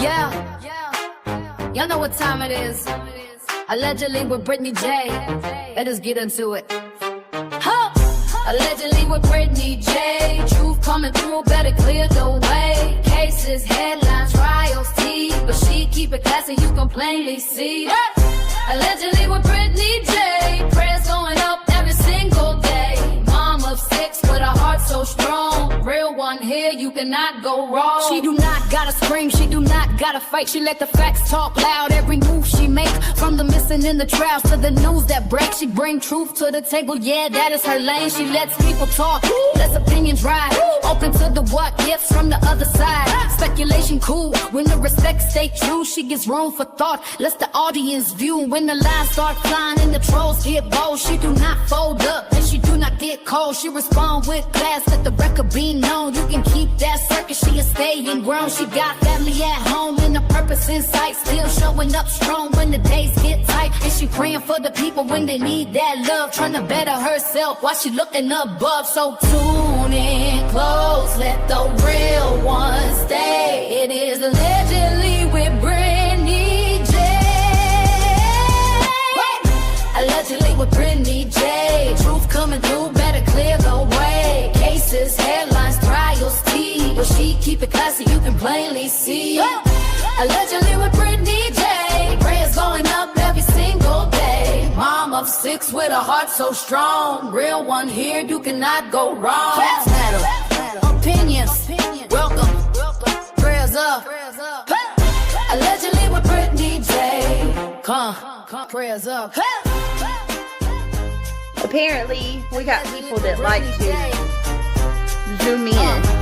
Yeah, y'all know what time it is. Allegedly with Brittany J. Let us get into it. Allegedly with Brittany J. Truth coming through, better clear the way. Cases, headlines, trials, tea, but she keep it classy, you can plainly see. Allegedly with Brittany J. Prayers going up every single day. Mom of 6 with a heart so strong. Real one here, you cannot go wrong. She do not gotta scream, she do not gotta fight. She let the facts talk loud. Every move she make, from the missing in the trials to the news that breaks, she bring truth to the table. Yeah, that is her lane. She lets people talk, lets opinions ride. Open to the what ifs from the other side. Speculation cool, when the respect stay true. She gives room for thought, lets the audience view. When the lies start flying and the trolls get bold, she do not fold up and she do not get cold. She respond with class, let the record be known. You can keep that circus, she is staying grown. She got family at home and a purpose in sight. Still showing up strong when the days get tight. And she praying for the people when they need that love. Trying to better herself while she looking above. So tune in close, let the real ones stay. It is allegedly with Brittany J. Allegedly with Brittany J. Truth coming through, better clear the way. Cases, headlines, trials, tea, but she keep it classy, you can plainly see. Allegedly with Brittany J. Prayers going up every single day. Mom of 6 with a heart so strong. Real one here, you cannot go wrong. Facts matter, opinions, welcome. Prayers up. Allegedly with Brittany J. Come, prayers up. Apparently, we got people that like to zoom in.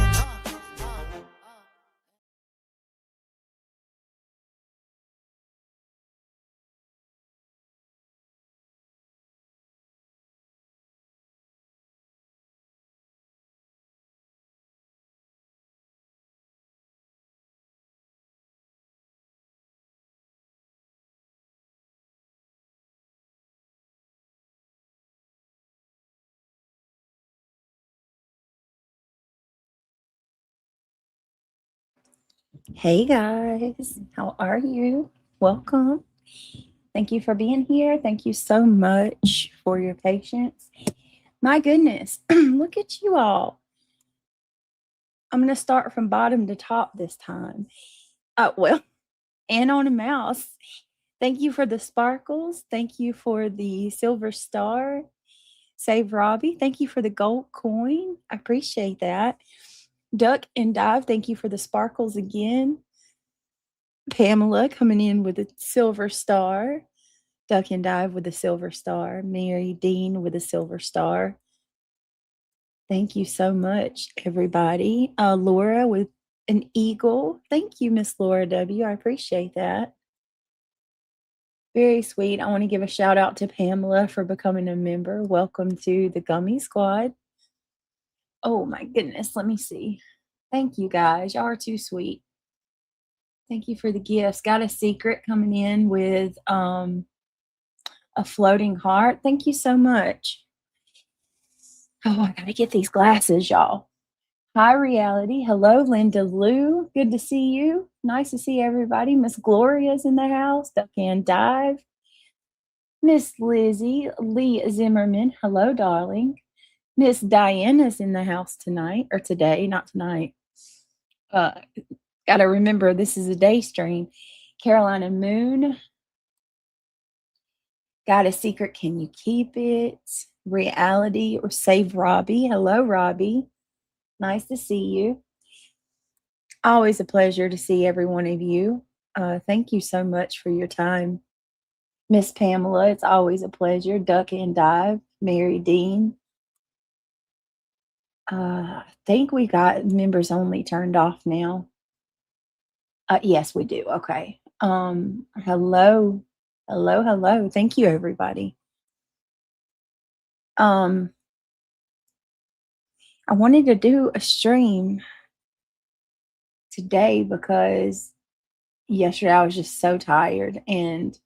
Hey guys, how are you? Welcome. Thank you for being here. Thank you so much for your patience. My goodness, look at you all. I'm going to start from bottom to top this time. And on a mouse. Thank you for the sparkles. Thank you for the silver star. Save Robbie. Thank you for the gold coin. I appreciate that. Duck and Dive, thank you for the sparkles again. Pamela coming in with a silver star. Duck and Dive with a silver star. Mary Dean with a silver star. Thank you so much, everybody. Laura with an eagle. Thank you, Miss Laura W. I appreciate that. Very sweet. I want to give a shout out to Pamela for becoming a member. Welcome to the Gummy Squad. Oh my goodness, let me see. Thank you guys. Y'all are too sweet. Thank you for the gifts. Got a secret coming in with a floating heart. Thank you so much. Oh, I gotta get these glasses, y'all. Hi, Reality. Hello, Linda Lou. Good to see you. Nice to see everybody. Miss Gloria's in the house. Duck and Dive. Miss Lizzie Lee Zimmerman. Hello, darling. Miss Diana's in the house tonight, or today, not tonight. Gotta remember, this is a day stream. Carolina Moon. Got a secret, can you keep it? Reality or Save Robbie. Hello, Robbie. Nice to see you. Always a pleasure to see every one of you. Thank you so much for your time. Miss Pamela, it's always a pleasure. Duck and Dive. Mary Dean. I think we got members only turned off now. Yes, we do. Okay. Hello. Thank you, everybody. I wanted to do a stream today because yesterday I was just so tired. And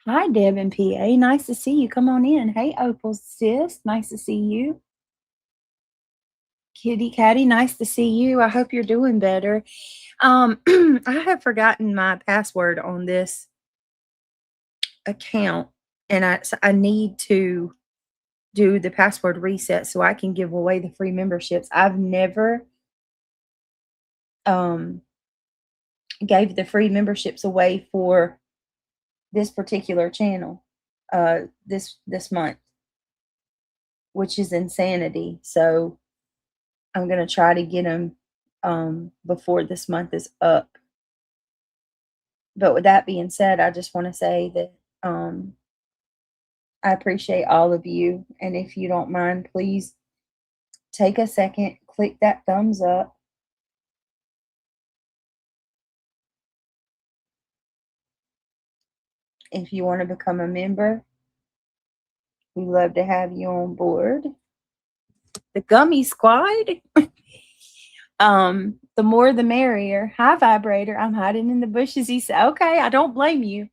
hi, Deb and PA. Nice to see you. Come on in. Hey, Opal sis. Nice to see you. Kitty Catty, nice to see you. I hope you're doing better. I have forgotten my password on this account, and I need to do the password reset so I can give away the free memberships. I've never gave the free memberships away for this particular channel this month, which is insanity. So I'm going to try to get them before this month is up. But with that being said, I just want to say that I appreciate all of you. And if you don't mind, please take a second, click that thumbs up. If you want to become a member, we'd love to have you on board. The Gummy Squad. The more the merrier. Hi, Vibrator. I'm hiding in the bushes. He said, okay, I don't blame you.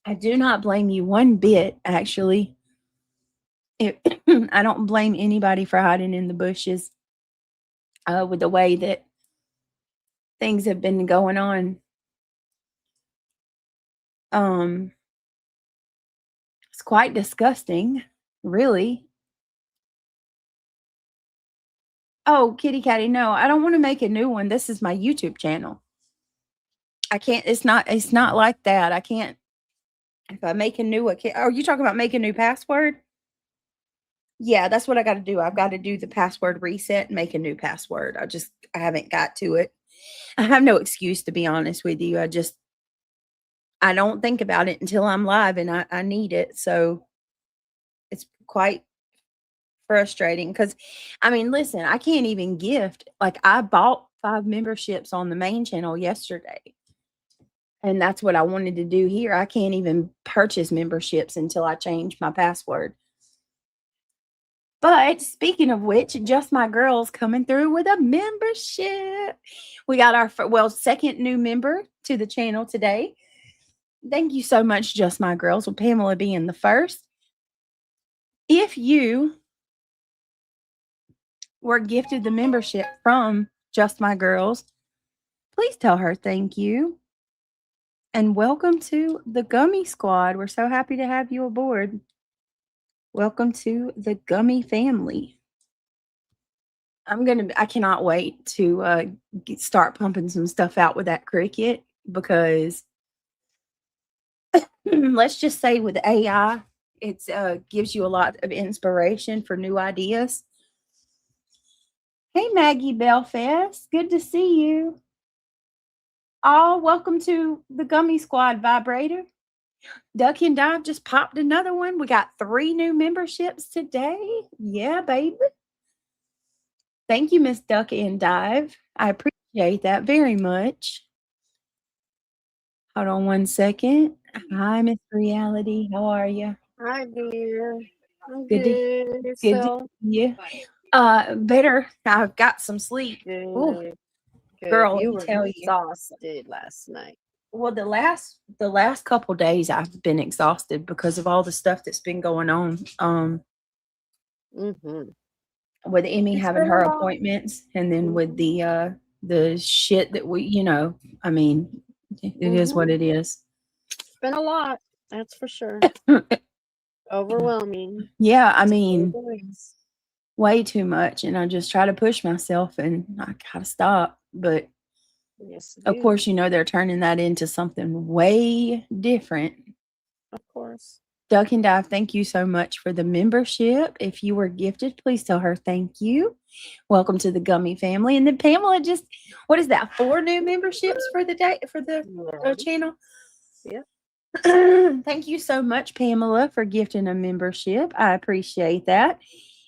I do not blame you one bit, actually. I don't blame anybody for hiding in the bushes with the way that things have been going on. It's quite disgusting, really. Oh, kitty catty, no, I don't want to make a new one. This is my YouTube channel. I can't, it's not like that. I can't, if I make a new account, are you talking about make a new password? Yeah, that's what I got to do. I've got to do the password reset and make a new password. I haven't got to it. I have no excuse, to be honest with you. I don't think about it until I'm live and I need it. So it's quite frustrating because, I mean, listen, I can't even gift. Like, I bought 5 memberships on the main channel yesterday. And that's what I wanted to do here. I can't even purchase memberships until I change my password. But speaking of which, Just My Girls coming through with a membership. We got our, second new member to the channel today. Thank you so much, Just My Girls, with Pamela being the first. If you were gifted the membership from Just My Girls, please tell her thank you. And welcome to the Gummy Squad. We're so happy to have you aboard. Welcome to the Gummy family. I cannot wait to start pumping some stuff out with that cricket, because let's just say with AI, it gives you a lot of inspiration for new ideas. Hey, Maggie Belfast. Good to see you. Oh, welcome to the Gummy Squad, Vibrator. Duck and Dive just popped another one. We got 3 new memberships today. Yeah, baby. Thank you, Miss Duck and Dive. I appreciate that very much. Hold on one second. Hi, Miss Reality. How are you? Hi, dear. I'm Good good. to So see you. Better. I've got some sleep. good. Good. Girl, let You me were tell you. exhausted last night. Well, the last couple days I've been exhausted because of all the stuff that's been going on. With Emmy having her appointments, and then with the shit that we, I mean, it is what it is. It's been a lot, that's for sure. Overwhelming. Yeah, I mean, way too much, and I just try to push myself, and I gotta stop. But yes, of course, they're turning that into something way different. Of course. Duck and Dive, thank you so much for the membership. If you were gifted, please tell her thank you. Welcome to the Gummy family. And then Pamela just, what is that, 4 new memberships for the day, for the channel? Yeah. Thank you so much, Pamela, for gifting a membership. I appreciate that.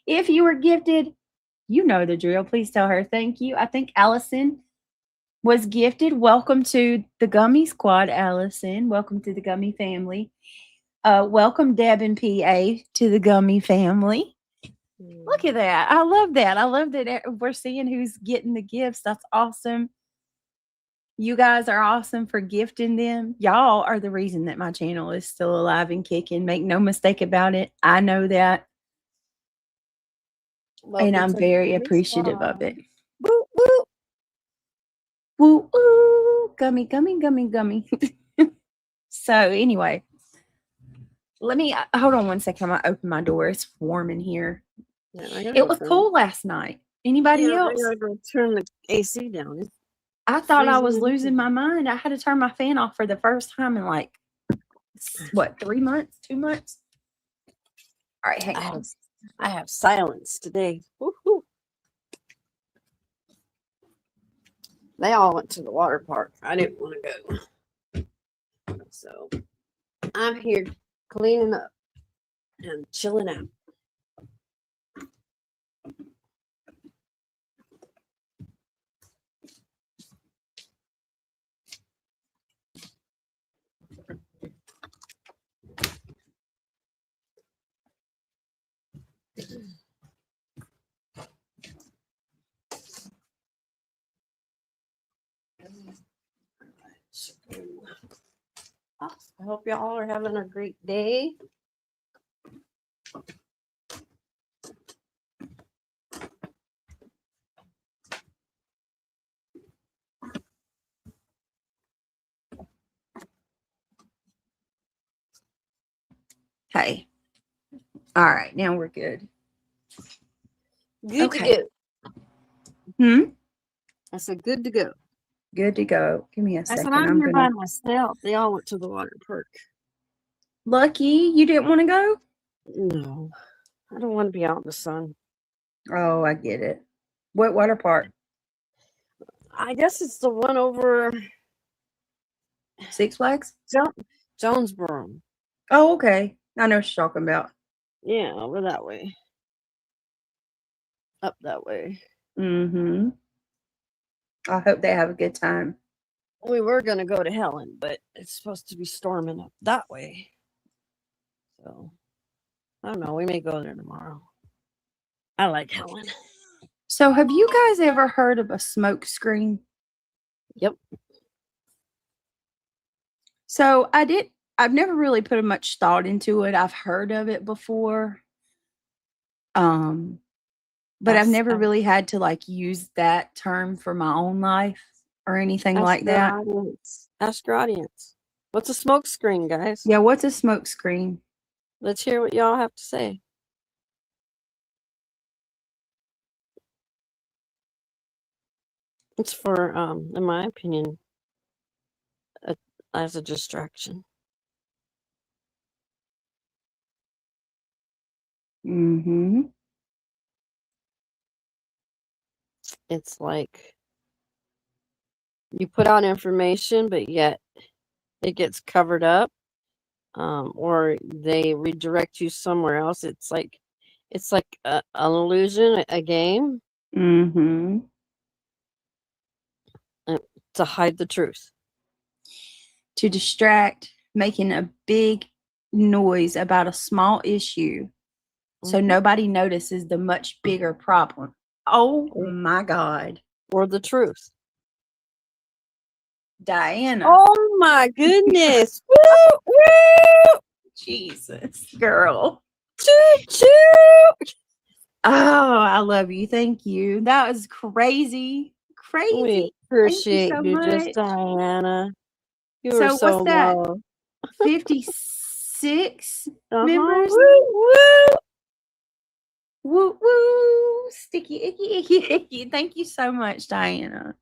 If you were gifted, you know the drill. Please tell her thank you. I think Allison was gifted. Welcome to the Gummy Squad, Allison. Welcome to the Gummy family. Welcome, Deb and PA, to the Gummy family. Look at that. I love that. I love that we're seeing who's getting the gifts. That's awesome. You guys are awesome for gifting them. Y'all are the reason that my channel is still alive and kicking. Make no mistake about it. I know that. And I'm very appreciative of it. Woo, woo. Woo woo, gummy, gummy, gummy, gummy. So anyway, let me hold on one second. I'm gonna open my door. It's warm in here. Yeah, I gotta It go was turn. cool last night. Anybody Yeah, I else? gotta go turn the AC down. It's I thought I freezing was in losing here. my mind. I had to turn my fan off for the first time in like what, 3 months, 2 months? All right, hang on. I have silence today. Woo-hoo. They all went to the water park. I didn't want to go. So I'm here cleaning up and chilling out. I hope y'all are having a great day. Hey. All right, now we're good. Good Okay. to Hmm? go. I said good to go. Good to go. Give me a I second. said I'm here by gonna myself. They all went to the water park. Lucky, you didn't want to go? No, I don't want to be out in the sun. Oh, I get it. What water park? I guess it's the one over Six Flags? Jonesboro. Oh, okay. I know what you're talking about. Yeah, over that way. Up that way. Mm-hmm. I hope they have a good time. We were going to go to Helen, but it's supposed to be storming up that way. So, I don't know. We may go there tomorrow. I like Helen. So have you guys ever heard of a smoke screen? Yep. So I've never really put much thought into it. I've heard of it before. But I've never really had to like use that term for my own life or anything like that. Ask your audience. What's a smoke screen, guys? Yeah, what's a smoke screen? Let's hear what y'all have to say. It's for, in my opinion, as a distraction. Mm-hmm. It's like you put out information, but yet it gets covered up, or they redirect you somewhere else. It's like an illusion, a game, Mm-hmm. to hide the truth. To distract, making a big noise about a small issue so Mhm. nobody notices the much bigger problem. Oh my God. Or the truth. Diana. Oh my goodness. Woo, woo! Jesus, girl. Choo, choo! Oh, I love you. Thank you. That was crazy. Crazy. We appreciate so you, just much. Diana. You So were what's so that? low. 56 Uh-huh. members. Woo, woo! Woo woo. Sticky, icky, icky, icky. Thank you so much, Diana.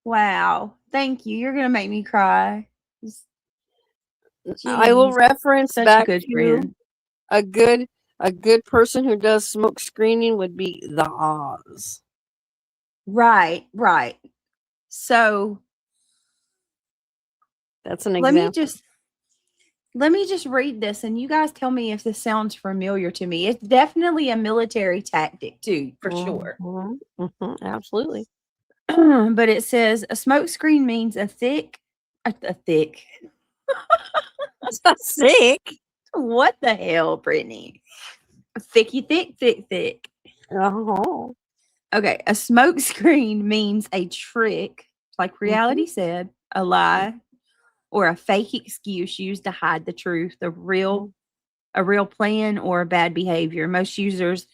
Wow. Thank you. You're gonna make me cry. I will Jeez, reference such a back good to friend. a good person who does smoke screening would be the Oz. Right. So That's an let me example. just read this and you guys tell me if this sounds familiar to me. It's definitely a military tactic too, for sure. Absolutely. But it says a smoke screen means a thick. Sick. What the hell, Brittany? Thicky, thick. Oh. Okay, a smoke screen means a trick, like reality said, a lie, or a fake excuse used to hide the truth, a real plan, or a bad behavior. Most users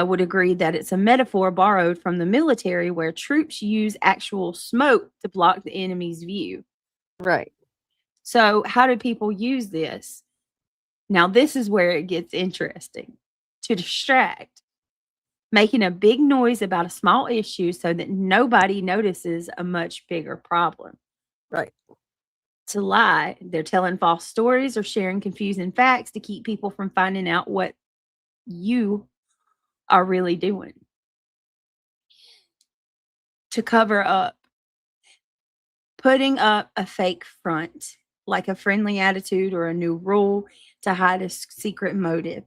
would agree that it's a metaphor borrowed from the military where troops use actual smoke to block the enemy's view. Right. So, how do people use this? Now, this is where it gets interesting. To distract, making a big noise about a small issue so that nobody notices a much bigger problem. Right. To lie, they're telling false stories or sharing confusing facts to keep people from finding out what you are really doing. To cover up, putting up a fake front, like a friendly attitude or a new rule to hide a secret motive.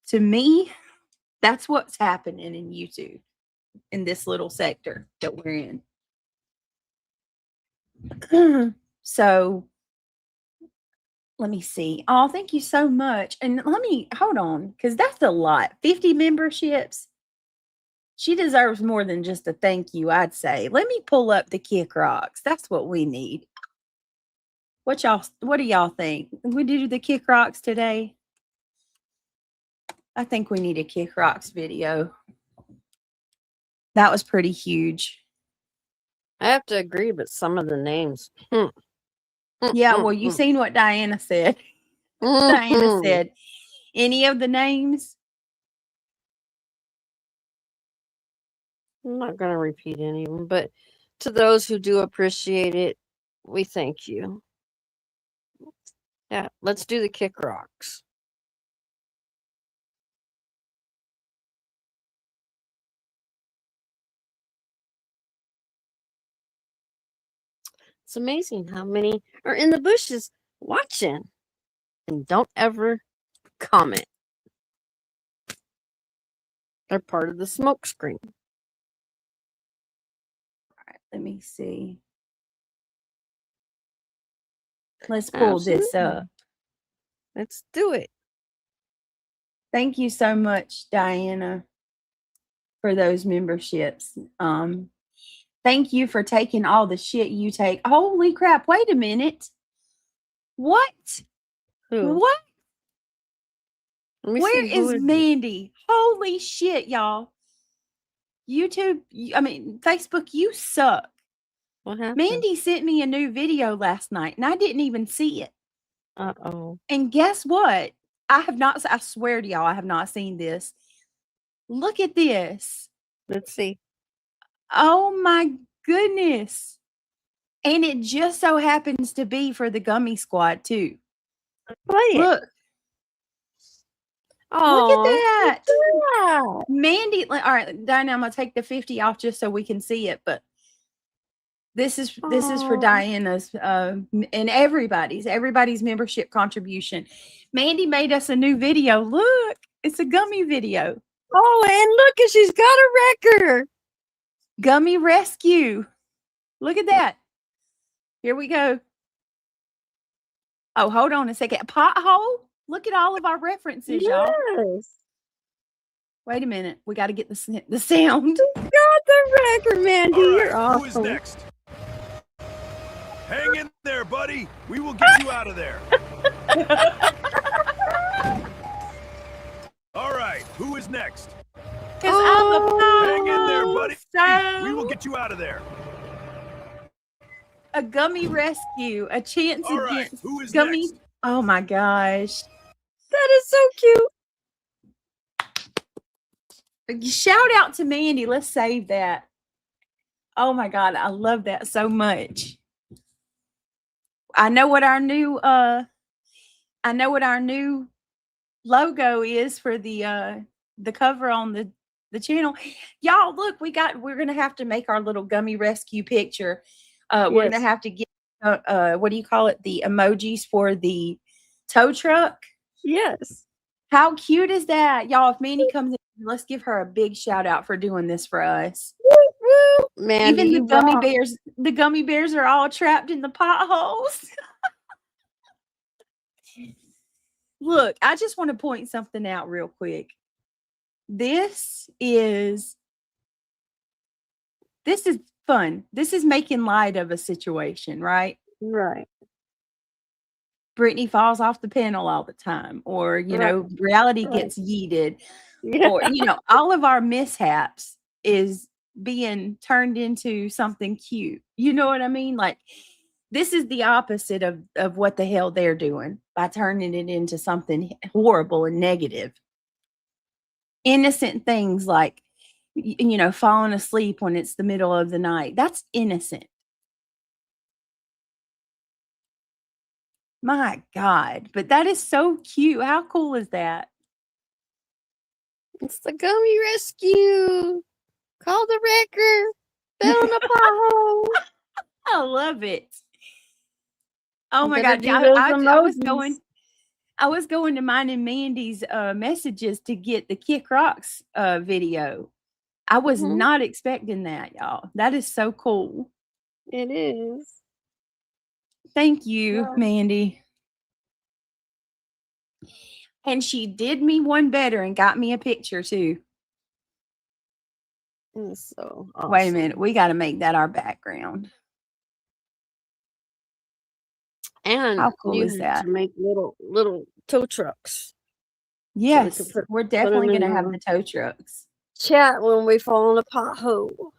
To me, that's what's happening in YouTube in this little sector that we're in. So let me see. Oh, thank you so much. And let me hold on, because that's a lot. 50 memberships. She deserves more than just a thank you, I'd say. Let me pull up the Kick Rocks. That's what we need. What do y'all think? We do the Kick Rocks today? I think we need a Kick Rocks video. That was pretty huge. I have to agree, but some of the names. Yeah, well, you seen what Diana said. Diana said, any of the names? I'm not going to repeat any of them, but to those who do appreciate it, we thank you. Yeah, let's do the Kick Rocks. It's amazing how many are in the bushes watching and don't ever comment. They're part of the smoke screen. All right, let me see. Let's pull this up. Let's do it. Thank you so much, Diana, for those memberships. Thank you for taking all the shit you take. Holy crap, wait a minute. What? Who? What? Where is Mandy? Holy shit, y'all. YouTube, Facebook, you suck. What happened? Mandy sent me a new video last night and I didn't even see it. Uh-oh. And guess what? I swear to y'all, I have not seen this. Look at this. Let's see. Oh my goodness. And it just so happens to be for the Gummy Squad too. Play it. Look. Oh, look at that. that. Mandy, all right, Diana, I'm going to take the 50 off just so we can see it, but this is for Diana's and everybody's membership contribution. Mandy made us a new video. Look, it's a gummy video. Oh, and look, and she's got a record. Gummy Rescue. Look at that. Here we go. Oh, hold on a second. Pothole? Look at all of our references, y'all. Wait a minute. We got to get the sound. You got the record, Mandy. All right, You're awesome. who is next? Hang in there, buddy. We will get you out of there. All right, who is next? Because I'm a pothole. Hang in there, buddy. So We will get you out of there. a gummy rescue, a chance All right, against who is gummy. next? Oh my gosh. That is so cute. Shout out to Mandy. Let's save that. Oh my God. I love that so much. I know what our new logo is for the cover on the channel. Y'all, look, we're gonna have to make our little gummy rescue picture. We're gonna have to get what do you call it? The emojis for the tow truck. Yes. How cute is that? Y'all, if Mandy comes in, let's give her a big shout out for doing this for us. Woo, Mandy, Even the gummy bears are all trapped in the potholes. Look, I just want to point something out real quick. This is fun. This is making light of a situation, right? Right. Brittany falls off the panel all the time, or, you Right. know, reality Right. gets yeeted, Yeah. or, you know, all of our mishaps is being turned into something cute. You know what I mean? Like, this is the opposite of what the hell they're doing by turning it into something horrible and negative. Innocent things like, you know, falling asleep when it's the middle of the night. That's innocent. My God. But that is so cute. How cool is that? It's the gummy rescue. Call the wrecker. Fell in a pothole. I love it. Oh my Better God. do I, those I, I was emojis. going. I was going to mine and Mandy's messages to get the Kick Rocks video. I was Mhm. not expecting that, y'all. That is so cool. It is. Thank you, Yeah. Mandy. And she did me one better and got me a picture too. It's so awesome. Wait a minute. We got to make that our background. And How cool you is have that? to make little tow trucks. Yes, we're definitely them in going to have the the tow trucks. chat when we fall in a pothole.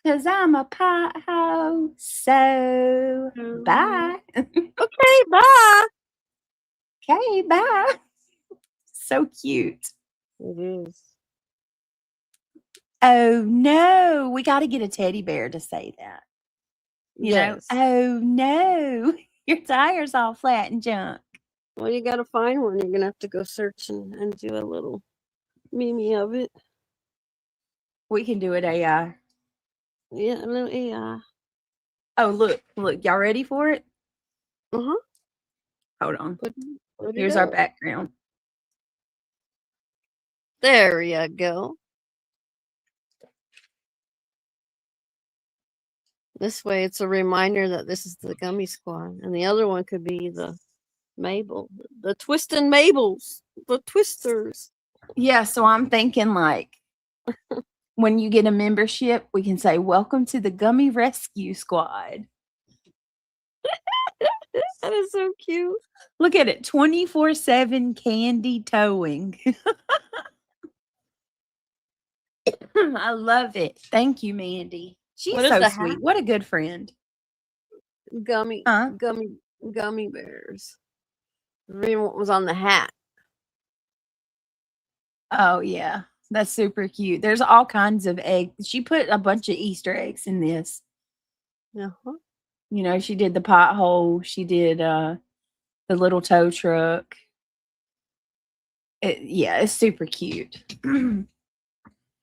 Because I'm a pothole. So, bye. Okay, bye. Okay, bye. So cute. It is. Oh, no. We got to get a teddy bear to say that. You know, oh, no. Your tire's all flat and junk. Well, you got to find one. You're going to have to go search and do a little meme of it. We can do it AI. Yeah, a little AI. Oh, look. Y'all ready for it? Uh-huh. Hold on. Put Here's it our up. background. There you go. This way it's a reminder that this is the Gummy Squad. And the other one could be the Mabel. The Twistin' Mabels. The Twisters. Yeah, so I'm thinking like when you get a membership, we can say, welcome to the Gummy Rescue Squad. That is so cute. Look at it. 24/7 candy towing. I love it. Thank you, Mandy. She's What is so the sweet. hat? What a good friend. Gummy bears. Read what was on the hat. Oh, yeah. That's super cute. There's all kinds of eggs. She put a bunch of Easter eggs in this. Uh-huh. You know, she did the pothole. She did the little tow truck. Yeah, it's super cute.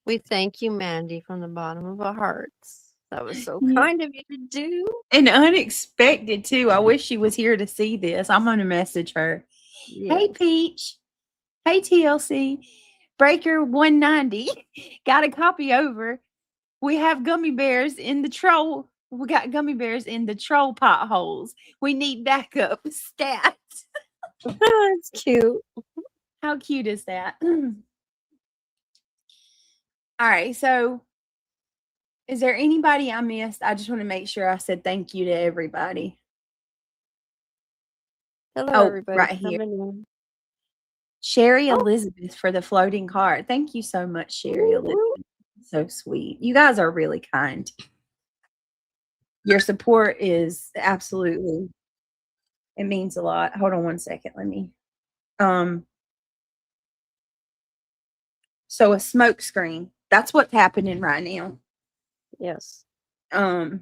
We thank you, Mandy, from the bottom of our hearts. That was so Yeah. kind of you to do. And unexpected, too. I wish she was here to see this. I'm going to message her. Yes. Hey, Peach. Hey, TLC. Breaker 190. Got a copy over. We have gummy bears in the troll. We got gummy bears in the troll potholes. We need backup stats. It's cute. How cute is that? All right. So, is there anybody I missed? I just want to make sure I said thank you to everybody. Hello, everybody. Right here. Coming in. Sherry Elizabeth for the floating card. Thank you so much, Sherry Elizabeth. So sweet. You guys are really kind. Your support is absolutely, it means a lot. Hold on one second. Let me, so a smoke screen. That's what's happening right now. Yes. And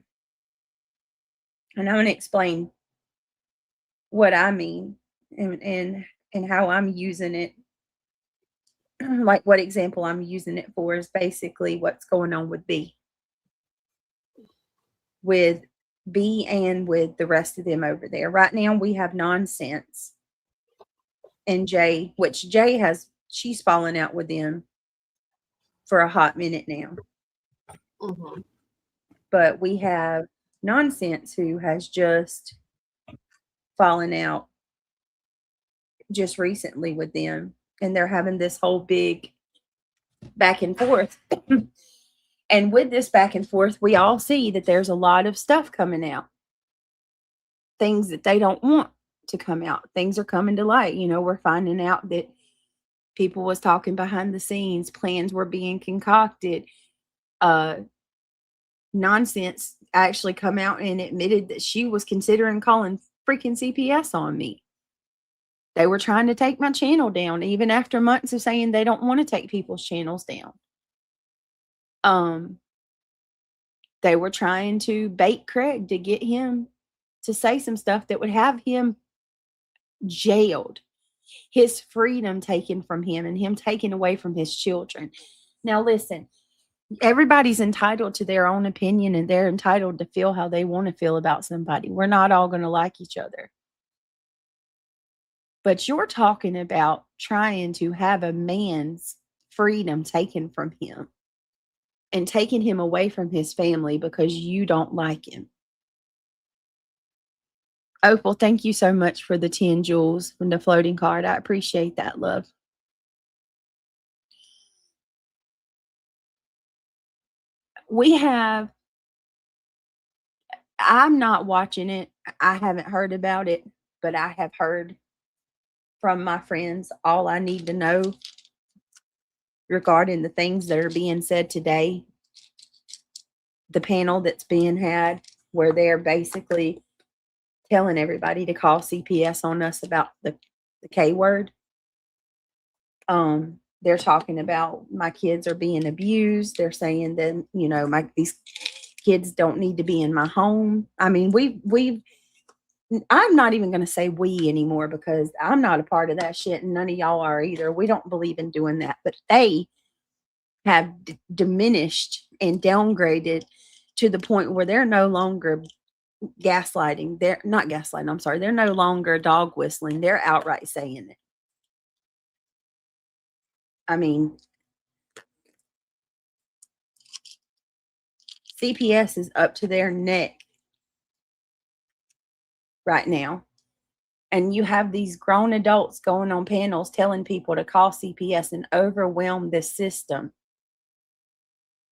I'm going to explain what I mean and how I'm using it. Like what example I'm using it for is basically what's going on with B. With B and with the rest of them over there. Right now we have Nonsense and Jay, which Jay she's fallen out with them for a hot minute now. Mm-hmm. But we have Nonsense who has just fallen out just recently with them. And they're having this whole big back and forth. And with this back and forth, we all see that there's a lot of stuff coming out. Things that they don't want to come out. Things are coming to light. You know, we're finding out that people was talking behind the scenes, plans were being concocted. Nonsense actually come out and admitted that she was considering calling freaking CPS on me. They were trying to take my channel down, even after months of saying they don't want to take people's channels down. They were trying to bait Craig to get him to say some stuff that would have him jailed, his freedom taken from him, and him taken away from his children. Now, listen, everybody's entitled to their own opinion, and they're entitled to feel how they want to feel about somebody. We're not all going to like each other. But you're talking about trying to have a man's freedom taken from him and taking him away from his family because you don't like him. Opal, thank you so much for the 10 jewels from the floating card. I appreciate that, love. I'm not watching it. I haven't heard about it, but I have heard from my friends all I need to know regarding the things that are being said today. The panel that's being had where they're basically telling everybody to call CPS on us about the K word. They're talking about my kids are being abused. They're saying that, you know, these kids don't need to be in my home. I mean, I'm not even going to say we anymore because I'm not a part of that shit and none of y'all are either. We don't believe in doing that, but they have diminished and downgraded to the point where they're no longer gaslighting. They're not gaslighting. I'm sorry. They're no longer dog whistling. They're outright saying it. I mean, CPS is up to their neck right now. And you have these grown adults going on panels telling people to call CPS and overwhelm this system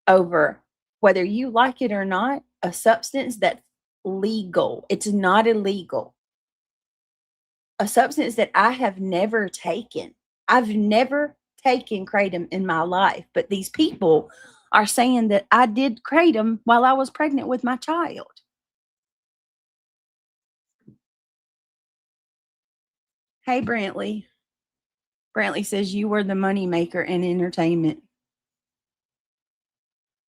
over whether you like it or not, a substance that's legal. It's not illegal. A substance that I have never taken. I've never taken kratom in my life, but these people are saying that I did kratom while I was pregnant with my child. Hey, Brantley. Brantley says you were the moneymaker in entertainment.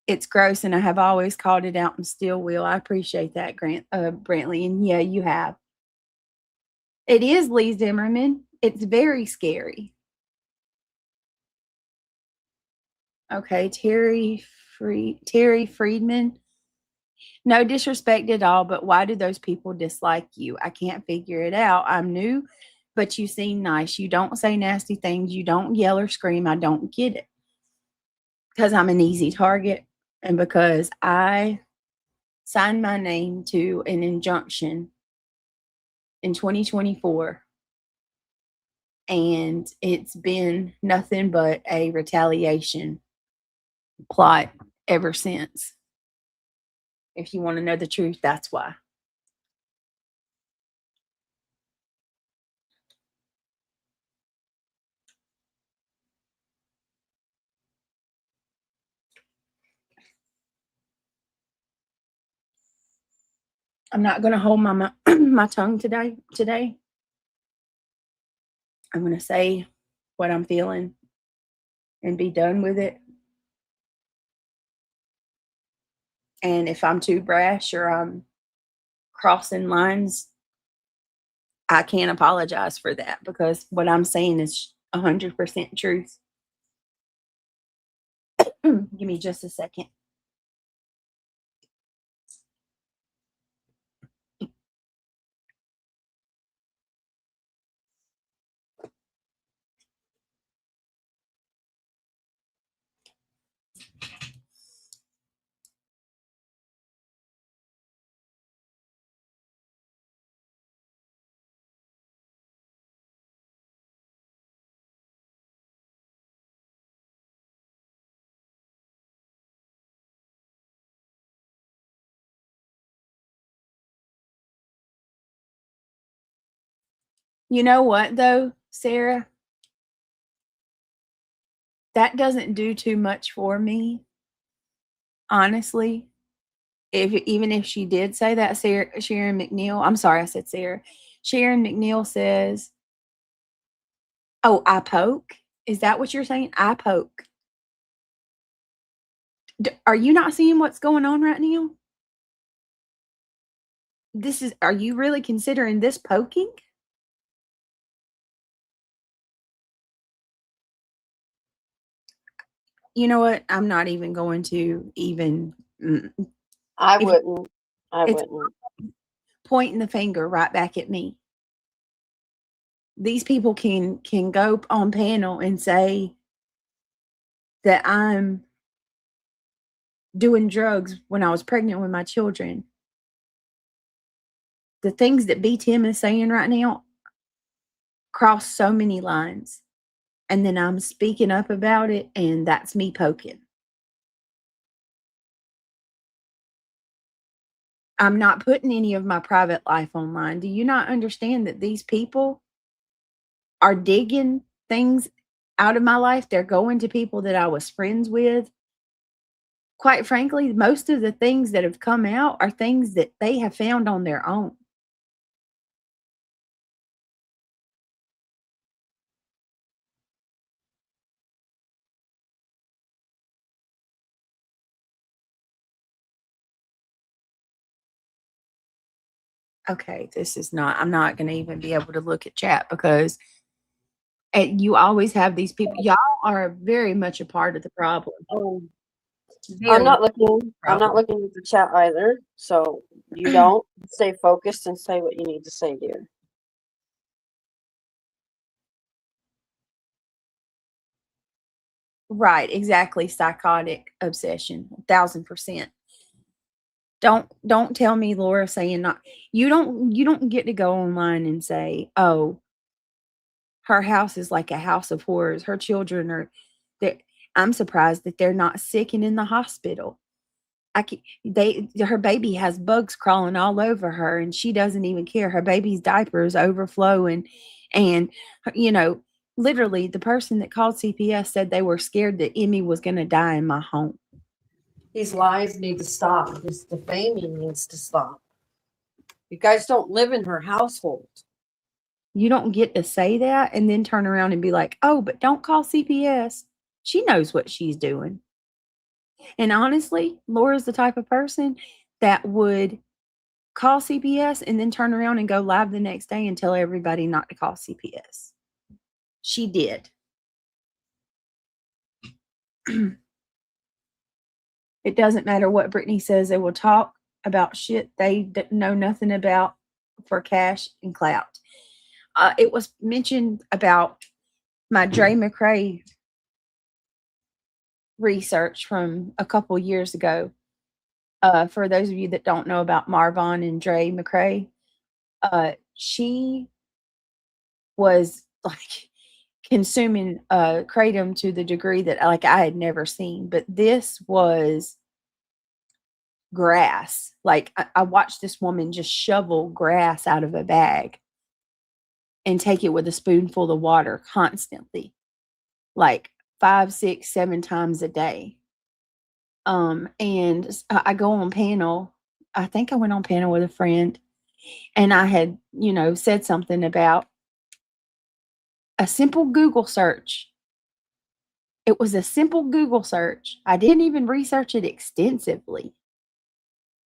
It's gross, and I have always called it out and still will. I appreciate that, Brantley. And yeah, you have. It is Lee Zimmerman. It's very scary. Okay, Terry Friedman. No disrespect at all, but why do those people dislike you? I can't figure it out. I'm new, but you seem nice. You don't say nasty things. You don't yell or scream. I don't get it. Because I'm an easy target and because I signed my name to an injunction in 2024. And it's been nothing but a retaliation plot ever since. If you want to know the truth, that's why. I'm not going to hold my my tongue today. I'm going to say what I'm feeling and be done with it. And if I'm too brash or I'm crossing lines, I can't apologize for that because what I'm saying is 100% truth. Give me just a second. You know what, though, Sarah? That doesn't do too much for me, honestly. Even if she did say that, Sharon McNeil, I'm sorry, I said Sarah. Sharon McNeil says, oh, I poke? Is that what you're saying? I poke. Are you not seeing what's going on right now? Are you really considering this poking? You know what? I'm not even going to even. I If wouldn't. I it's wouldn't. pointing the finger right back at me. These people can go on panel and say that I'm doing drugs when I was pregnant with my children. The things that B. Tim is saying right now cross so many lines. And then I'm speaking up about it, and that's me poking. I'm not putting any of my private life online. Do you not understand that these people are digging things out of my life? They're going to people that I was friends with. Quite frankly, most of the things that have come out are things that they have found on their own. Okay, I'm not going to even be able to look at chat because you always have these people. Y'all are very much a part of the problem. I'm Very not looking. I'm not problem. looking at the chat either. So you don't stay focused and say what you need to say, dear. Right, exactly. Psychotic obsession, 1,000%. Don't tell me Laura saying not. You don't get to go online and say, oh, her house is like a house of horrors. Her children are there. I'm surprised that they're not sick and in the hospital. Her baby has bugs crawling all over her, and she doesn't even care. Her baby's diapers overflow, and literally the person that called CPS said they were scared that Emmy was going to die in my home. These lies need to stop. This defaming needs to stop. You guys don't live in her household. You don't get to say that and then turn around and be like, oh, but don't call CPS. She knows what she's doing. And honestly, Laura's the type of person that would call CPS and then turn around and go live the next day and tell everybody not to call CPS. She did. It doesn't matter what Brittany says. They will talk about shit they know nothing about for cash and clout. It was mentioned about my Dre McRae research from a couple years ago. For those of you that don't know about Marvon and Dre McRae, she was like consuming kratom to the degree that like I had never seen. But this was grass. Like I watched this woman just shovel grass out of a bag and take it with a spoonful of water constantly, like 5, 6, 7 times a day. And I go on panel. I think I went on panel with a friend, and I had, said something about a simple Google search. It was a simple Google search. I didn't even research it extensively.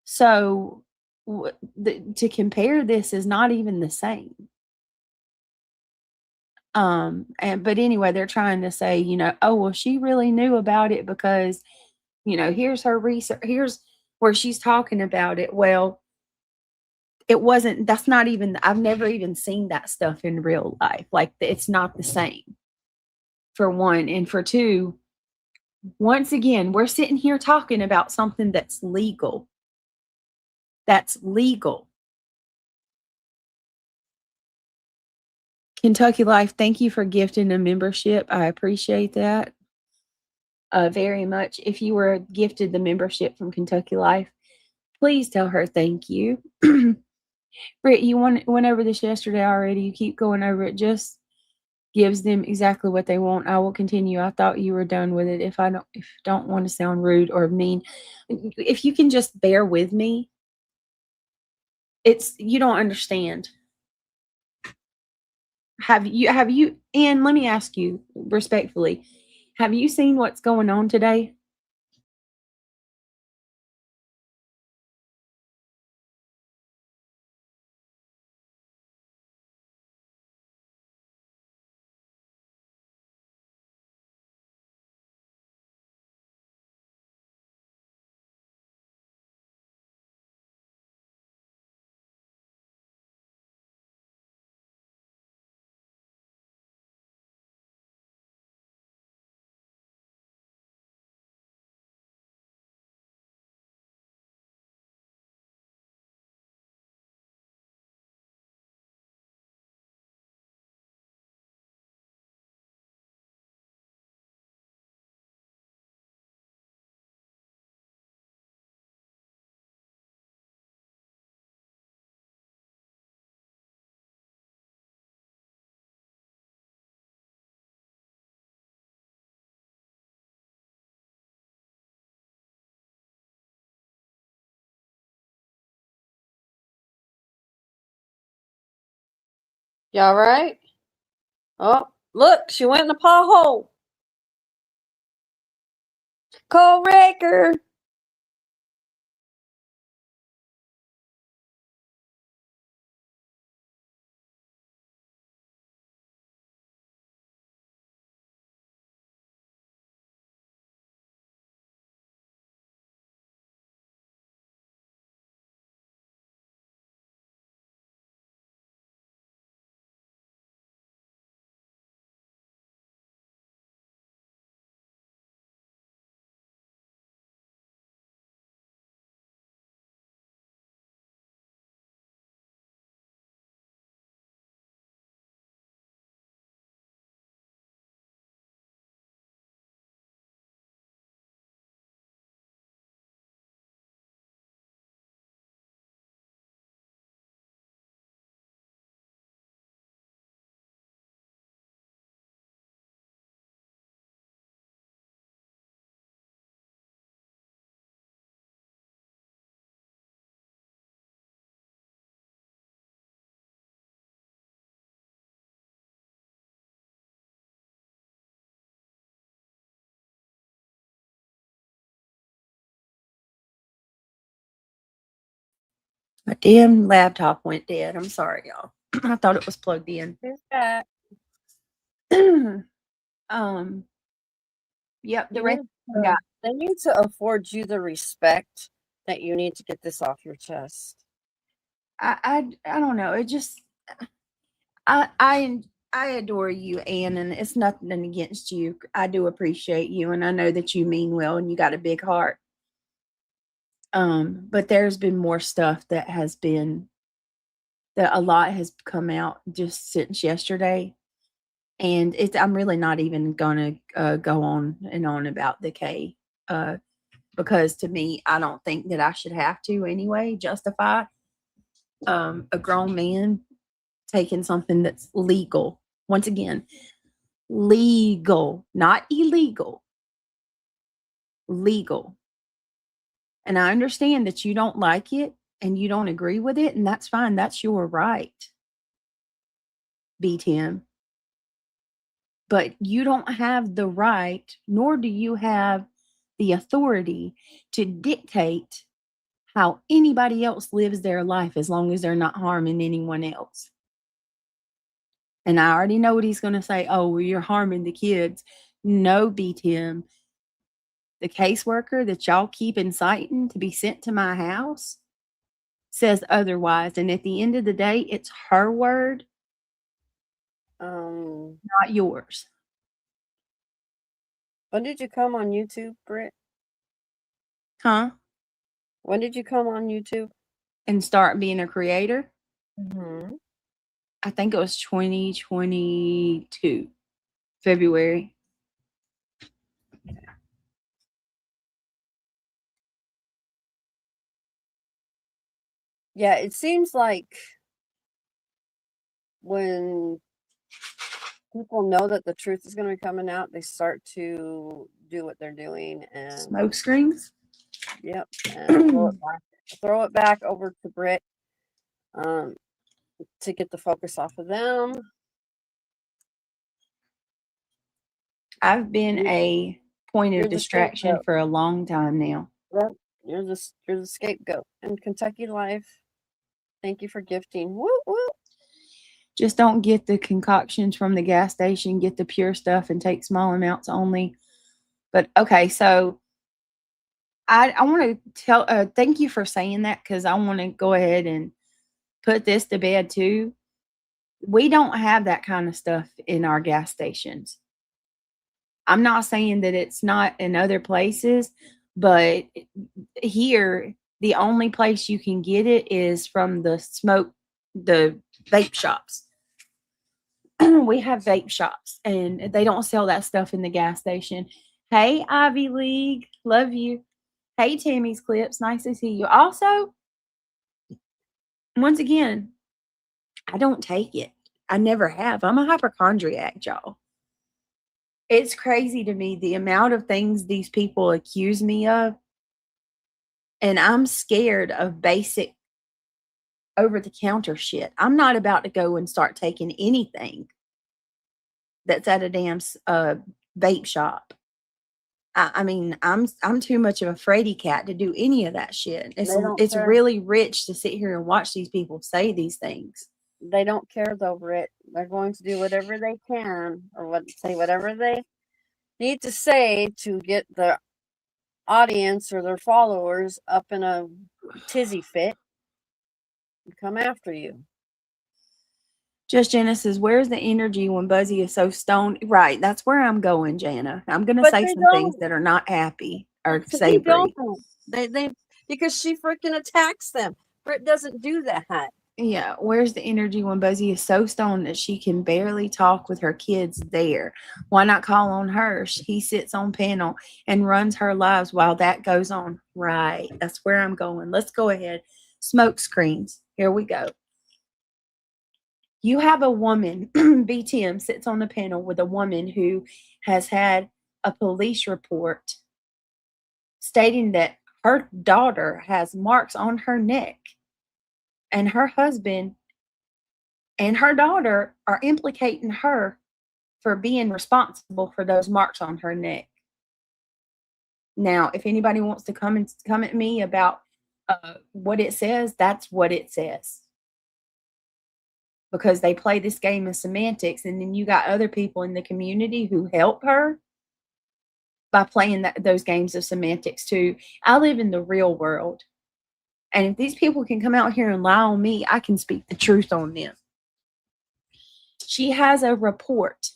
So to compare this is not even the same. But anyway, they're trying to say, oh, well, she really knew about it because, here's her research. Here's where she's talking about it. Well, I've never even seen that stuff in real life. Like, it's not the same, for one. And for two, once again, we're sitting here talking about something that's legal. That's legal. Kentucky Life, thank you for gifting a membership. I appreciate that very much. If you were gifted the membership from Kentucky Life, please tell her thank you. Britt, you went over this yesterday already. You keep going over it. Just gives them exactly what they want. I will continue. I thought you were done with it. If don't want to sound rude or mean, if you can just bear with me, you don't understand. Have you, and let me ask you respectfully, have you seen what's going on today? Y'all right? Oh, look, she went in the pothole. Coal wrecker. My damn laptop went dead. I'm sorry, y'all. I thought it was plugged in. Who's that? Yep, the rest got. They need to afford you the respect that you need to get this off your chest. I don't know. It just I adore you, Ann, and it's nothing against you. I do appreciate you, and I know that you mean well, and you got a big heart. But there's been more stuff that a lot has come out just since yesterday, and I'm really not even gonna go on and on about the K, because to me, I don't think that I should have to anyway justify a grown man taking something that's legal. Once again, legal, not illegal, legal. And I understand that you don't like it and you don't agree with it, and that's fine. That's your right, B Tim. But you don't have the right, nor do you have the authority to dictate how anybody else lives their life as long as they're not harming anyone else. And I already know what he's going to say. Oh, well, you're harming the kids. No, B Tim. The caseworker that y'all keep inciting to be sent to my house says otherwise. And at the end of the day, it's her word, not yours. When did you come on YouTube, Britt? Huh? When did you come on YouTube? And start being a creator? Mm-hmm. I think it was 2022, February. Yeah, it seems like when people know that the truth is going to be coming out, they start to do what they're doing, and Smoke screens. yep, and throw it back over to Brit, um, to get the focus off of them. I've been a point You're of the distraction scapegoat. for a long time now. Yep, you're the scapegoat. And Kentucky Life, thank you for gifting. Woo woo. Just don't get the concoctions from the gas station. Get the pure stuff and take small amounts only. But okay, so I want to tell. Thank you for saying that, because I want to go ahead and put this to bed too. We don't have that kind of stuff in our gas stations. I'm not saying that it's not in other places, but here, the only place you can get it is from the vape shops. We have vape shops, and they don't sell that stuff in the gas station. Hey, Ivy League, love you. Hey, Tammy's Clips, nice to see you. Also, once again, I don't take it. I never have. I'm a hypochondriac, y'all. It's crazy to me the amount of things these people accuse me of, and I'm scared of basic over-the-counter shit. I'm not about to go and start taking anything that's at a damn vape shop. I mean, I'm too much of a fraidy cat to do any of that shit. It's really rich to sit here and watch these people say these things. They don't care over it. They're going to do whatever they can, or say whatever they need to say to get the audience or their followers up in a tizzy fit and come after you. Just Jana says, where's the energy when Buzzy is so stoned? Right, that's where I'm going, Jana. I'm going to say some things that are not happy or savory. They because she freaking attacks them. Britt doesn't do that. Yeah, where's the energy when Buzzy is so stoned that she can barely talk with her kids there? Why not call on her? He sits on panel and runs her lives while that goes on. Right, that's where I'm going. Let's go ahead. Smoke screens. Here we go. You have a woman, BTM sits on the panel with a woman who has had a police report stating that her daughter has marks on her neck, and her husband and her daughter are implicating her for being responsible for those marks on her neck. Now, if anybody wants to come at me about what it says, that's what it says. Because they play this game of semantics, and then you got other people in the community who help her by playing those games of semantics too. I live in the real world, and if these people can come out here and lie on me, I can speak the truth on them. She has a report.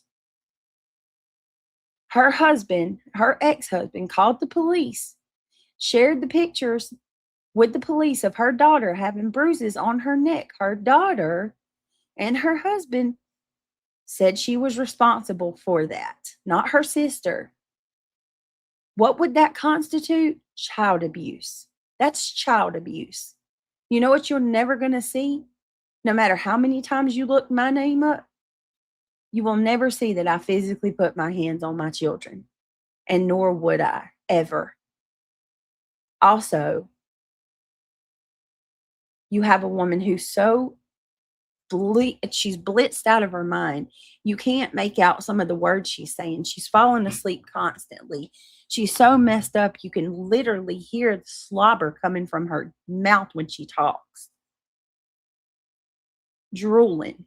Her husband, her ex-husband, called the police, shared the pictures with the police of her daughter having bruises on her neck. Her daughter and her husband said she was responsible for that, not her sister. What would that constitute? Child abuse. That's child abuse. You know what you're never going to see? No matter how many times you look my name up, you will never see that I physically put my hands on my children, and nor would I ever. Also, you have a woman who's so she's blitzed out of her mind. You can't make out some of the words she's saying. She's falling asleep constantly. She's so messed up, you can literally hear the slobber coming from her mouth when she talks. Drooling.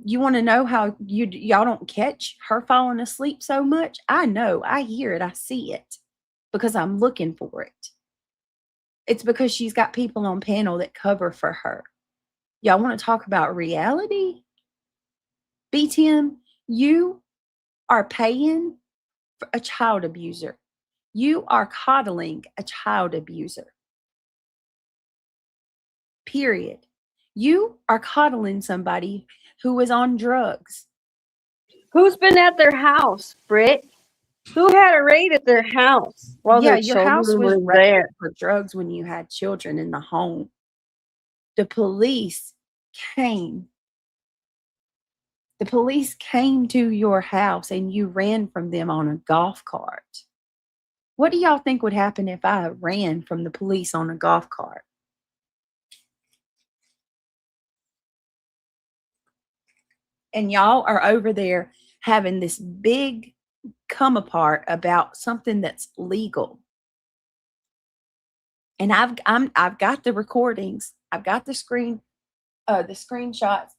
You want to know how y'all don't catch her falling asleep so much? I know. I hear it. I see it because I'm looking for it. It's because she's got people on panel that cover for her. Y'all want to talk about reality? BTM, you are paying for a child abuser. You are coddling a child abuser. Period. You are coddling somebody who is on drugs. Who's been at their house, Britt? Who had a raid at their house while Yeah, their your house children was were raided there? for drugs when you had children in the home. The police came. The police came to your house and you ran from them on a golf cart. What do y'all think would happen if I ran from the police on a golf cart? And y'all are over there having this big come apart about something that's legal. And I've got the recordings. I've got the screenshots,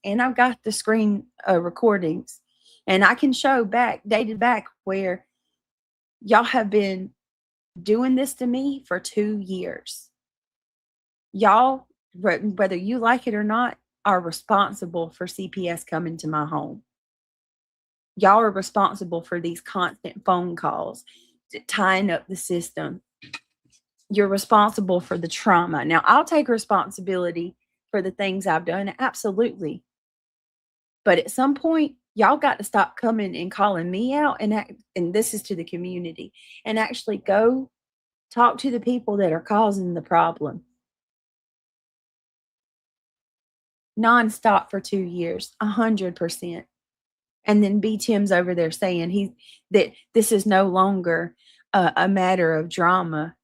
and I've got the screen recordings, and I can show dated back where y'all have been doing this to me for 2 years. Y'all, whether you like it or not, are responsible for CPS coming to my home. Y'all are responsible for these constant phone calls, tying up the system. You're responsible for the trauma. Now, I'll take responsibility for the things I've done, absolutely. But at some point, y'all got to stop coming and calling me out, and this is to the community, and actually go talk to the people that are causing the problem. Nonstop for 2 years, 100%. And then B. Tim's over there saying that this is no longer a matter of drama.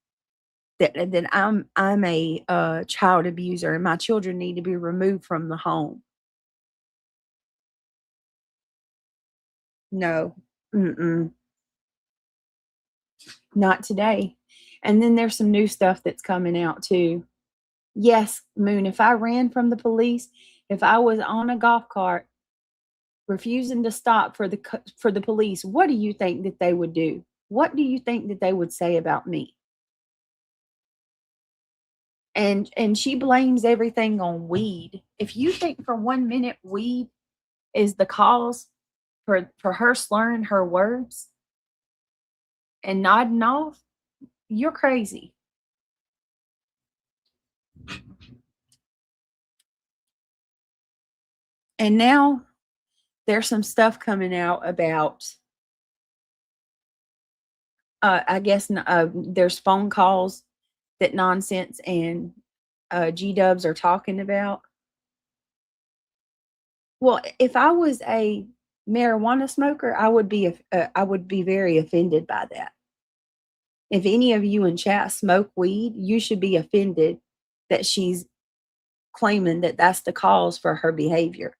That I'm a child abuser and my children need to be removed from the home. No, not today. And then there's some new stuff that's coming out too. Yes, Moon, if I ran from the police, if I was on a golf cart refusing to stop for the police, what do you think that they would do? What do you think that they would say about me? And she blames everything on weed. If you think for 1 minute weed is the cause for her slurring her words and nodding off, you're crazy. And now there's some stuff coming out about, I guess there's phone calls that Nonsense and G-Dubs are talking about. Well, if I was a marijuana smoker, I would be very offended by that. If any of you in chat smoke weed, you should be offended that she's claiming that that's the cause for her behavior.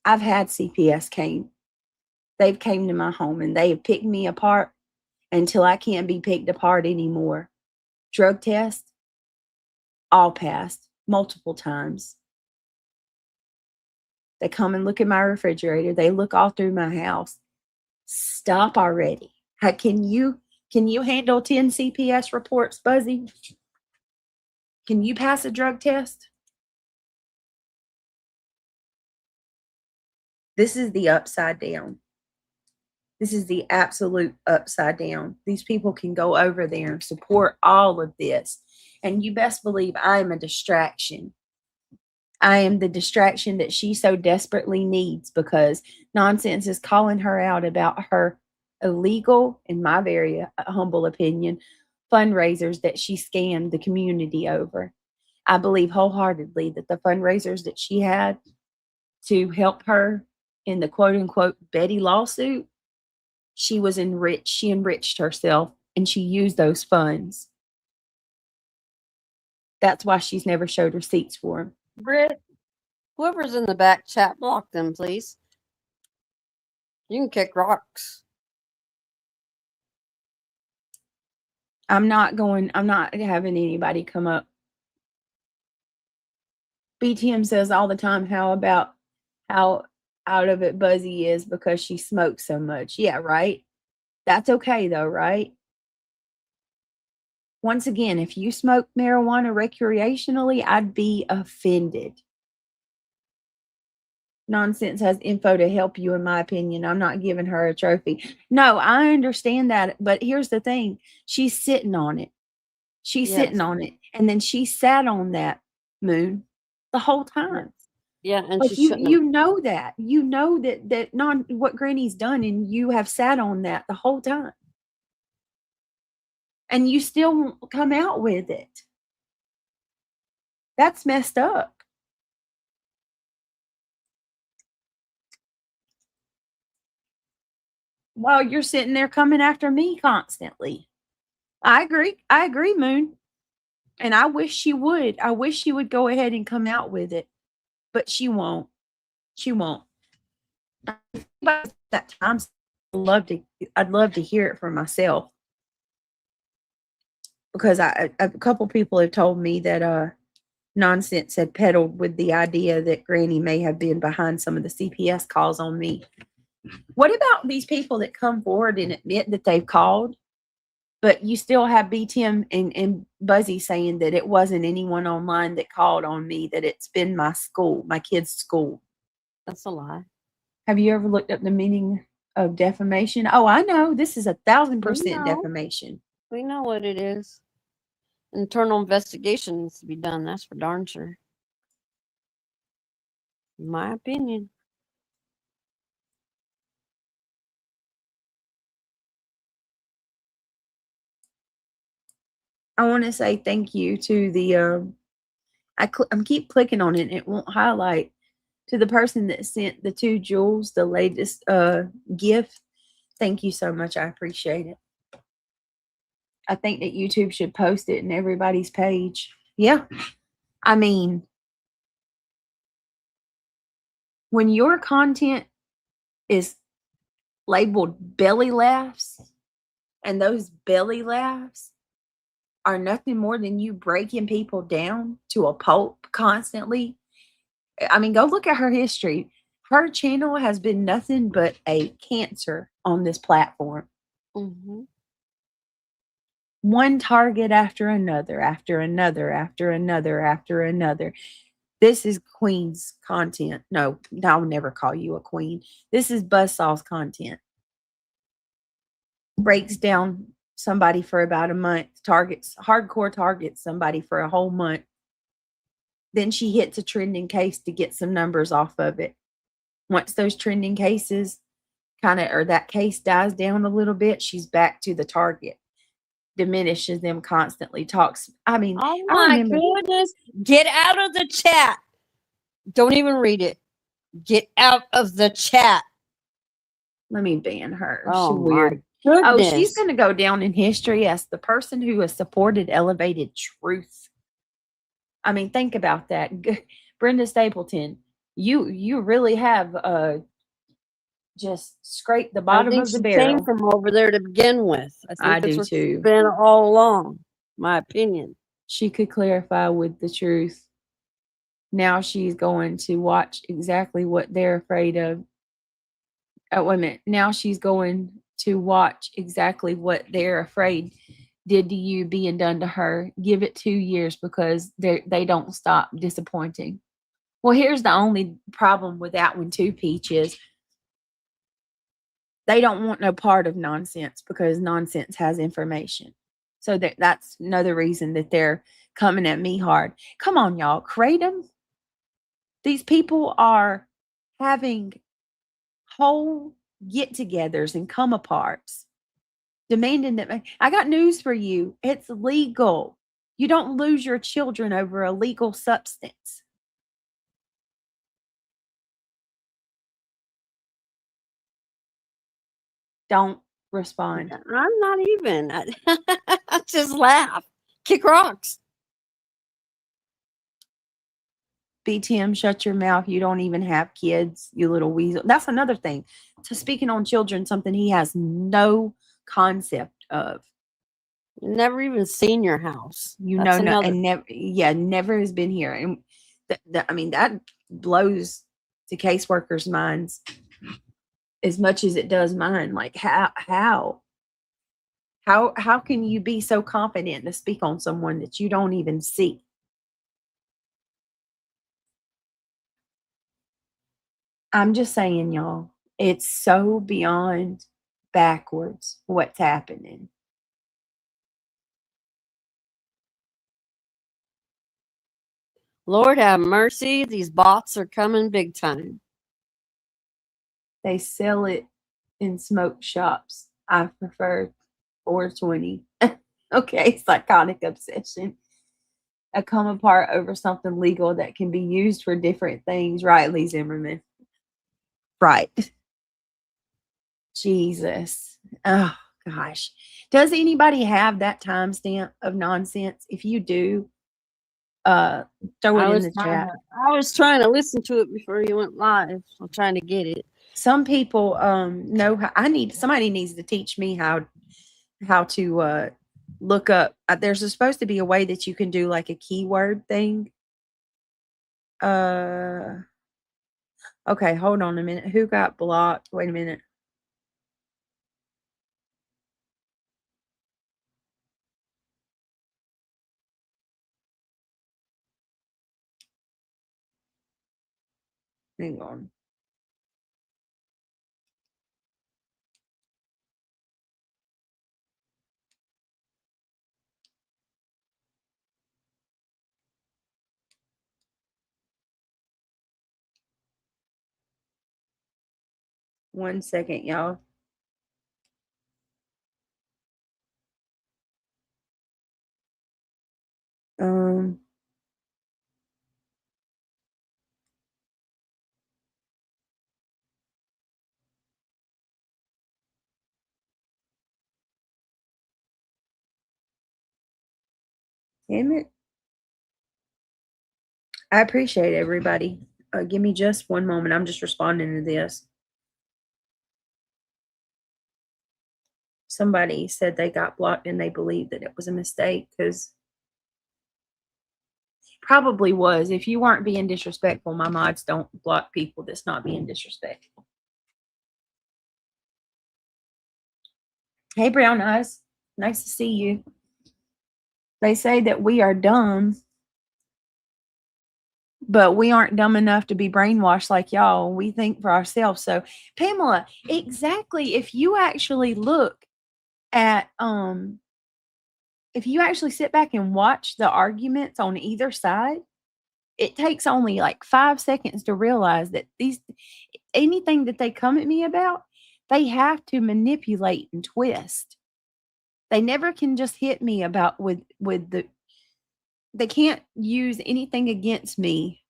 I've had CPS came. They've came to my home and they have picked me apart until I can't be picked apart anymore. Drug test, all passed multiple times. They come and look at my refrigerator. They look all through my house. Stop already. Can you handle 10 CPS reports, Buzzy? Can you pass a drug test? This is the upside down. This is the absolute upside down. These people can go over there and support all of this. And you best believe I am a distraction. I am the distraction that she so desperately needs because Nonsense is calling her out about her illegal, in my very humble opinion, fundraisers that she scammed the community over. I believe wholeheartedly that the fundraisers that she had to help her in the quote unquote Betty lawsuit, she enriched herself and she used those funds. That's why she's never showed receipts for them. Britt, whoever's in the back chat, block them, please. You can kick rocks. I'm not having anybody come up. BTM says all the time how out of it Buzzy is because she smokes so much. Yeah, right? That's okay though, right? Once again, if you smoke marijuana recreationally, I'd be offended. Nonsense has info to help you, in my opinion. I'm not giving her a trophy. No, I understand that. But here's the thing. She's sitting on it. She's Yes. sitting on it. And then she sat on that, Moon, the whole time. Yeah, and Like she you shouldn't you know that. You know that what Granny's done, and you have sat on that the whole time. And you still won't come out with it. That's messed up. While you're sitting there coming after me constantly. I agree, Moon. And I wish she would. I wish she would go ahead and come out with it. But she won't. She won't. That time I'd love to hear it for myself. Because a couple people have told me that Nonsense had peddled with the idea that Granny may have been behind some of the CPS calls on me. What about these people that come forward and admit that they've called, but you still have BTM and Buzzy saying that it wasn't anyone online that called on me, that it's been my school, my kid's school? That's a lie. Have you ever looked up the meaning of defamation? Oh, I know. This is 1,000% know. defamation. We know what it is. Internal investigation needs to be done. That's for darn sure. In my opinion. I want to say thank you to the I'm keep clicking on it and it won't highlight, to the person that sent the 2 jewels, the latest gift. Thank you so much. I appreciate it. I think that YouTube should post it in everybody's page. Yeah. I mean, when your content is labeled belly laughs, and those belly laughs are nothing more than you breaking people down to a pulp constantly. I mean, go look at her history. Her channel has been nothing but a cancer on this platform. Mm-hmm. One target after another, after another, after another, after another. This is Queen's content. No, I'll never call you a queen. This is Buzzsaw's content. Breaks down somebody for about a month, hardcore targets somebody for a whole month. Then she hits a trending case to get some numbers off of it. Once those trending cases or that case dies down a little bit, she's back to the target. Diminishes them constantly, talks. I mean, oh my goodness. Get out of the chat. Don't even read it. Get out of the chat. Let me ban her. Oh, she's weird. Goodness. Oh, she's going to go down in history as the person who has supported elevated truth. I mean, think about that. Brenda Stapleton, you really have just scraped the bottom of the barrel. Came from over there to begin with. I think do too. Been all along, my opinion. She could clarify with the truth. Now she's going to watch exactly what they're afraid of. Oh, wait a minute. Now she's going to watch exactly what they're afraid did to you being done to her. Give it 2 years because they don't stop disappointing. Well, here's the only problem with that one too, Peach, is they don't want no part of Nonsense because Nonsense has information. So that's another reason that they're coming at me hard. Come on, y'all. Kratom. These people are having whole get-togethers and come-aparts, demanding that. I got news for you. It's legal. You don't lose your children over a legal substance. Don't respond. I'm not even. I just laugh. Kick rocks. BTM, shut your mouth. You don't even have kids, you little weasel. That's another thing. So speaking on children, something he has no concept of. Never even seen your house. That's and never has been here. And I mean, that blows the caseworkers' minds as much as it does mine. Like how can you be so confident to speak on someone that you don't even see? I'm just saying, y'all, it's so beyond backwards what's happening. Lord have mercy, these bots are coming big time. They sell it in smoke shops. I prefer 420. Okay, psychotic obsession. I come apart over something legal that can be used for different things. Right, Lee Zimmerman. Right. Jesus. Oh, gosh. Does anybody have that timestamp of nonsense? If you do, throw it in the chat. I was trying to listen to it before you went live. I'm trying to get it. Some people know how, somebody needs to teach me how to look up. There's supposed to be a way that you can do like a keyword thing. Okay, hold on a minute. Who got blocked? Wait a minute. Hang on. One second, y'all. Um, damn it. I appreciate everybody. Give me just one moment. I'm just responding to this. Somebody said they got blocked and they believed that it was a mistake because probably was. If you weren't being disrespectful, my mods don't block people that's not being disrespectful. Hey, Brown Eyes. Nice to see you. They say that we are dumb, but we aren't dumb enough to be brainwashed like y'all. We think for ourselves. So, Pamela, exactly. If you actually look at, if you actually sit back and watch the arguments on either side, it takes only like 5 seconds to realize that anything that they come at me about, they have to manipulate and twist. They never can just hit me about they can't use anything against me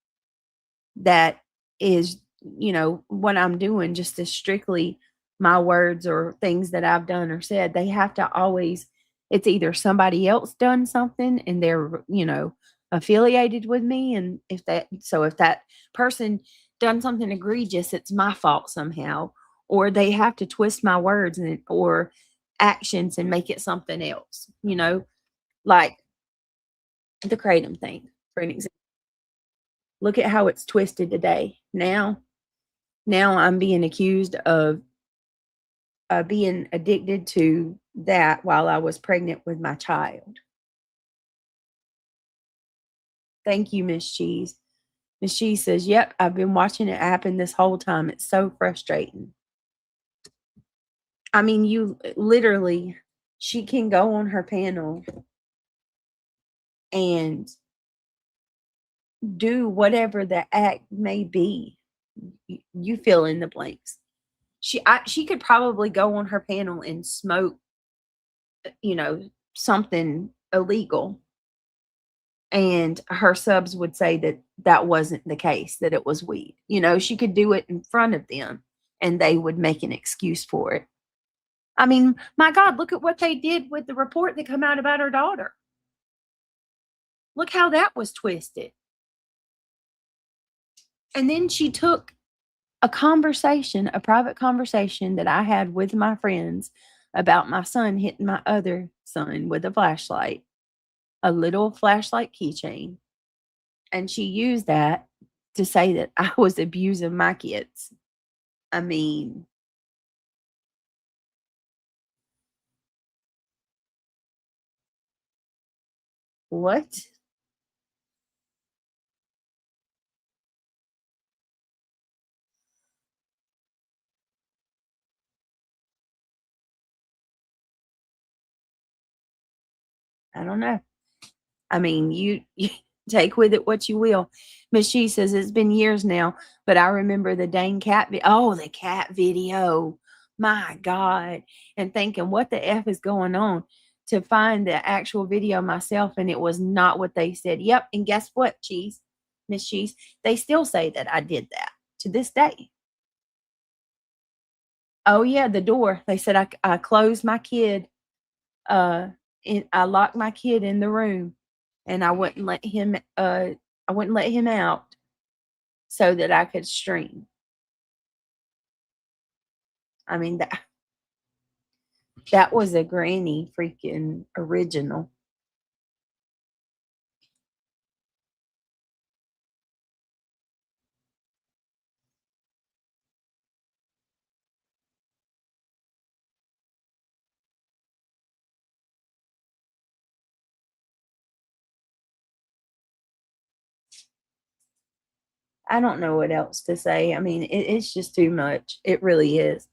that is, what I'm doing just as strictly my words or things that I've done or said. They have to always, it's either somebody else done something and they're, affiliated with me. And if that person done something egregious, it's my fault somehow, or they have to twist my words or actions and make it something else, like the kratom thing, for an example. Look at how it's twisted today. Now I'm being accused of being addicted to that while I was pregnant with my child. Thank you, Miss Cheese. Miss Cheese says, yep, I've been watching it happen this whole time. It's so frustrating. I mean, you literally, she can go on her panel and do whatever the act may be. You fill in the blanks. She could probably go on her panel and smoke, something illegal. And her subs would say that that wasn't the case, that it was weed. She could do it in front of them and they would make an excuse for it. I mean, my God, look at what they did with the report that came out about her daughter. Look how that was twisted. And then she took a private conversation that I had with my friends about my son hitting my other son with a flashlight, a little flashlight keychain. And she used that to say that I was abusing my kids. I mean, what? I don't know. I mean, Take with it what you will. Miss She says it's been years now, but I remember the dang cat. Oh, the cat video. My God. And thinking, what the F is going on? To find the actual video myself, and it was not what they said. Yep. And guess what, Cheese? Miss Cheese? They still say that I did that to this day. Oh, yeah, the door. They said I closed my kid. I locked my kid in the room, and I wouldn't let him out so that I could stream. I mean, that was a granny freaking original. I don't know what else to say. I mean, it's just too much. It really is.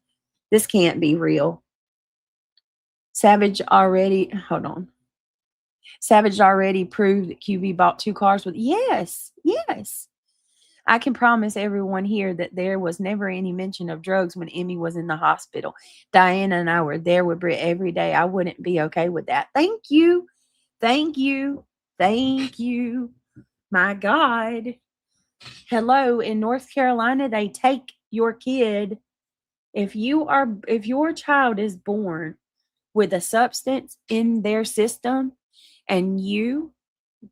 This can't be real. Savage already proved that QB bought 2 cars with. Yes. I can promise everyone here that there was never any mention of drugs when Emmy was in the hospital. Diana and I were there with Britt every day. I wouldn't be okay with that. Thank you. My God. Hello, in North Carolina, they take your kid. If your child is born with a substance in their system and you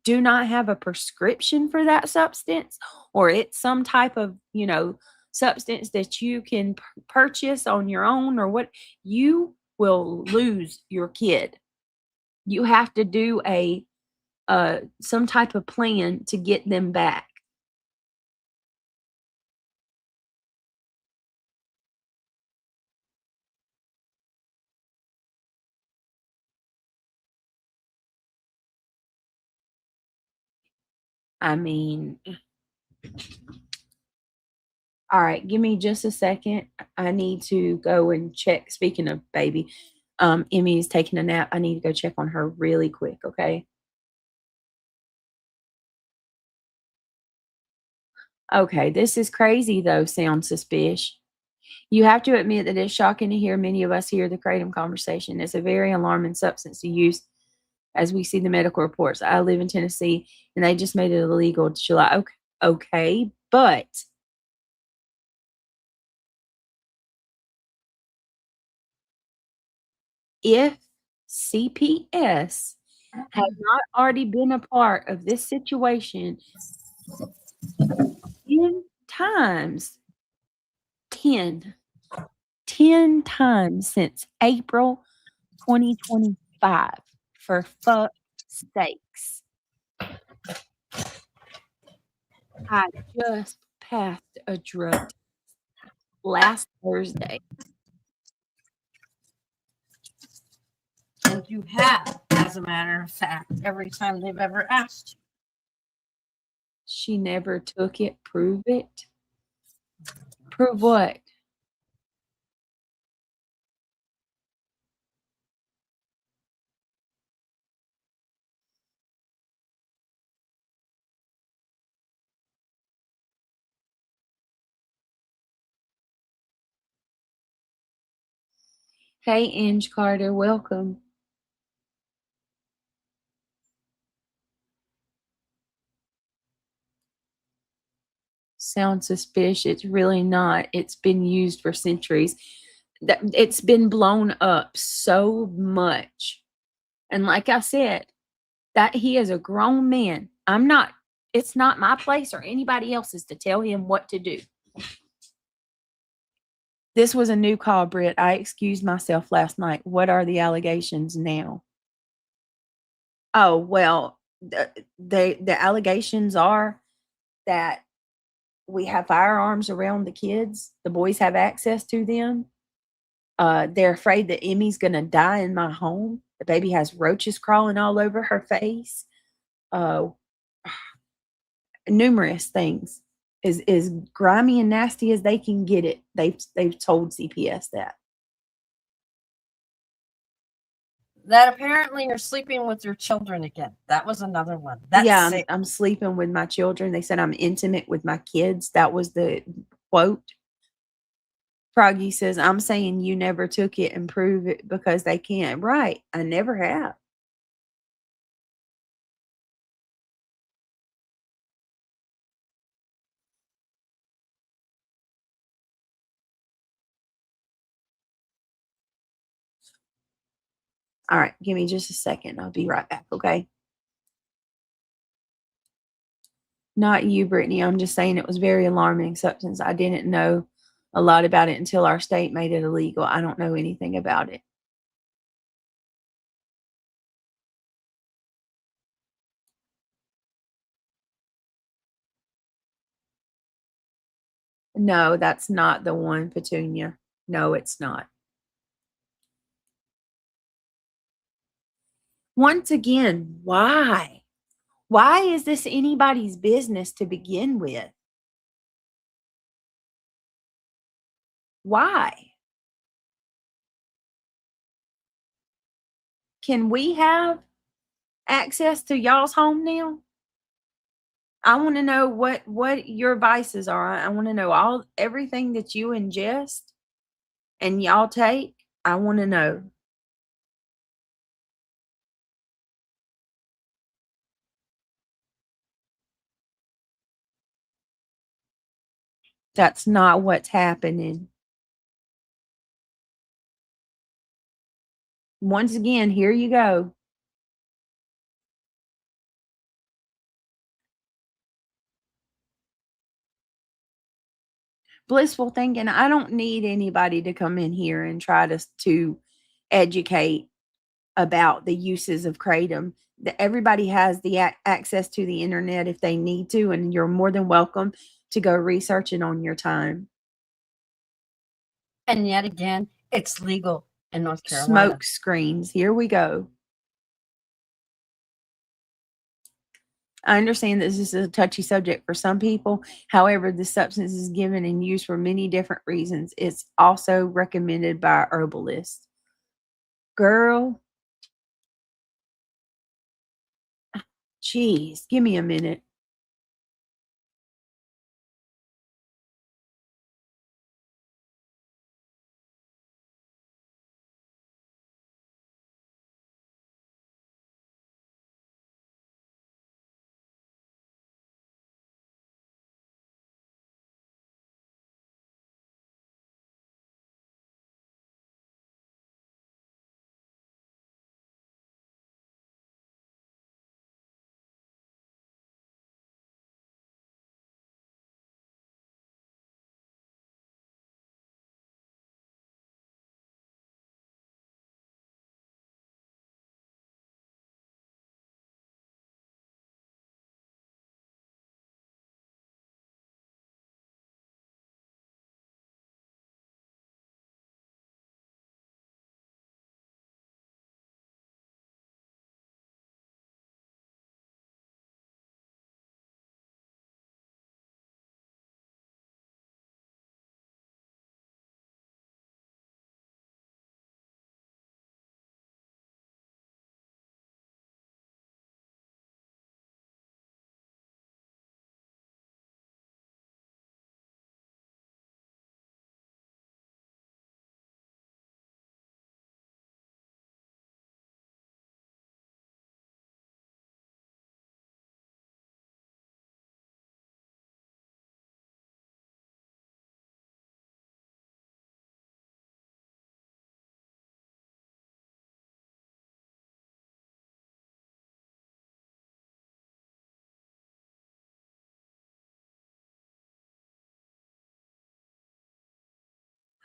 do not have a prescription for that substance, or it's some type of, substance that you can purchase on your own, or what, you will lose your kid. You have to do some type of plan to get them back. I mean, all right, give me just a second. I need to go and check. Speaking of baby, Emmy is taking a nap. I need to go check on her really quick, okay? Okay, this is crazy though, sound suspicious. You have to admit that it's shocking to hear many of us hear the kratom conversation. It's a very alarming substance to use as we see the medical reports. I live in Tennessee and they just made it illegal July. Okay, but if CPS had not already been a part of this situation 10 times, 10 times since April 2025, for fuck's sakes. I just passed a drug last Thursday. And you have, as a matter of fact, every time they've ever asked you. She never took it. Prove it. Prove what? Hey, Inge Carter, welcome. Sound suspicious. It's really not. It's been used for centuries. It's been blown up so much. And like I said, that he is a grown man. It's not my place or anybody else's to tell him what to do. This was a new call, Britt. I excused myself last night. What are the allegations now? Oh, well, the allegations are that we have firearms around the kids. The boys have access to them. They're afraid that Emmy's going to die in my home. The baby has roaches crawling all over her face. Numerous things. As grimy and nasty as they can get it. They've told CPS that. That apparently you're sleeping with your children again. That was another one. That's yeah, sick. I'm sleeping with my children. They said I'm intimate with my kids. That was the quote. Froggy says, I'm saying you never took it and prove it because they can't. Right. I never have. All right. Give me just a second. I'll be right back. Okay. Not you, Brittany. I'm just saying it was very alarming substance. I didn't know a lot about it until our state made it illegal. I don't know anything about it. No, that's not the one, Petunia. No, it's not. Once again, why? Why is this anybody's business to begin with? Why? Can we have access to y'all's home now? I want to know what your vices are. I want to know everything that you ingest and y'all take. I want to know. That's not what's happening. Once again, here you go. Blissful thinking, I don't need anybody to come in here and try to educate about the uses of kratom. Everybody has the access to the internet if they need to, and you're more than welcome to go research it on your time. And yet again, it's legal in North Carolina. Smoke screens. Here we go. I understand that this is a touchy subject for some people. However, this substance is given and used for many different reasons. It's also recommended by herbalists. Girl. Jeez, give me a minute.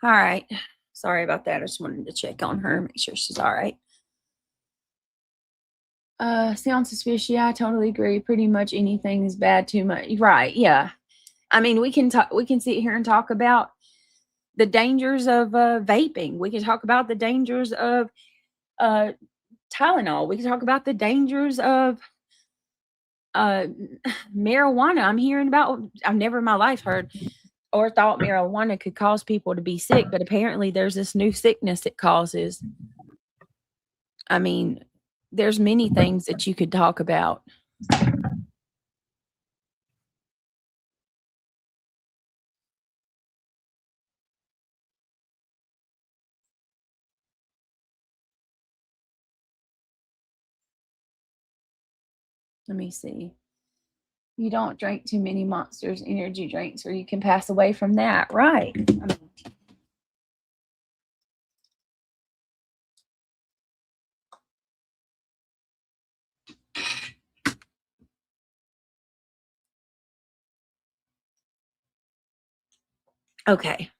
All right. Sorry about that. I just wanted to check on her, make sure she's all right. Sounds suspicious. Yeah, I totally agree. Pretty much anything is bad too much. Right. Yeah. I mean, we can sit here and talk about the dangers of vaping. We can talk about the dangers of Tylenol. We can talk about the dangers of marijuana. I'm hearing about, I've never in my life heard or thought marijuana could cause people to be sick, but apparently there's this new sickness it causes. I mean, there's many things that you could talk about. Let me see. You don't drink too many Monsters energy drinks or you can pass away from that. Right. I mean, okay.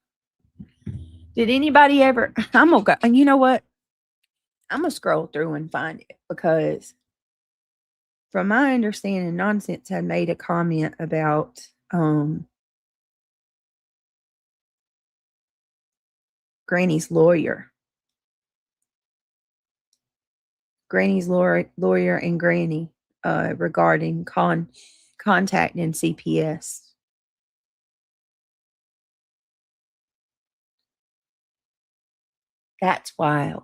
Did anybody ever? I'm gonna go. And you know what? I'm gonna scroll through and find it because, from my understanding, Nonsense had made a comment about Granny's lawyer. Granny's lawyer and Granny regarding contact and CPS. That's wild.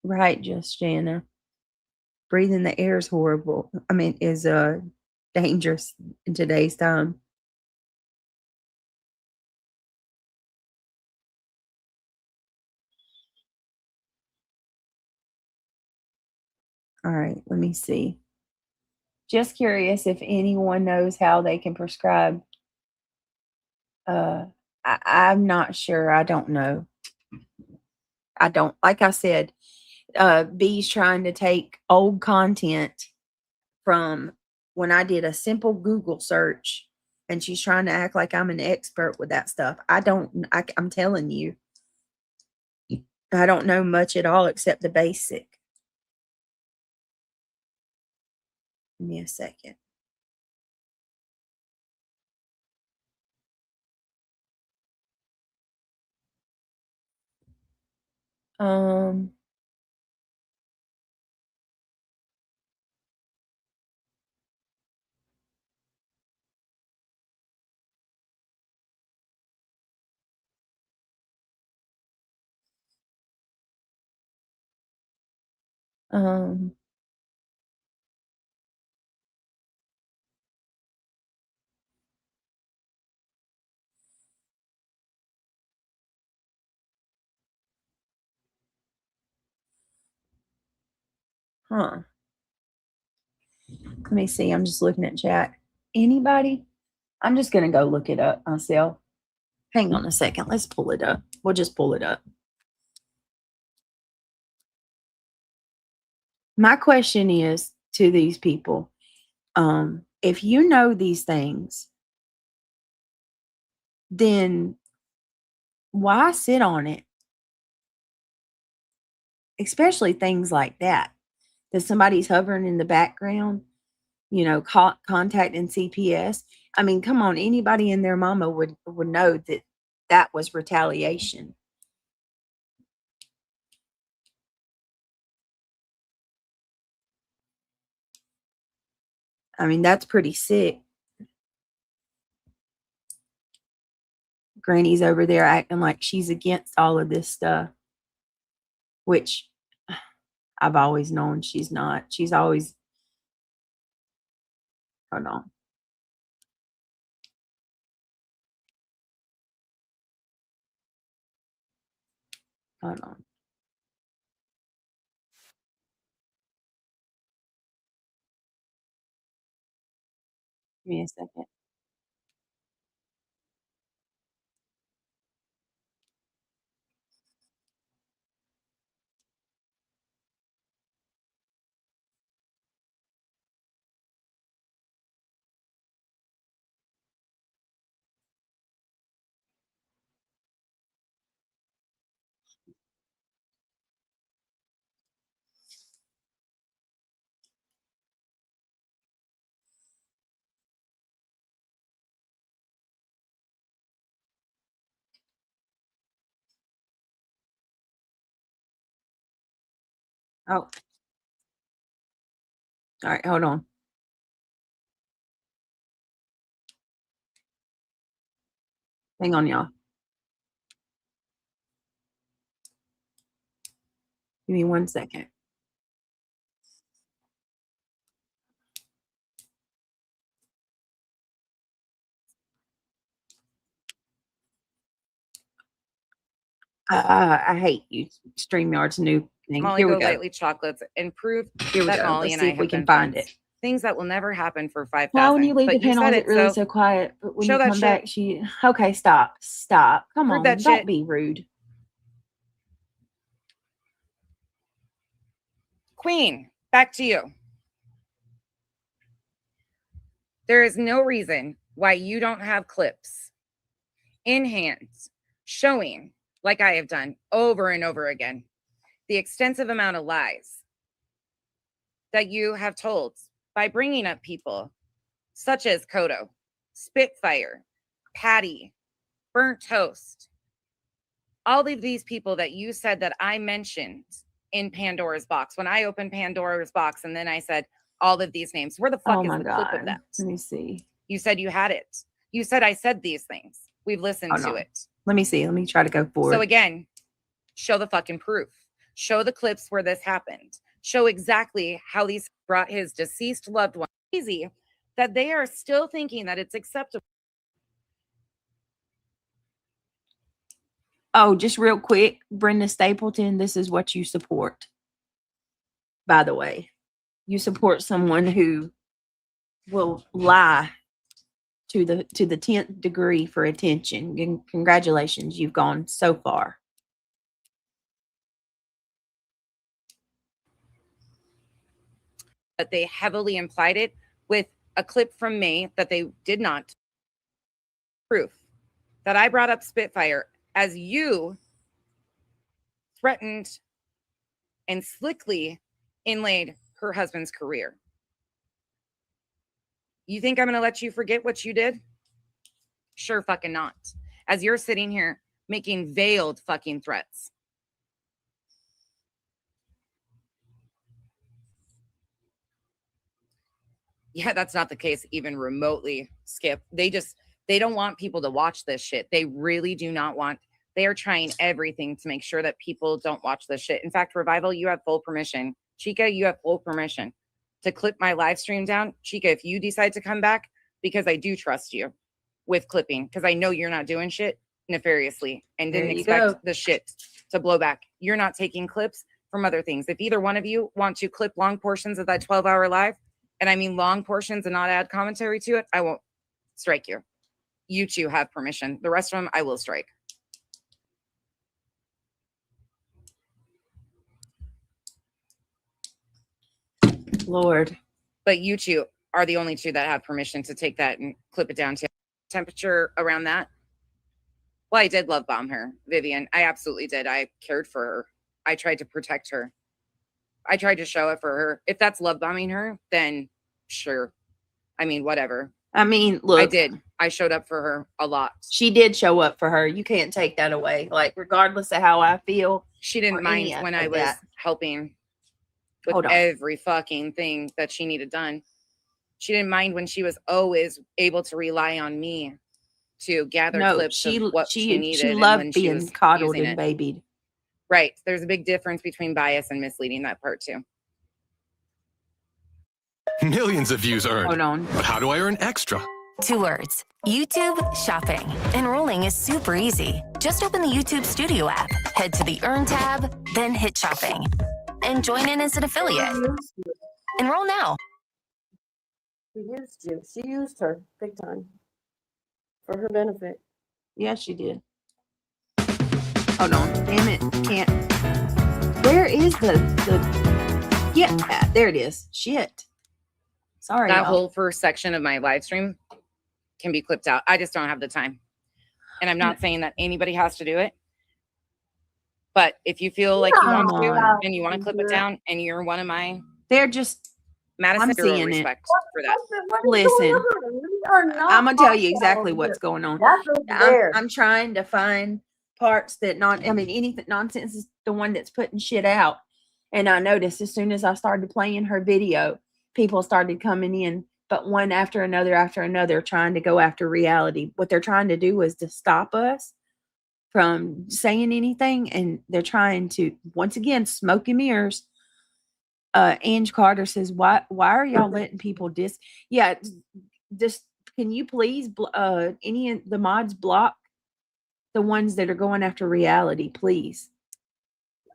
Right, just Jana. Breathing the air is horrible. I mean, is dangerous in today's time. All right, let me see. Just curious if anyone knows how they can prescribe. I'm not sure. I don't know. I don't, like I said, B's trying to take old content from when I did a simple Google search, and she's trying to act like I'm an expert with that stuff. I'm telling you, I don't know much at all except the basic. Give me a second. Um, um, huh. Let me see. I'm just looking at chat. Anybody? I'm just gonna go look it up myself. Hang on a second. Let's pull it up. We'll just pull it up. My question is to these people, if you know these things, then why sit on it? Especially things like that. That somebody's hovering in the background, contact and CPS. I mean, come on, anybody and their mama would know that that was retaliation. I mean, that's pretty sick. Granny's over there acting like she's against all of this stuff, which I've always known she's not. She's always, hold on. Hold on. Give me a second. Oh, all right. Hold on. Hang on, y'all. Give me 1 second. I hate you. StreamYard's new thing. Molly Here we Go go. Lightly chocolates and prove Here we that go. Molly Let's and see I if we have can been find friends. it. Things that will never happen for 5,000. Why, when you leave the But you panel, said is it really so so quiet? But when show you that come back, shit. she. Okay, stop. Stop. Come Prove on. that Don't shit. be rude. Queen, back to you. There is no reason why you don't have clips in hand showing, like I have done over and over again, the extensive amount of lies that you have told by bringing up people such as Kodo, Spitfire, Patty, Burnt Toast, all of these people that you said that I mentioned in Pandora's box. When I opened Pandora's box and then I said all of these names, where the fuck Oh is my the clip of God. that? Let me see. You said you had it. You said I said these things. We've listened Hold to on. it. Let me see. Let me try to go forward. So again, show the fucking proof. Show the clips where this happened. Show exactly how these brought his deceased loved one. Easy that they are still thinking that it's acceptable. Oh, just real quick, Brenda Stapleton, this is what you support. By the way, you support someone who will lie to the 10th degree for attention. And congratulations, you've gone so far. That they heavily implied it with a clip from May that they did not. Proof that I brought up Spitfire as you threatened and slickly inlaid her husband's career. You think I'm going to let you forget what you did? Sure fucking not. As you're sitting here making veiled fucking threats. Yeah, that's not the case even remotely, Skip. They don't want people to watch this shit. They really do not want. They are trying everything to make sure that people don't watch this shit. In fact, Revival, you have full permission. Chica, you have full permission to clip my live stream down. Chica, if you decide to come back, because I do trust you with clipping, because I know you're not doing shit nefariously and didn't expect the shit to blow back. You're not taking clips from other things. If either one of you want to clip long portions of that 12-hour live, and I mean long portions and not add commentary to it, I won't strike you. You two have permission. The rest of them, I will strike. Lord. But you two are the only two that have permission to take that and clip it down to temperature around that. Well, I did love bomb her, Vivian. I absolutely did. I cared for her. I tried to protect her. I tried to show it for her. If that's love bombing her, then sure. I mean, whatever. I mean, look. I did. I showed up for her a lot. She did show up for her. You can't take that away. Like, regardless of how I feel. She didn't mind when I was helping with every fucking thing that she needed done. She didn't mind when she was always able to rely on me to gather clips of what she needed. She loved being coddled and babied. Right. There's a big difference between bias and misleading, that part too. Millions of views earned. Hold on. But how do I earn extra? 2 words. YouTube shopping. Enrolling is super easy. Just open the YouTube Studio app, head to the Earn tab, then hit shopping. And join in as an affiliate. Enroll now. She used you. She used her big time for her benefit. Yeah, she did. Hold on. Damn it. Can't. Where is the yeah, there it is. Shit. Sorry. That whole first section of my live stream can be clipped out. I just don't have the time. And I'm not saying that anybody has to do it. But if you feel like you want to and you want to clip it down and you're one of my, they're just Madison, I'm seeing respect for that. Listen, I'm gonna tell you exactly what's going on. I'm trying to find parts that anything nonsense is the one that's putting shit out. And I noticed as soon as I started playing her video, people started coming in but one after another, trying to go after reality. What they're trying to do is to stop us from saying anything, and they're trying to, once again, smoke and mirrors. Ange Carter says, why are y'all letting people yeah, just can you please any of the mods block the ones that are going after reality, please?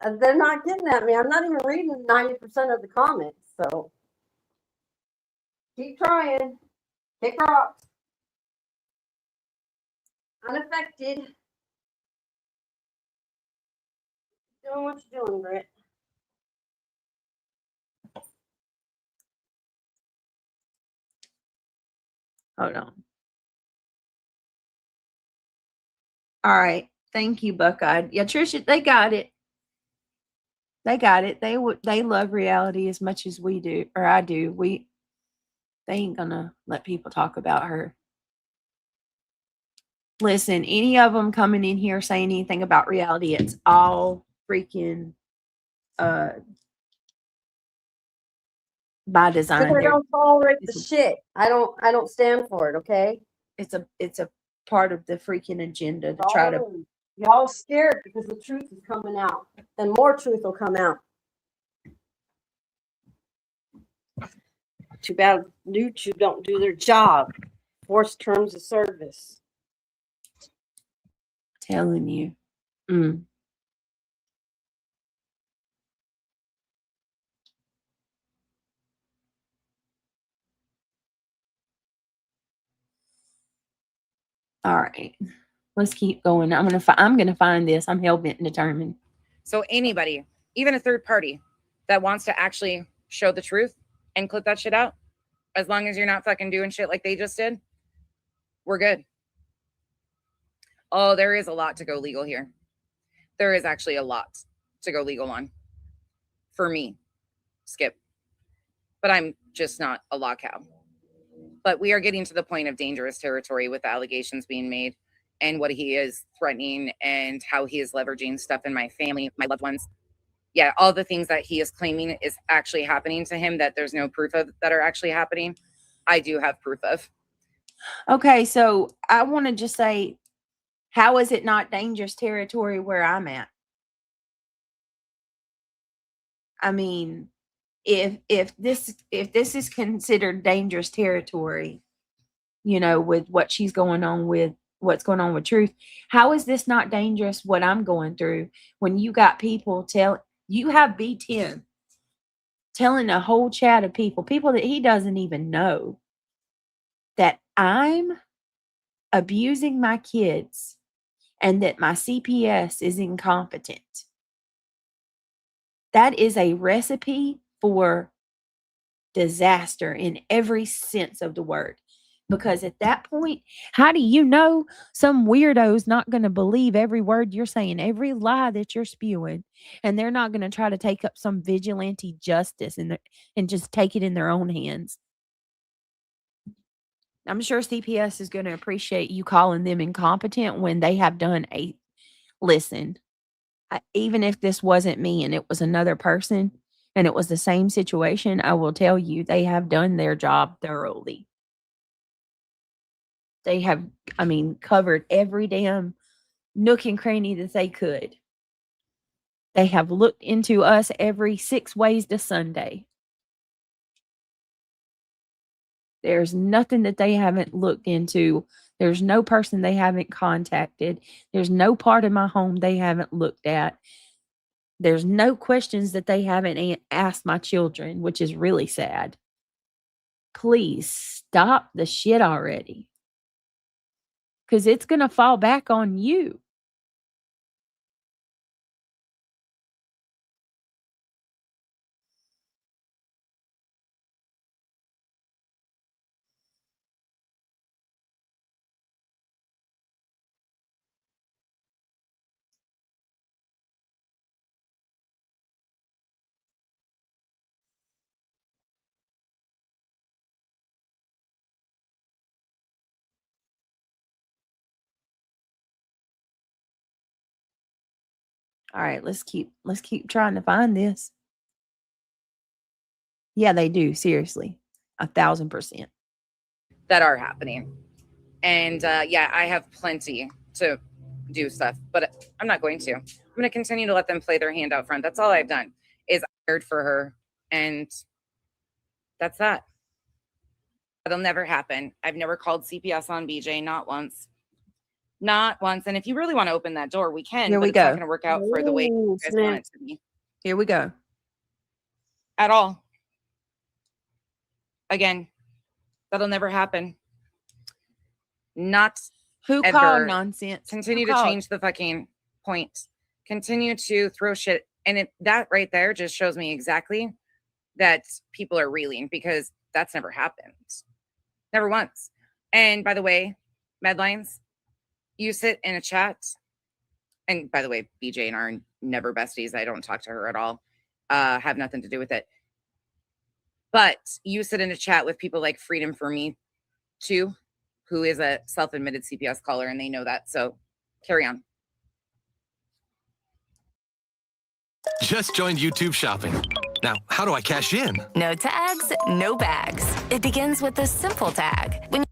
They're not getting at me. I'm not even reading 90% of the comments, so keep trying. Kick rocks. Unaffected. Doing what you're doing, Britt. Hold on. All right. Thank you, Buckeye. Yeah, Trisha, they got it. They got it. They love reality as much as we do, or I do. They ain't gonna let people talk about her. Listen, any of them coming in here saying anything about reality, it's all freaking by design. Because I don't tolerate the shit. I don't stand for it, okay? It's a part of the freaking agenda to try to. Y'all scared because the truth is coming out, and more truth will come out. Too bad YouTube don't do their job. Force terms of service. Telling you. All right, let's keep going. I'm gonna find this. I'm hell-bent and determined. So anybody, even a third party that wants to actually show the truth and clip that shit out, as long as you're not fucking doing shit like they just did, we're good. Oh, there is a lot to go legal here. There is actually a lot to go legal on. For me, Skip. But I'm just not a law cow. But we are getting to the point of dangerous territory with the allegations being made and what he is threatening and how he is leveraging stuff in my family, my loved ones. Yeah, all the things that he is claiming is actually happening to him that there's no proof of that are actually happening. I do have proof of. Okay, so I want to just say, how is it not dangerous territory where I'm at? I mean, if this is considered dangerous territory, you know, with what she's going on with, what's going on with Truth, how is this not dangerous what I'm going through when you got people you have B10 telling a whole chat of people that he doesn't even know, that I'm abusing my kids and that my CPS is incompetent. That is a recipe for disaster in every sense of the word. Because at that point, how do you know some weirdo's not going to believe every word you're saying, every lie that you're spewing, and they're not going to try to take up some vigilante justice and just take it in their own hands? I'm sure CPS is going to appreciate you calling them incompetent when they have done listen, even if this wasn't me and it was another person and it was the same situation, I will tell you they have done their job thoroughly. They have, covered every damn nook and cranny that they could. They have looked into us every 6 ways to Sunday. There's nothing that they haven't looked into. There's no person they haven't contacted. There's no part of my home they haven't looked at. There's no questions that they haven't asked my children, which is really sad. Please stop the shit already. Because it's going to fall back on you. All right, let's keep trying to find this. Yeah, they do. Seriously. 1,000%. that are happening. And yeah, I have plenty to do stuff, but I'm not going to. I'm going to continue to let them play their hand out front. That's all I've done is I cared for her, and that's that. That'll never happen. I've never called CPS on BJ, not once. Not once. And if you really want to open that door, we can. Here but we it's not go. going to work out for the way you guys want it to be. Here we go. At all. Again, that'll never happen. Not Who ever. called nonsense? Continue Who to called? change the fucking point. Continue to throw shit. And that right there just shows me exactly that people are reeling, because that's never happened. Never once. And by the way, Medlines, you sit in a chat. And by the way, BJ and I are never besties. I don't talk to her at all. Have nothing to do with it. But you sit in a chat with people like Freedom for Me too, who is a self-admitted CPS caller, and they know that. So carry on. Just joined YouTube Shopping. Now, how do I cash in? No tags, no bags. It begins with a simple tag. When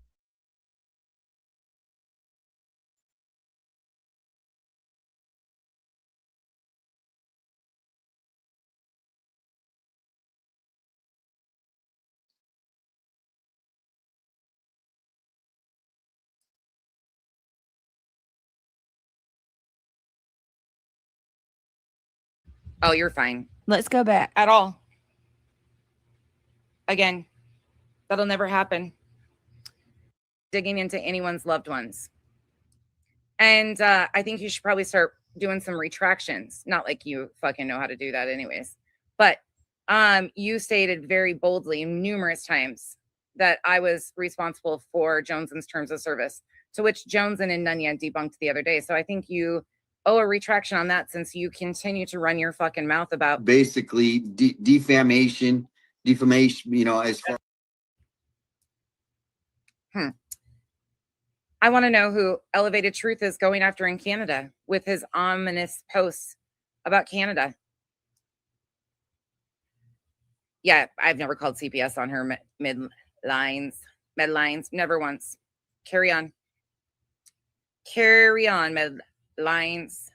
Oh, you're fine. Let's go back. At all. Again, that'll never happen. Digging into anyone's loved ones. And I think you should probably start doing some retractions. Not like you fucking know how to do that anyways. But you stated very boldly numerous times that I was responsible for Jones's terms of service, to which Jones and Nunya debunked the other day. So I think you owe a retraction on that, since you continue to run your fucking mouth about basically defamation, you know, as far. I want to know who Elevated Truth is going after in Canada with his ominous posts about Canada. Yeah, I've never called CPS on her medlines, never once. Carry on. Carry on, medlines.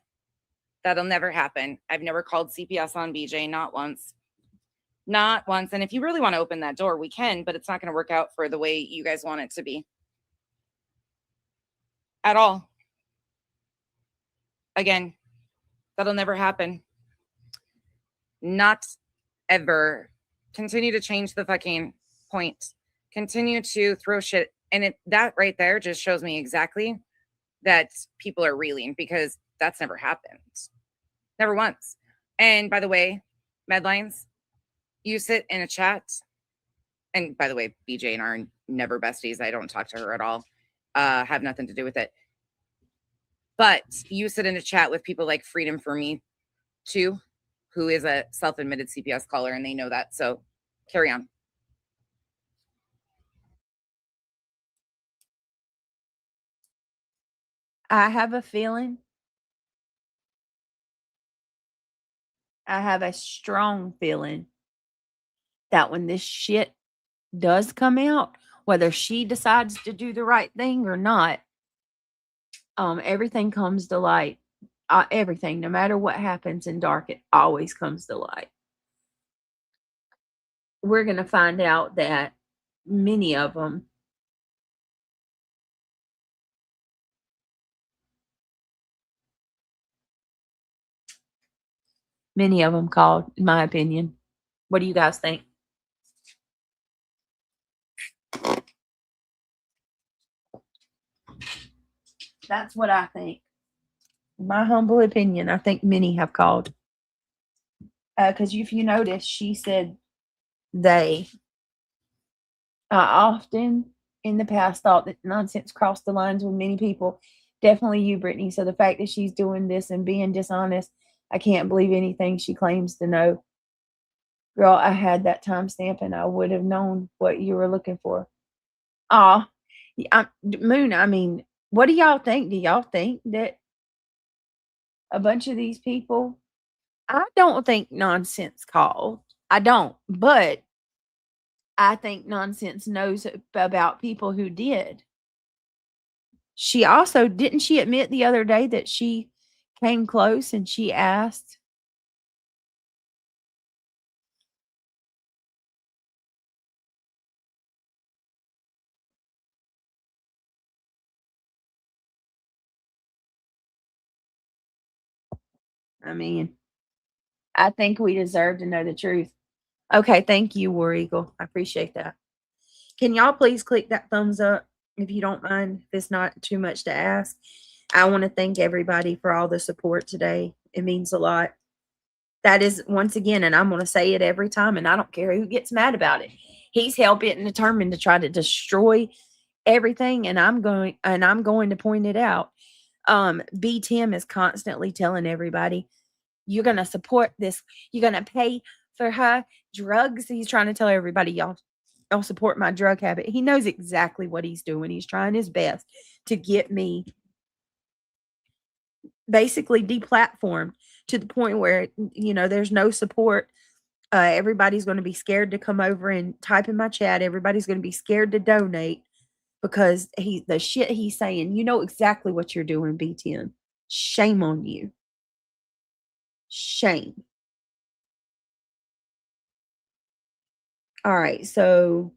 That'll never happen. I've never called CPS on BJ, not once. Not once. And if you really want to open that door, we can, but it's not going to work out for the way you guys want it to be. At all. Again, that'll never happen. Not ever. Continue to change the fucking point. Continue to throw shit. And that right there just shows me exactly that people are reeling, because that's never happened. Never once. And by the way, Medlines, you sit in a chat. And by the way, BJ and I are never besties. I don't talk to her at all. Have nothing to do with it. But you sit in a chat with people like Freedom for Me too, who is a self-admitted CPS caller, and they know that. So carry on. I have a feeling. I have a strong feeling that when this shit does come out, whether she decides to do the right thing or not, everything comes to light. Everything, no matter what happens in dark, it always comes to light. We're going to find out that many of them called, in my opinion. What do you guys think? That's what I think. In my humble opinion, I think many have called. Because if you notice, she said they. Often in the past thought that nonsense crossed the lines with many people. Definitely you, Brittany. So the fact that she's doing this and being dishonest, I can't believe anything she claims to know. Girl, I had that timestamp and I would have known what you were looking for. Moon, I mean, what do y'all think? Do y'all think that a bunch of these people, I don't think nonsense called. I don't, but I think Nonsense knows about people who did. She also, didn't she admit the other day that she came close and she asked? I mean, I think we deserve to know the truth. Okay, thank you, War Eagle. I appreciate that. Can y'all please click that thumbs up if you don't mind, if it's not too much to ask? I want to thank everybody for all the support today. It means a lot. That is, once again, and I'm going to say it every time, and I don't care who gets mad about it. He's hell-bent and determined to try to destroy everything, and I'm going to point it out. B. Tim is constantly telling everybody, you're going to support this. You're going to pay for her drugs. He's trying to tell everybody, y'all support my drug habit. He knows exactly what he's doing. He's trying his best to get me basically deplatformed to the point where, there's no support. Everybody's going to be scared to come over and type in my chat. Everybody's going to be scared to donate because the shit he's saying, you know exactly what you're doing, B10. Shame on you. Shame. All right, so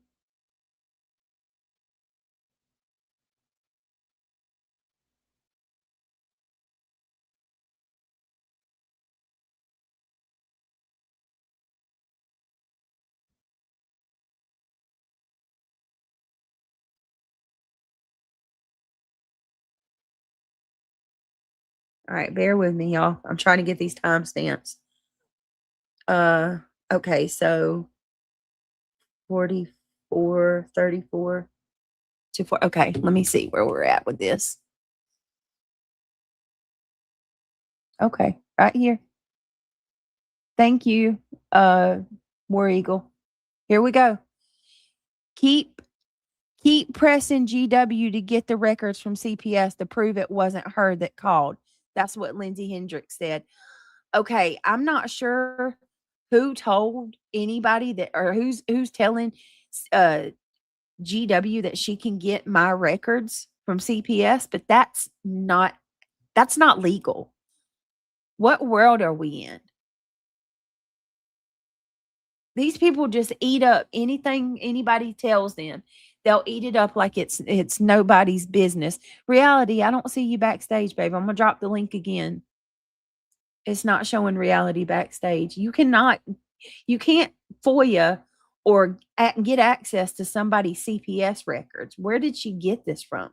all right, bear with me, y'all. I'm trying to get these timestamps. Okay, so 44, 34 to 4. Okay, let me see where we're at with this. Okay, right here. Thank you, War Eagle. Here we go. Keep pressing GW to get the records from CPS to prove it wasn't her that called. That's what Lindsay Hendricks said. Okay, I'm not sure who told anybody that, or who's telling GW that she can get my records from CPS, but that's not legal. What world are we in? These people just eat up anything anybody tells them. They'll eat it up like it's nobody's business. Reality, I don't see you backstage, babe. I'm going to drop the link again. It's not showing Reality backstage. You can't FOIA or get access to somebody's CPS records. Where did she get this from?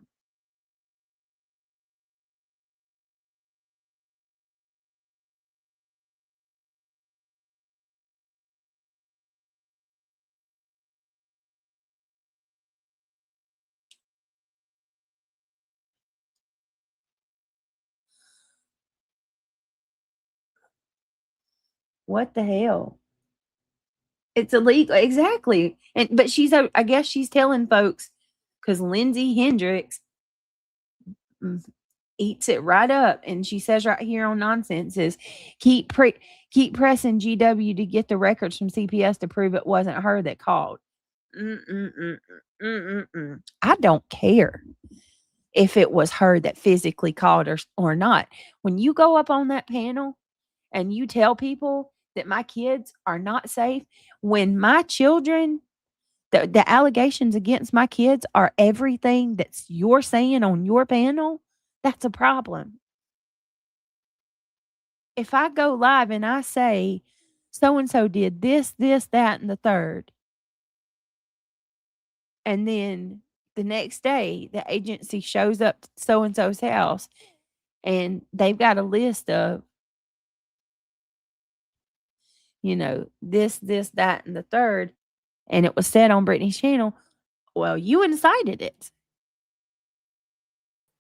What the hell? It's illegal. Exactly. But I guess she's telling folks, because Lindsay Hendricks eats it right up. And she says right here on Nonsense is keep pressing GW to get the records from CPS to prove it wasn't her that called. I don't care if it was her that physically called or not. When you go up on that panel and you tell people that my kids are not safe, when my children, the allegations against my kids are everything that's you're saying on your panel, that's a problem. If I go live and I say so-and-so did this, that, and the third, and then the next day the agency shows up to so-and-so's house and they've got a list of, this, that, and the third, and it was said on Brittany's channel, well, you incited it.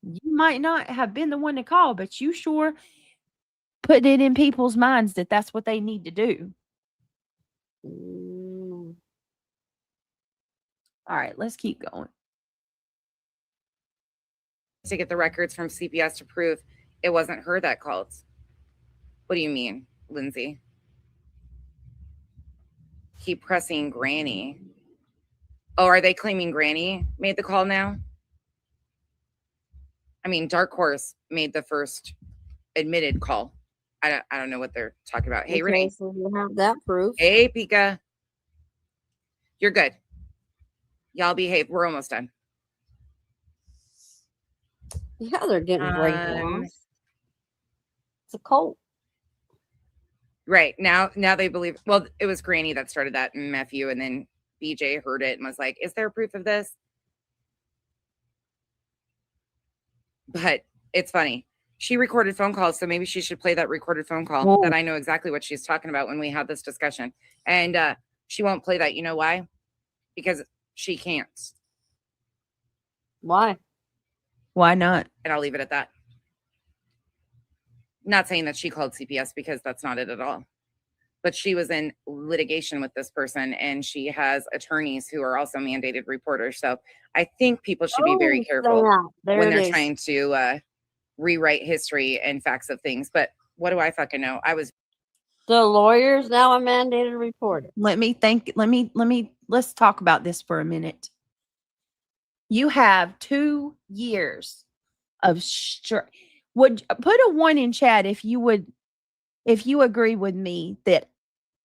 You might not have been the one to call, but you sure put it in people's minds that that's what they need to do. All right, let's keep going. To get the records from CPS to prove it wasn't her that called. What do you mean, Lindsay? Keep pressing Granny. Oh, are they claiming Granny made the call now? I mean, Dark Horse made the first admitted call. I don't know what they're talking about. Hey, Okay, Renee. so you have that proof. Hey, Pika. You're good. Y'all behave. We're almost done. Yeah, they're getting brainwashed. Um, It's a cult. Right. Now they believe, well, it was Granny that started that and Matthew, and then BJ heard it and was like, is there proof of this? But it's funny. She recorded phone calls, so maybe she should play that recorded phone call Whoa. that I know exactly what she's talking about when we had this discussion. And she won't play that. You know why? Because she can't. Why? Why not? And I'll leave it at that. Not saying that she called CPS, because that's not it at all. But she was in litigation with this person, and she has attorneys who are also mandated reporters. So I think people should be very careful when they're trying to rewrite history and facts of things. But what do I fucking know? The lawyer's now a mandated reporter. Let's talk about this for a minute. You have 2 years of would put a 1 in chat if you agree with me that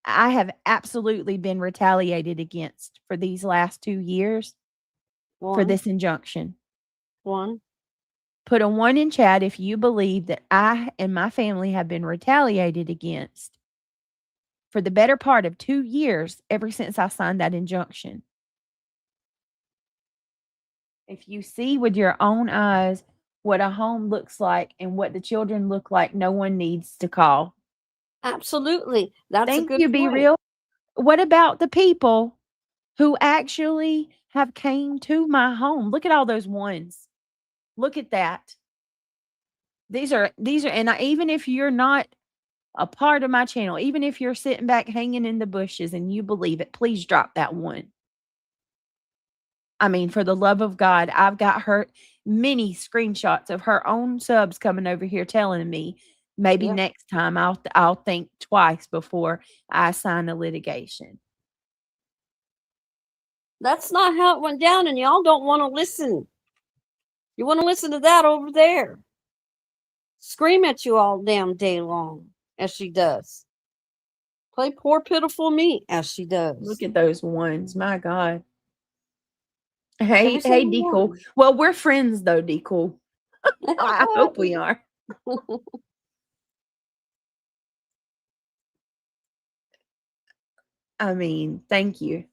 I have absolutely been retaliated against for these last 2 years for this injunction. 1. Put a 1 in chat if you believe that I and my family have been retaliated against for the better part of 2 years ever since I signed that injunction. If you see with your own eyes what a home looks like and what the children look like, no one needs to call. Absolutely. That's Thank a good you, Be point. Real. What about the people who actually have came to my home? Look at all those ones. Look at that. These are, and even if you're not a part of my channel, even if you're sitting back hanging in the bushes and you believe it, please drop that 1. I mean, for the love of God, I've got her many screenshots of her own subs coming over here telling me maybe next time I'll think twice before I sign a litigation. That's not how it went down, and y'all don't want to listen. You want to listen to that over there. Scream at you all damn day long, as she does. Play poor pitiful me, as she does. Look at those ones. My God. Hey, Every single Decool. one. Well, we're friends though, Decool. I hope we are. I mean, thank you.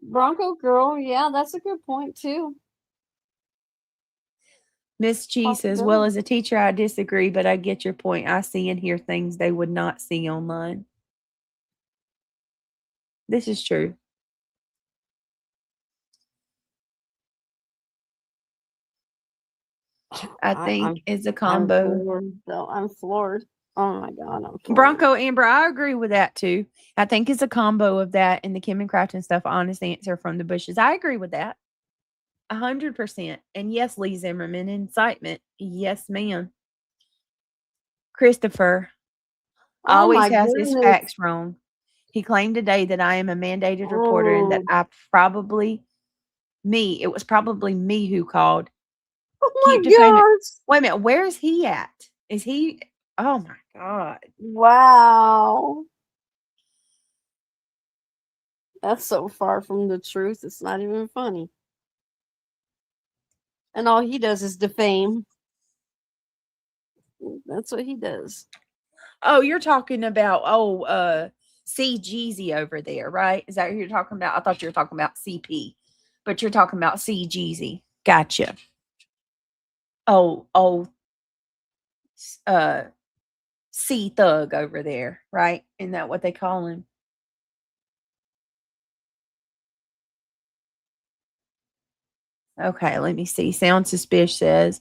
Bronco girl, yeah, that's a good point too. Miss Cheese says, well, as a teacher, I disagree, but I get your point. I see and hear things they would not see online. This is true. I think it's a combo. I'm floored. Oh my God, I'm floored. Bronco Amber, I agree with that too. I think it's a combo of that and the Kim and Crafton stuff. Honest answer from the bushes. I agree with that. 100%. And yes, Lee Zimmerman, incitement. Yes, ma'am. Christopher always has his facts wrong. He claimed today that I am a mandated reporter and that it was probably me who called. Oh my God. Wait a minute, where is he at? Is he? Oh my God. Wow. That's so far from the truth. It's not even funny. And all he does is defame. That's what he does. Oh, you're talking about, C. Jeezy over there, right? Is that who you're talking about? I thought you were talking about CP, but you're talking about C. Jeezy. Gotcha. C Thug over there, right? Isn't that what they call him? Okay, let me see. Sound Suspicious says,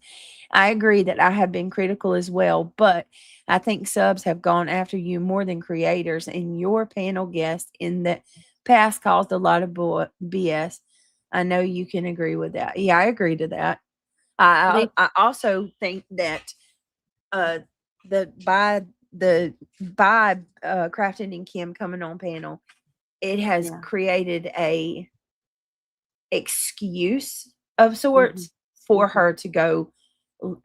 I agree that I have been critical as well, but I think subs have gone after you more than creators, and your panel guest in the past caused a lot of BS. I know you can agree with that. Yeah, I agree to that. I also think that by Crafton and Kim coming on panel, it has created a excuse of sorts for her to go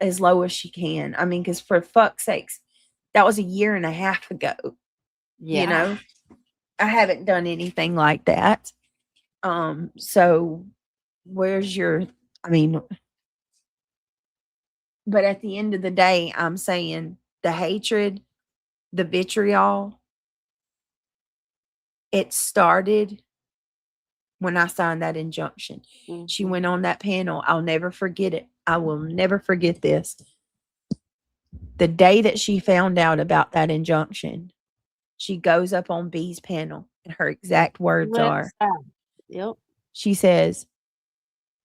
as low as she can. I mean, because for fuck's sakes, that was a year and a half ago. Yeah. You know, I haven't done anything like that. So where's your, I mean, but at the end of the day, I'm saying the hatred, the vitriol, it started when I signed that injunction. She went on that panel. I'll never forget it. I will never forget this. The day that she found out about that injunction, she goes up on B's panel, and her exact words are, Yep. she says,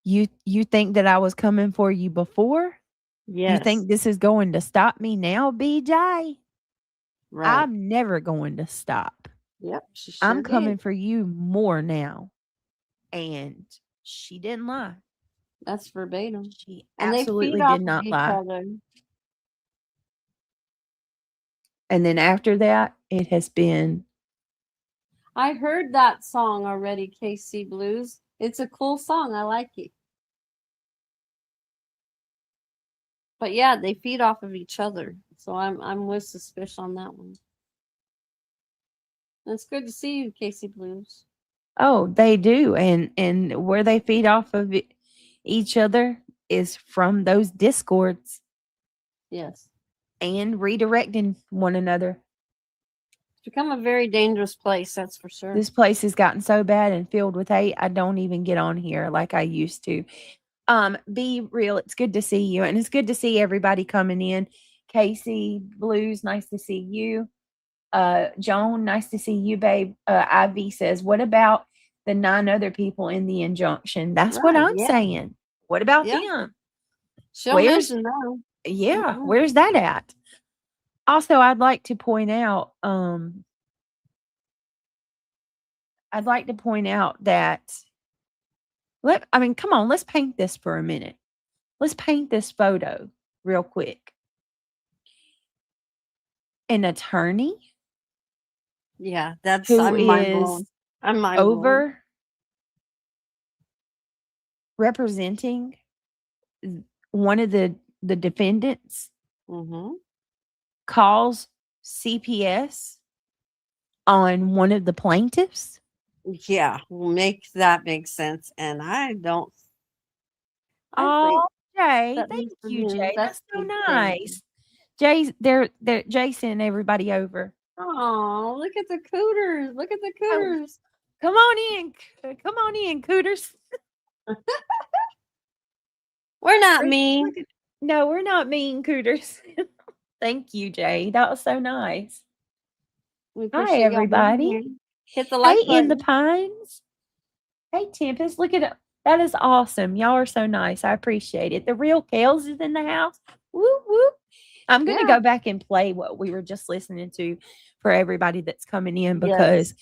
you think that I was coming for you before? Yes. You think this is going to stop me now, BJ? Right. I'm never going to stop. Yep. She sure I'm coming did. for you more now. And she didn't lie. That's verbatim. She And absolutely they feed off did not of each lie. other. And then after that, it has been, I heard that song already, KC Blues. It's a cool song. I like it. But yeah, they feed off of each other. So I'm with suspicion on that one. It's good to see you, KC Blues. oh, they do. And where they feed off of each other is from those discords Yes. and redirecting one another. It's become a very dangerous place, that's for sure. This place has gotten so bad and filled with hate. I don't even get on here like I used to. Be real. It's good to see you. And it's good to see everybody coming in. Casey Blues, nice to see you. Joan, nice to see you, babe. Ivy says, what about the 9 other people in the injunction? That's what Right, I'm yeah. saying. What about Yeah. them? She'll Where's- mention that. Yeah, Mhm. where's that at? Also, I'd like to point out that come on, let's paint this for a minute. Let's paint this photo real quick. An attorney Yeah, that's who I'm mind is blown. I'm mind blown. over representing one of the defendants Mm-hmm. calls CPS on one of the plaintiffs. Yeah, make that make sense. And I don't. I Oh, Jay, that thank needs to you, be Jay. That's so investigated. nice. Jay's they're Jay sent everybody over. Oh, look at the cooters! Look at the cooters! Come on in, cooters. We're not mean. No, we're not mean, cooters. Thank you, Jay. That was so nice. We Hi, appreciate y'all being everybody. here. Hit the like Hey, in the button. pines. Hey, Tempest, look at it. That is awesome. Y'all are so nice. I appreciate it. The real Kales is in the house. Whoop, whoop. I'm going to Yeah. go back and play what we were just listening to for everybody that's coming in Yes. because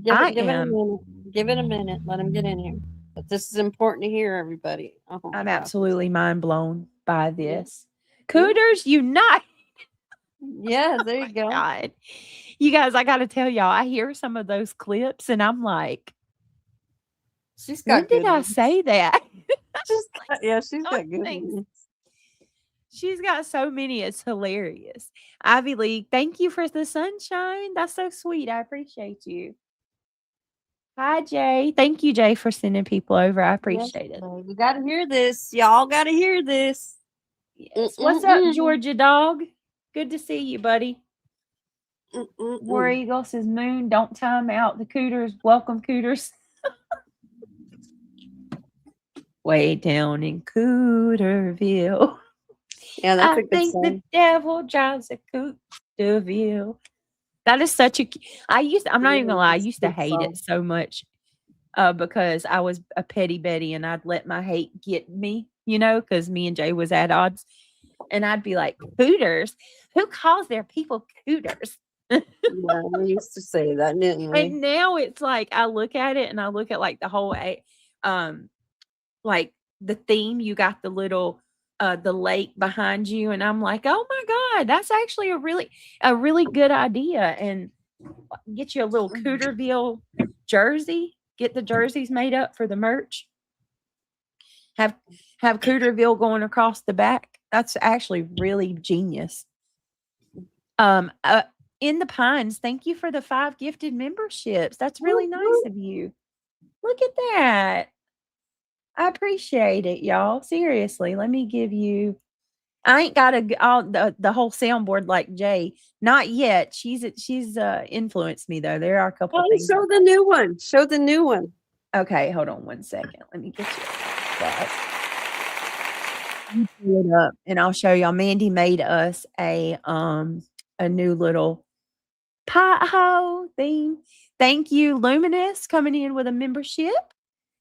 Give I it a am- minute. Give it a minute. Let them get in here. But this is important to hear, everybody. Oh, my I'm God. absolutely mind blown by this. Cooters unite. Yeah, there you go. God. You guys, I got to tell y'all, I hear some of those clips and I'm like, She's when got did good I ones. say that? She's Oh, got good thanks. ones. She's got so many. It's hilarious. Ivy League, thank you for the sunshine. That's so sweet. I appreciate you. Hi, Jay. Thank you, Jay, for sending people over. I appreciate it. You got to hear this. Y'all got to hear this. Yes. What's up, Georgia dog? Good to see you, buddy. War Eagle says, Moon, don't time out the cooters. Welcome, cooters. Way down in Cooterville. Yeah, that's I a good think song. the devil drives a Cooterville. That is such a. I'm not even gonna lie. I used to hate it so much, because I was a petty Betty and I'd let my hate get me, because me and Jay was at odds, and I'd be like, "Cooters? Who calls their people cooters?" Yeah, we used to say that, didn't we? And now it's like I look at it and I look at like the whole, like the theme. You got the little. The lake behind you, and I'm like, oh my God, that's actually a really good idea. And get you a little Cooterville jersey. Get the jerseys made up for the merch. Have Cooterville going across the back. That's actually really genius. In the Pines, thank you for the 5 gifted memberships. That's really nice of you. Look at that. I appreciate it, y'all. Seriously, let me give you. I ain't got the whole soundboard like Jay. Not yet. She's influenced me though. There are a couple Oh, things. show the new one. Show the new one. Okay, hold on one second. Let me get you that. You pull it up, and I'll show y'all. Mandy made us a new little pothole thing. Thank you, Luminous, coming in with a membership.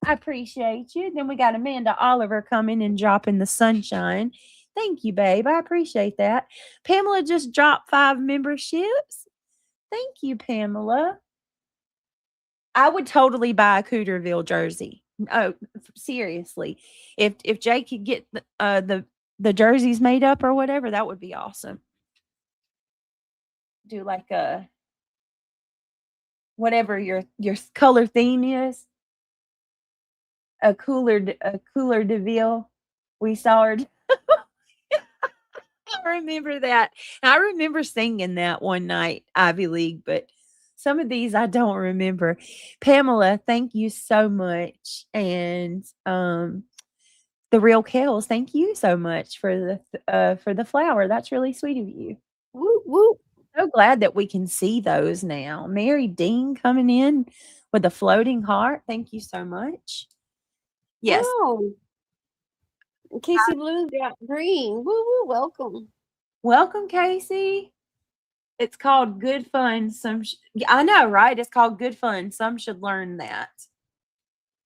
I appreciate you. Then we got Amanda Oliver coming and dropping the sunshine. Thank you, babe. I appreciate that. Pamela just dropped 5 memberships. Thank you, Pamela. I would totally buy a Cooterville jersey. Oh, seriously. If Jay could get the jerseys made up or whatever, that would be awesome. Do like a whatever your color theme is. A cooler DeVille. We saw her. I remember that. I remember singing that one night, Ivy League, but some of these I don't remember. Pamela, thank you so much. And the Real Kells, thank you so much for the flower. That's really sweet of you. Woo, woo. So glad that we can see those now. Mary Dean coming in with a floating heart. Thank you so much. Yes. Oh. Casey Blue got green. Woo woo, welcome. Welcome, Casey. It's called Good Fun. I know, right? It's called Good Fun. Some should learn that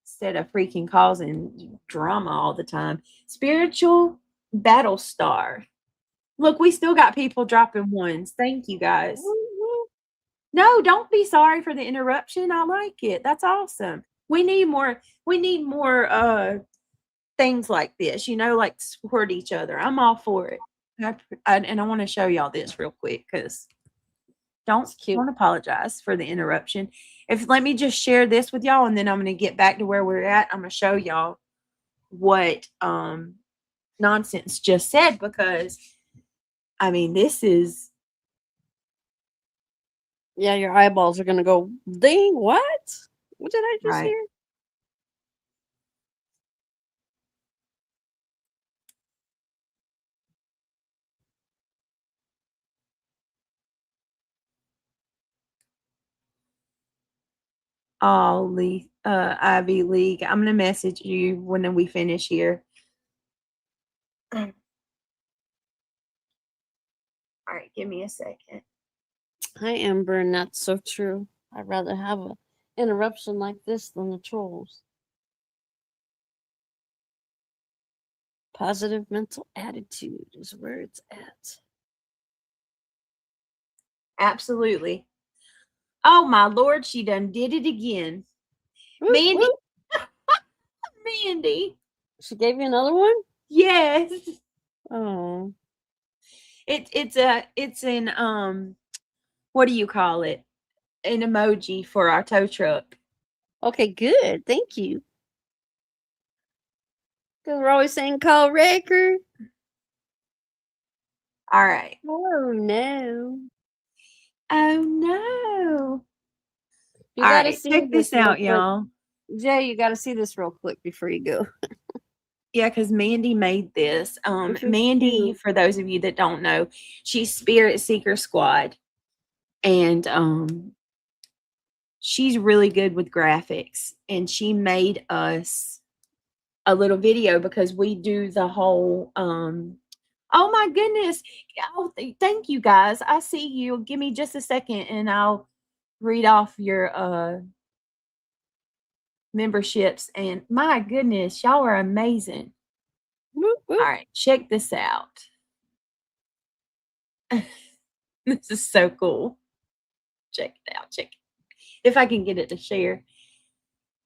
instead of freaking causing drama all the time. Spiritual Battle Star. Look, we still got people dropping ones. Thank you, guys. Woo, woo. No, don't be sorry for the interruption. I like it. That's awesome. We need more things like this, like support each other. I'm all for it. And I want to show y'all this real quick because don't apologize for the interruption. Let me just share this with y'all, and then I'm going to get back to where we're at. I'm going to show y'all what Nonsense just said, because I mean, this is. Yeah, your eyeballs are going to go, ding, what? What did I just Right. hear? Ivy League. I'm gonna message you when we finish here. All right, give me a second. Hi, Amber, and that's so true. I'd rather have an interruption like this than the trolls. Positive mental attitude is where it's at. Absolutely. Oh my Lord, she done did it again. Woo, Mandy. woo. Mandy. She gave you another one? Yes. Oh. It's an what do you call it? An emoji for our tow truck. Okay, good. Thank you. Because we're always saying call Wrecker. All right. Oh no. Oh no. You All gotta right, see check this real out, quick. y'all. Jay, you gotta see this real quick before you go. Yeah, because Mandy made this. This is Mandy, cute. for those of you that don't know, she's Spirit Seeker Squad. And she's really good with graphics. And she made us a little video because we do the whole oh my goodness. Oh, thank you guys. I see you. Give me just a second and I'll read off your memberships. And my goodness, y'all are amazing. Whoop, whoop. All right, check this out. This is so cool. Check it out. Check it. If I can get it to share.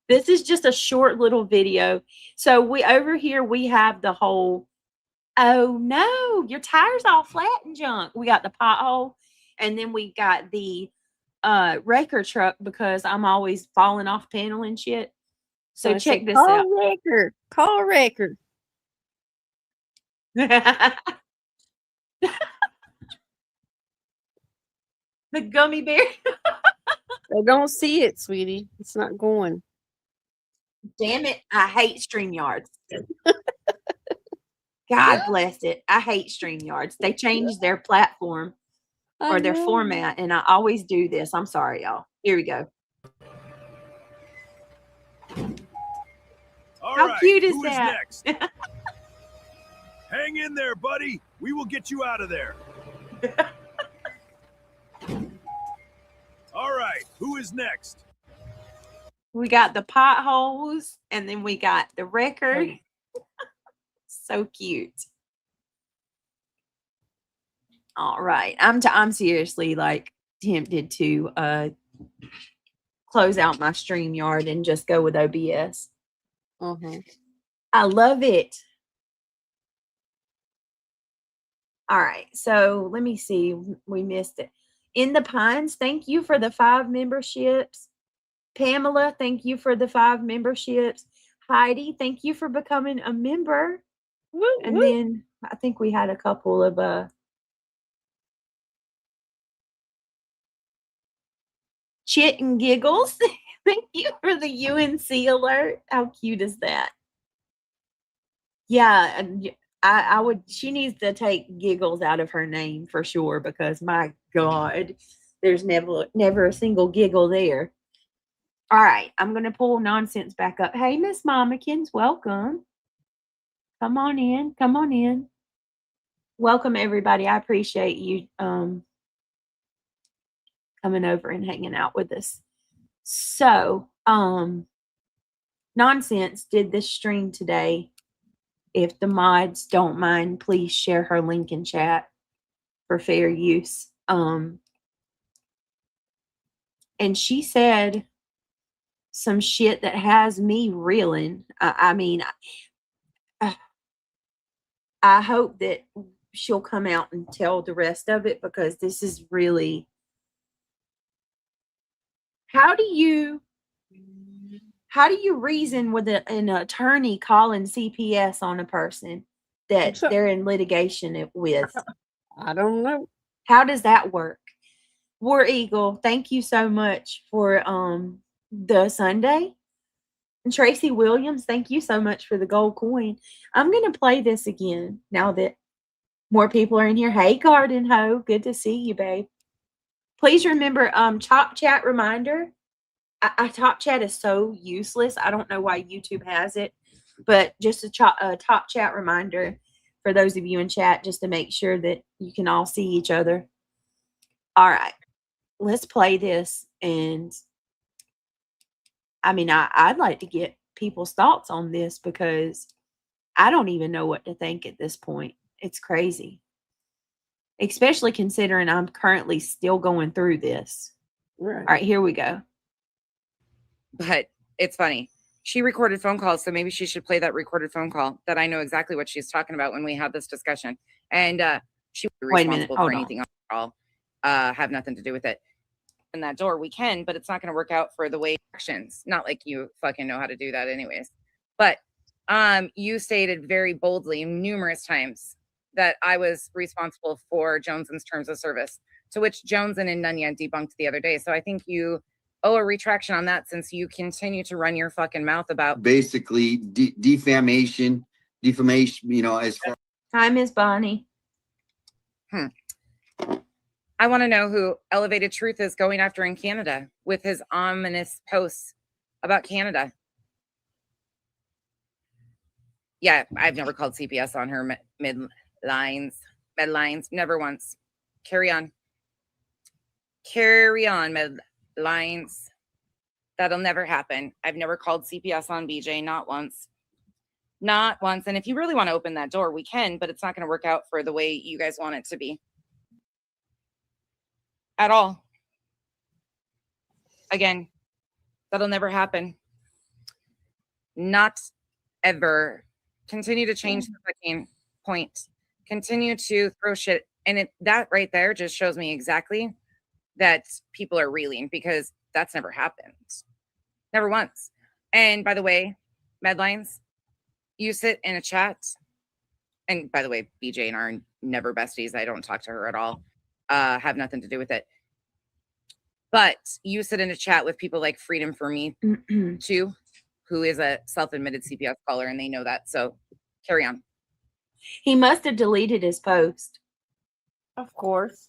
This is just a short little video. So we over here we have the whole, oh no, your tire's all flat and junk. We got the pothole, and then we got the wrecker truck because I'm always falling off panel and shit. So check this out. Call Wrecker. call a record. The gummy bear. I don't see it, sweetie. It's not going. Damn it. I hate StreamYards. God bless it. I hate StreamYards. They changed their platform or their format, and I always do this. I'm sorry, y'all. Here we go. All How right, cute is who that? next? Hang in there, buddy. We will get you out of there. All right, who is next? We got the potholes, and then we got the record. So cute. All right, I'm seriously like tempted to close out my StreamYard and just go with OBS. I love it. All right, so let me see. We missed it. In the Pines, thank you for the 5 memberships. Pamela, thank you for the 5 memberships. Heidi, thank you for becoming a member. And then I think we had a couple of Chit and Giggles. Thank you for the UNC alert. How cute is that? Yeah, I would. She needs to take Giggles out of her name for sure, because my God, there's never a single giggle there. All right, I'm gonna pull Nonsense back up. Hey, Miss Momikins, welcome. Come on in. Come on in. Welcome everybody. I appreciate you coming over and hanging out with us. So, Nonsense did this stream today. If the mods don't mind, please share her link in chat for fair use. And she said some shit that has me reeling. I mean, I hope that she'll come out and tell the rest of it, because this is really. How do you reason with an attorney calling CPS on a person that they're in litigation with? I don't know. How does that work? War Eagle, thank you so much for the Sunday. And Tracy Williams, thank you so much for the gold coin. I'm going to play this again now that more people are in here. Hey, Garden Ho, good to see you, babe. Please remember, Top Chat reminder. Top Chat is so useless. I don't know why YouTube has it, but just a Top Chat reminder for those of you in chat, just to make sure that you can all see each other. All right, let's play this. And I mean, I'd like to get people's thoughts on this, because I don't even know what to think at this point. It's crazy. Especially considering I'm currently still going through this. Right. All right, here we go. But it's funny. She recorded phone calls, so maybe she should play that recorded phone call that I know exactly what she's talking about when we had this discussion. And she would be responsible for anything at all. Have nothing to do with it. In that door, we can, but it's not going to work out for the way actions. Not like you fucking know how to do that anyways. But you stated very boldly numerous times that I was responsible for Jones's terms of service, to which Jones and Nunya debunked the other day. So I think you owe a retraction on that, since you continue to run your fucking mouth about basically defamation, as far. Hi, Miss Bonnie. I want to know who Elevated Truth is going after in Canada with his ominous posts about Canada. Yeah, I've never called CPS on her medlines, never once. Carry on, medlines. That'll never happen. I've never called CPS on BJ, not once. Not once. And if you really want to open that door, we can, but it's not going to work out for the way you guys want it to be. At all. Again, that'll never happen. Not ever. Continue to change the fucking point. Continue to throw shit. And that right there just shows me exactly that people are reeling, because that's never happened. Never once. And by the way, Medlines, you sit in a chat, and by the way, BJ and I are never besties. I don't talk to her at all. Have nothing to do with it. But you sit in a chat with people like Freedom for Me too, who is a self-admitted CPS caller, and they know that. So carry on. He must have deleted his post. Of course.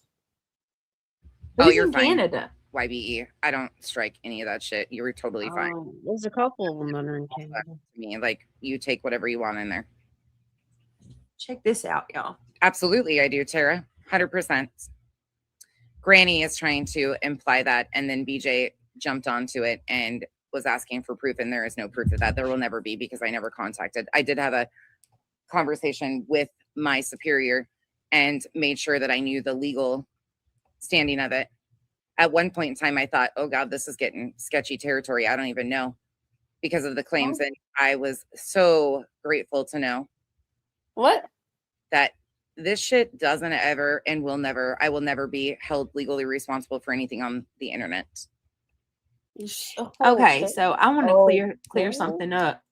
But Oh, he's you're in fine. Canada. YBE. I don't strike any of that shit. You were totally fine. There's a couple of them that are in Canada. To me, like, you take whatever you want in there. Check this out, y'all. Absolutely, I do, Tara. 100%. Granny is trying to imply that, and then BJ jumped onto it and was asking for proof, and there is no proof of that. There will never be, because I never contacted. I did have a conversation with my superior and made sure that I knew the legal standing of it. At one point in time, I thought, oh God, this is getting sketchy territory. I don't even know, because of the claims. And I was so grateful to know What? that this shit doesn't ever and will never, I will never be held legally responsible for anything on the internet. Okay, so I want to clear something up.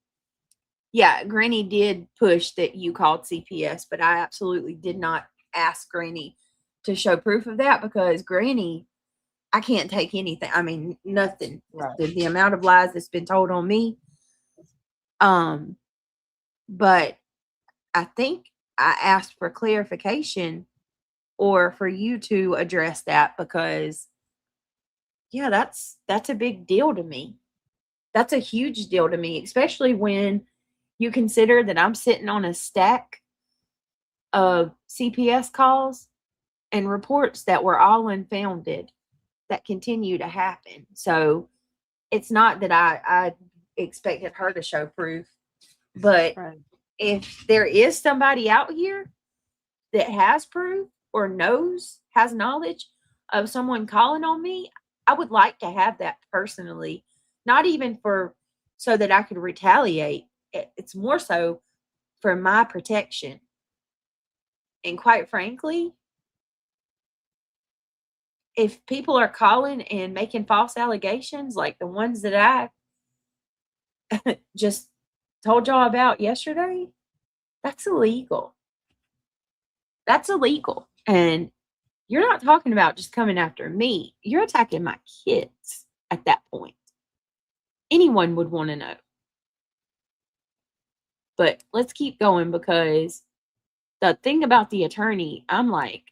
Yeah, Granny did push that you called CPS, but I absolutely did not ask Granny to show proof of that, because Granny, I can't take anything. I mean, nothing. Right. The amount of lies that's been told on me. But I think I asked for clarification or for you to address that, because yeah, that's a big deal to me. That's a huge deal to me, especially when you consider that I'm sitting on a stack of CPS calls and reports that were all unfounded that continue to happen. So it's not that I expected her to show proof, but Right. if there is somebody out here that has proof or has knowledge of someone calling on me, I would like to have that personally, not even so that I could retaliate. It's more so for my protection. And quite frankly, if people are calling and making false allegations like the ones that I just told y'all about yesterday, that's illegal. That's illegal. And you're not talking about just coming after me. You're attacking my kids at that point. Anyone would want to know. But let's keep going, because the thing about the attorney, I'm like,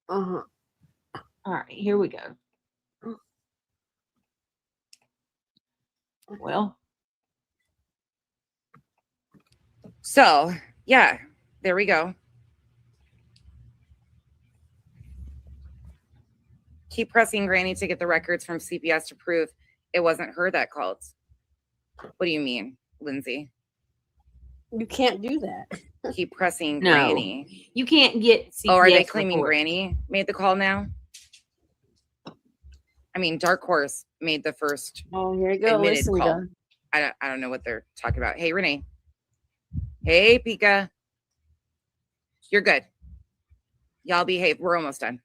all right, here we go. Well. So, yeah, there we go. Keep pressing Granny to get the records from CPS to prove it wasn't her that called. What do you mean, Lindsay? You can't do that. Keep pressing No. Granny. You can't get CPS Oh, are they claiming report. Granny made the call now? I mean, Dark Horse made the first Oh, here you go. admitted Listen, call. I don't know what they're talking about. Hey, Renee. Hey, Pika. You're good. Y'all behave. We're almost done.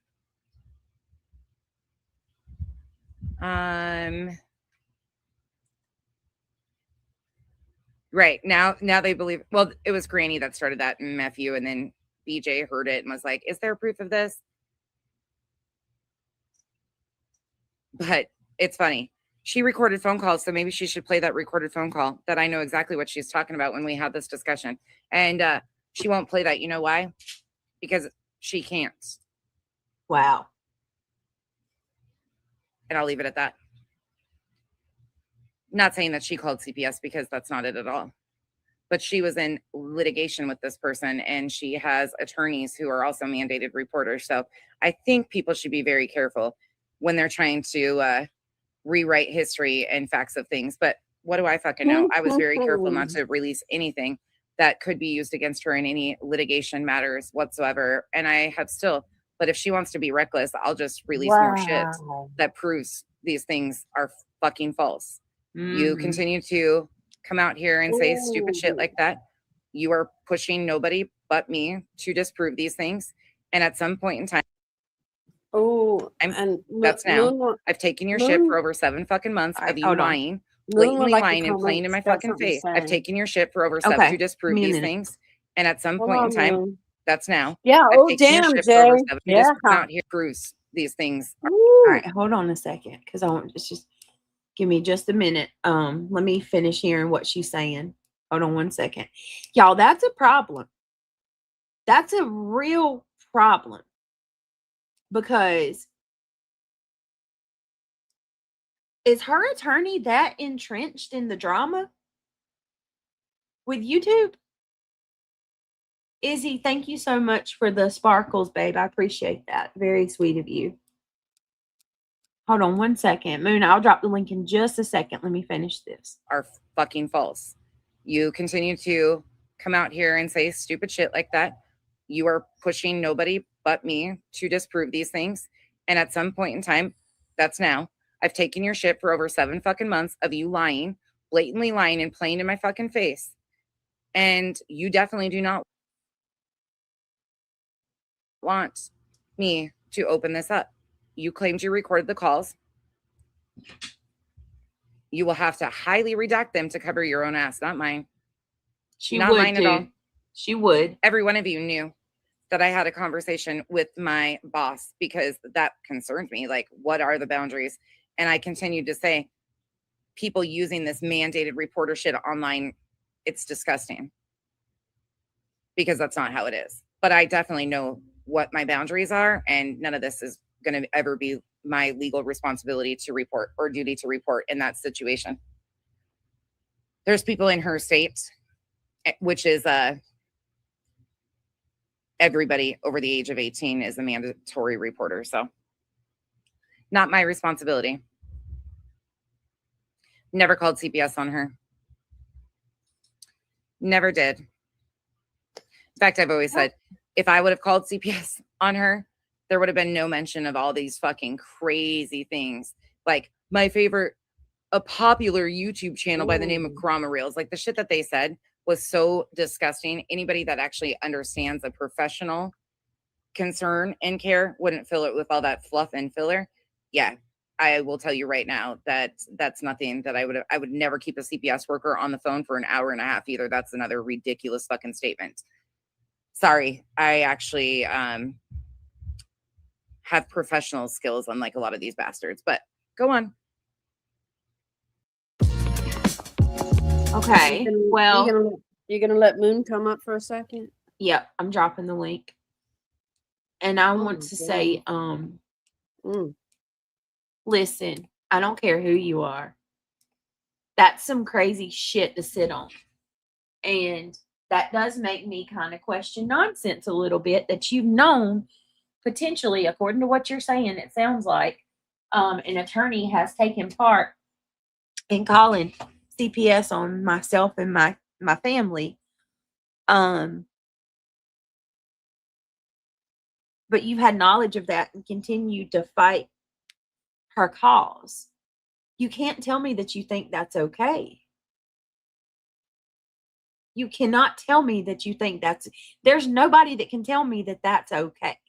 Right. Now they believe, well, it was Granny that started that in Matthew, and then BJ heard it and was like, is there proof of this? But it's funny. She recorded phone calls, so maybe she should play that recorded phone call that I know exactly what she's talking about when we had this discussion. And she won't play that. You know why? Because she can't. Wow. And I'll leave it at that. Not saying that she called CPS, because that's not it at all. But she was in litigation with this person, and she has attorneys who are also mandated reporters. So I think people should be very careful when they're trying to rewrite history and facts of things. But what do I fucking know? I was very careful not to release anything that could be used against her in any litigation matters whatsoever. And I have still, but if she wants to be reckless, I'll just release more shit that proves these things are fucking false. You continue to come out here and say stupid shit like that. You are pushing nobody but me to disprove these things. And at some point in time, that's now. I've taken your shit for over 7 fucking months of you lying blatantly like the lying and playing in my comments got fucking something to face. I've say. taken your shit for over 7 Okay, to disprove give me a these minute. things. And at some Hold point in on, time, Moon. that's now. Yeah. I've Oh, taken your damn, shit for over Jay. 7 to Yeah. just come out here and proves these things. All Woo. right, hold on a second, because I want just give me just a minute. Let me finish hearing what she's saying. Hold on one second. Y'all, that's a problem. That's a real problem. Because is her attorney that entrenched in the drama with YouTube? Izzy, thank you so much for the sparkles, babe. I appreciate that. Very sweet of you. Hold on one second. Moon, I'll drop the link in just a second. Let me finish this. Are fucking false. You continue to come out here and say stupid shit like that. You are pushing nobody but me to disprove these things. And at some point in time, that's now. I've taken your shit for over 7 fucking months of you lying, blatantly lying and playing in my fucking face. And you definitely do not want me to open this up. You claimed you recorded the calls. You will have to highly redact them to cover your own ass, not mine. Not mine at all. She would. Every one of you knew that I had a conversation with my boss because that concerned me. Like, what are the boundaries? And I continued to say, people using this mandated reporter shit online, it's disgusting. Because that's not how it is. But I definitely know what my boundaries are, and none of this is going to ever be my legal responsibility to report or duty to report in that situation. There's people in her state, which is everybody over the age of 18 is a mandatory reporter. So not my responsibility. Never called CPS on her. Never did. In fact, I've always said, if I would have called CPS on her, there would have been no mention of all these fucking crazy things. Like my favorite, a popular YouTube channel by the name of Karama Reels. Like the shit that they said was so disgusting. Anybody that actually understands a professional concern and care wouldn't fill it with all that fluff and filler. Yeah, I will tell you right now that that's nothing that I would never keep a CPS worker on the phone for an hour and a half either. That's another ridiculous fucking statement. Sorry, I actually have professional skills unlike a lot of these bastards, but go on. Okay. Well, you're gonna let Moon come up for a second? yep, I'm dropping the link. And I want to say, listen, I don't care who you are. That's some crazy shit to sit on. And that does make me kind of question nonsense a little bit that you've known potentially, according to what you're saying, it sounds like an attorney has taken part in calling CPS on myself and my family. But you've had knowledge of that and continued to fight her cause. You can't tell me that you think that's okay. You cannot tell me that you think there's nobody that can tell me that that's okay.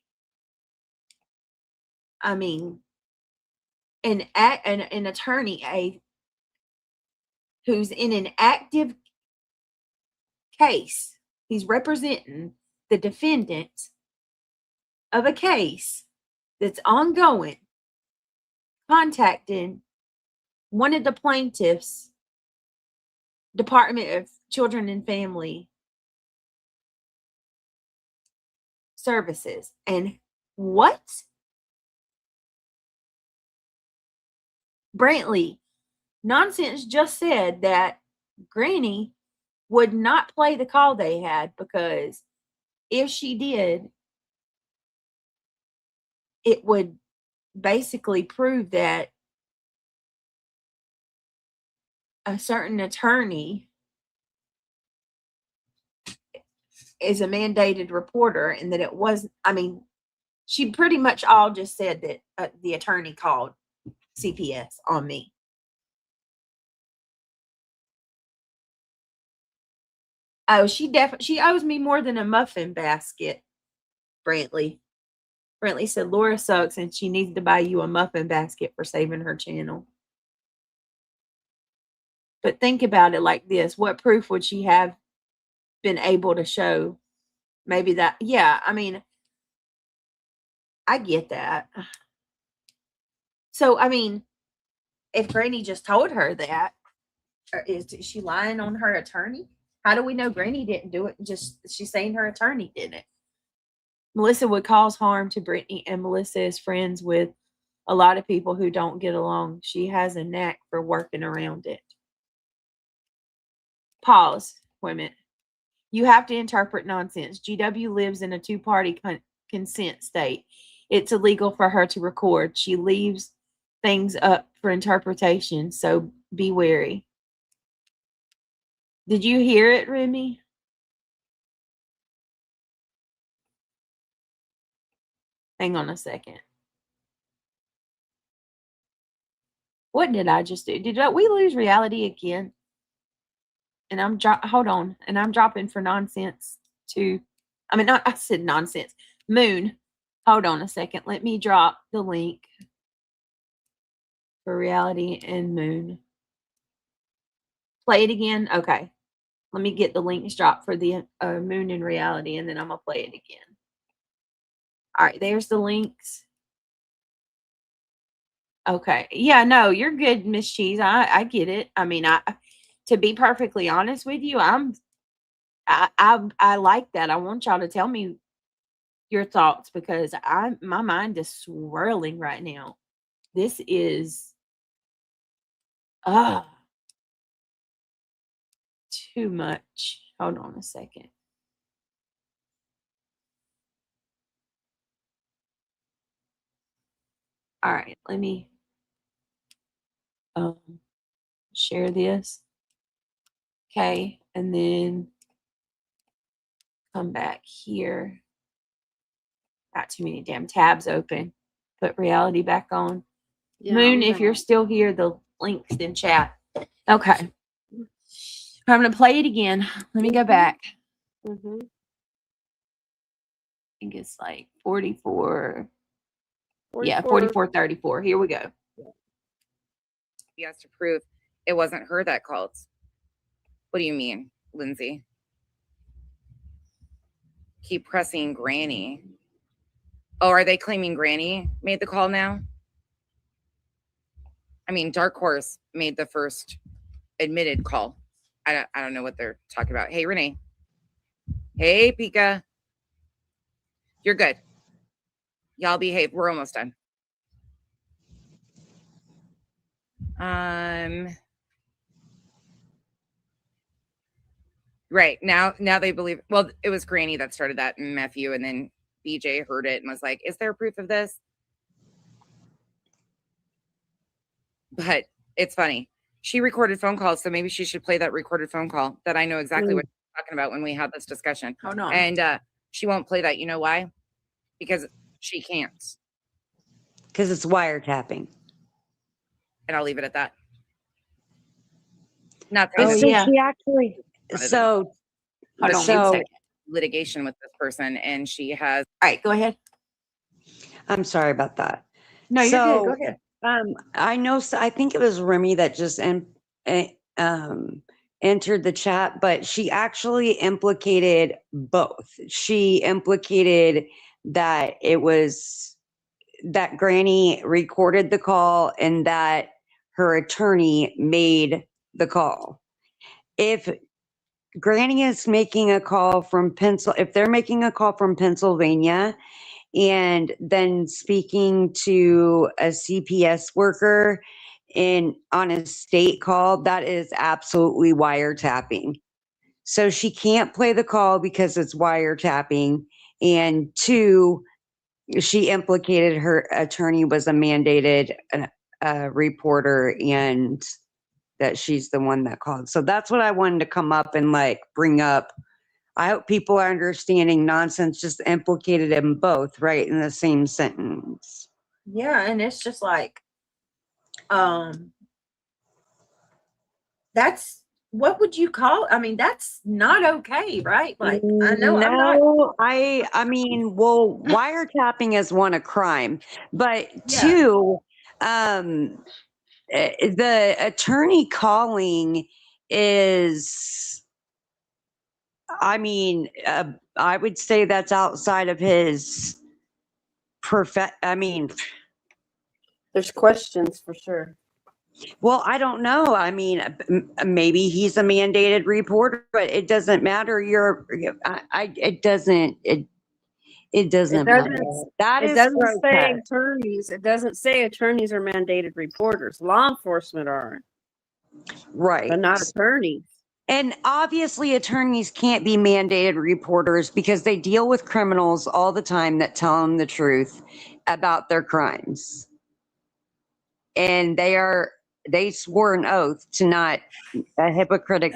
I mean, an attorney who's in an active case, he's representing the defendant of a case that's ongoing, contacting one of the plaintiffs' Department of Children and Family Services. And what? Brantley, Nonsense just said that Granny would not play the call they had because if she did, it would basically prove that a certain attorney is a mandated reporter and that it wasn't. I mean, she pretty much all just said that the attorney called CPS on me. Oh, she owes me more than a muffin basket, Brantley. Brantley said Laura sucks and she needs to buy you a muffin basket for saving her channel. But think about it like this. What proof would she have been able to show? Maybe that, yeah, I mean, I get that. So, I mean, if Granny just told her that, is she lying on her attorney? How do we know Granny didn't do it? Just she's saying her attorney did it. Melissa would cause harm to Brittany, and Melissa is friends with a lot of people who don't get along. She has a knack for working around it. Pause. Wait a minute. You have to interpret nonsense. GW lives in a two-party consent state. It's illegal for her to record. She leaves things up for interpretation, so be wary. Did you hear it, Remy? Hang on a second. What did I just do? Did we lose reality again? And I'm hold on, and I'm dropping for nonsense too. I mean, not I said nonsense. Moon. Hold on a second. Let me drop the link for reality and Moon. Play it again. Okay. Let me get the links dropped for the Moon and reality, and then I'm gonna play it again. All right, there's the links. Okay. Yeah, no, you're good, Miss Cheese. I get it. I mean, to be perfectly honest with you, I like that. I want y'all to tell me your thoughts because my mind is swirling right now. This is too much. Hold on a second. All right, let me share this. Okay, and then come back here. Got too many damn tabs open. Put reality back on. Yeah, Moon, if you're still here, the link's in chat. Okay. I'm going to play it again. Let me go back. I think it's like 44. Yeah, 44:34. Here we go. He has to prove it wasn't her that called. What do you mean, Lindsay? Keep pressing Granny. Oh, are they claiming Granny made the call now? I mean, Dark Horse made the first admitted call. I don't know what they're talking about. Hey, Renee. Hey, Pika. You're good. Y'all behave. We're almost done. Right. Now they believe, well, it was Granny that started that and Matthew, and then BJ heard it and was like, is there proof of this? But it's funny. She recorded phone calls, so maybe she should play that recorded phone call that I know exactly what you're talking about when we had this discussion. Hold on. And she won't play that. You know why? Because she can't. Because it's wiretapping. And I'll leave it at that. Not But saying so yeah. she actually, so, Hold on so one second. litigation with this person, and she has. All right, go ahead. I'm sorry about that. No, you're good. Go ahead. I know, I think it was Remy that just entered the chat, but she actually implicated both. She implicated that it was that Granny recorded the call and that her attorney made the call. If Granny is making a call from if they're making a call from Pennsylvania and then speaking to a CPS worker on a state call, that is absolutely wiretapping. So she can't play the call because it's wiretapping. And two, she implicated her attorney was a mandated reporter and that she's the one that called. So that's what I wanted to come up and like bring up. I hope people are understanding nonsense just implicated them both right in the same sentence. Yeah, and it's just like, that's, what would you call, I mean, that's not okay, right? Like, I know No, I'm not. I mean, well, wiretapping is one, a crime, but Yeah. two, the attorney calling is, I mean, I would say that's outside of his I mean, There's questions for sure. well, I don't know. I mean, maybe he's a mandated reporter, but it doesn't matter. It doesn't matter. That It is doesn't say protest. attorneys. It doesn't say attorneys are mandated reporters. Law enforcement are, Right. but not attorneys. And obviously, attorneys can't be mandated reporters because they deal with criminals all the time that tell them the truth about their crimes. And they swore an oath to not, a hypocritic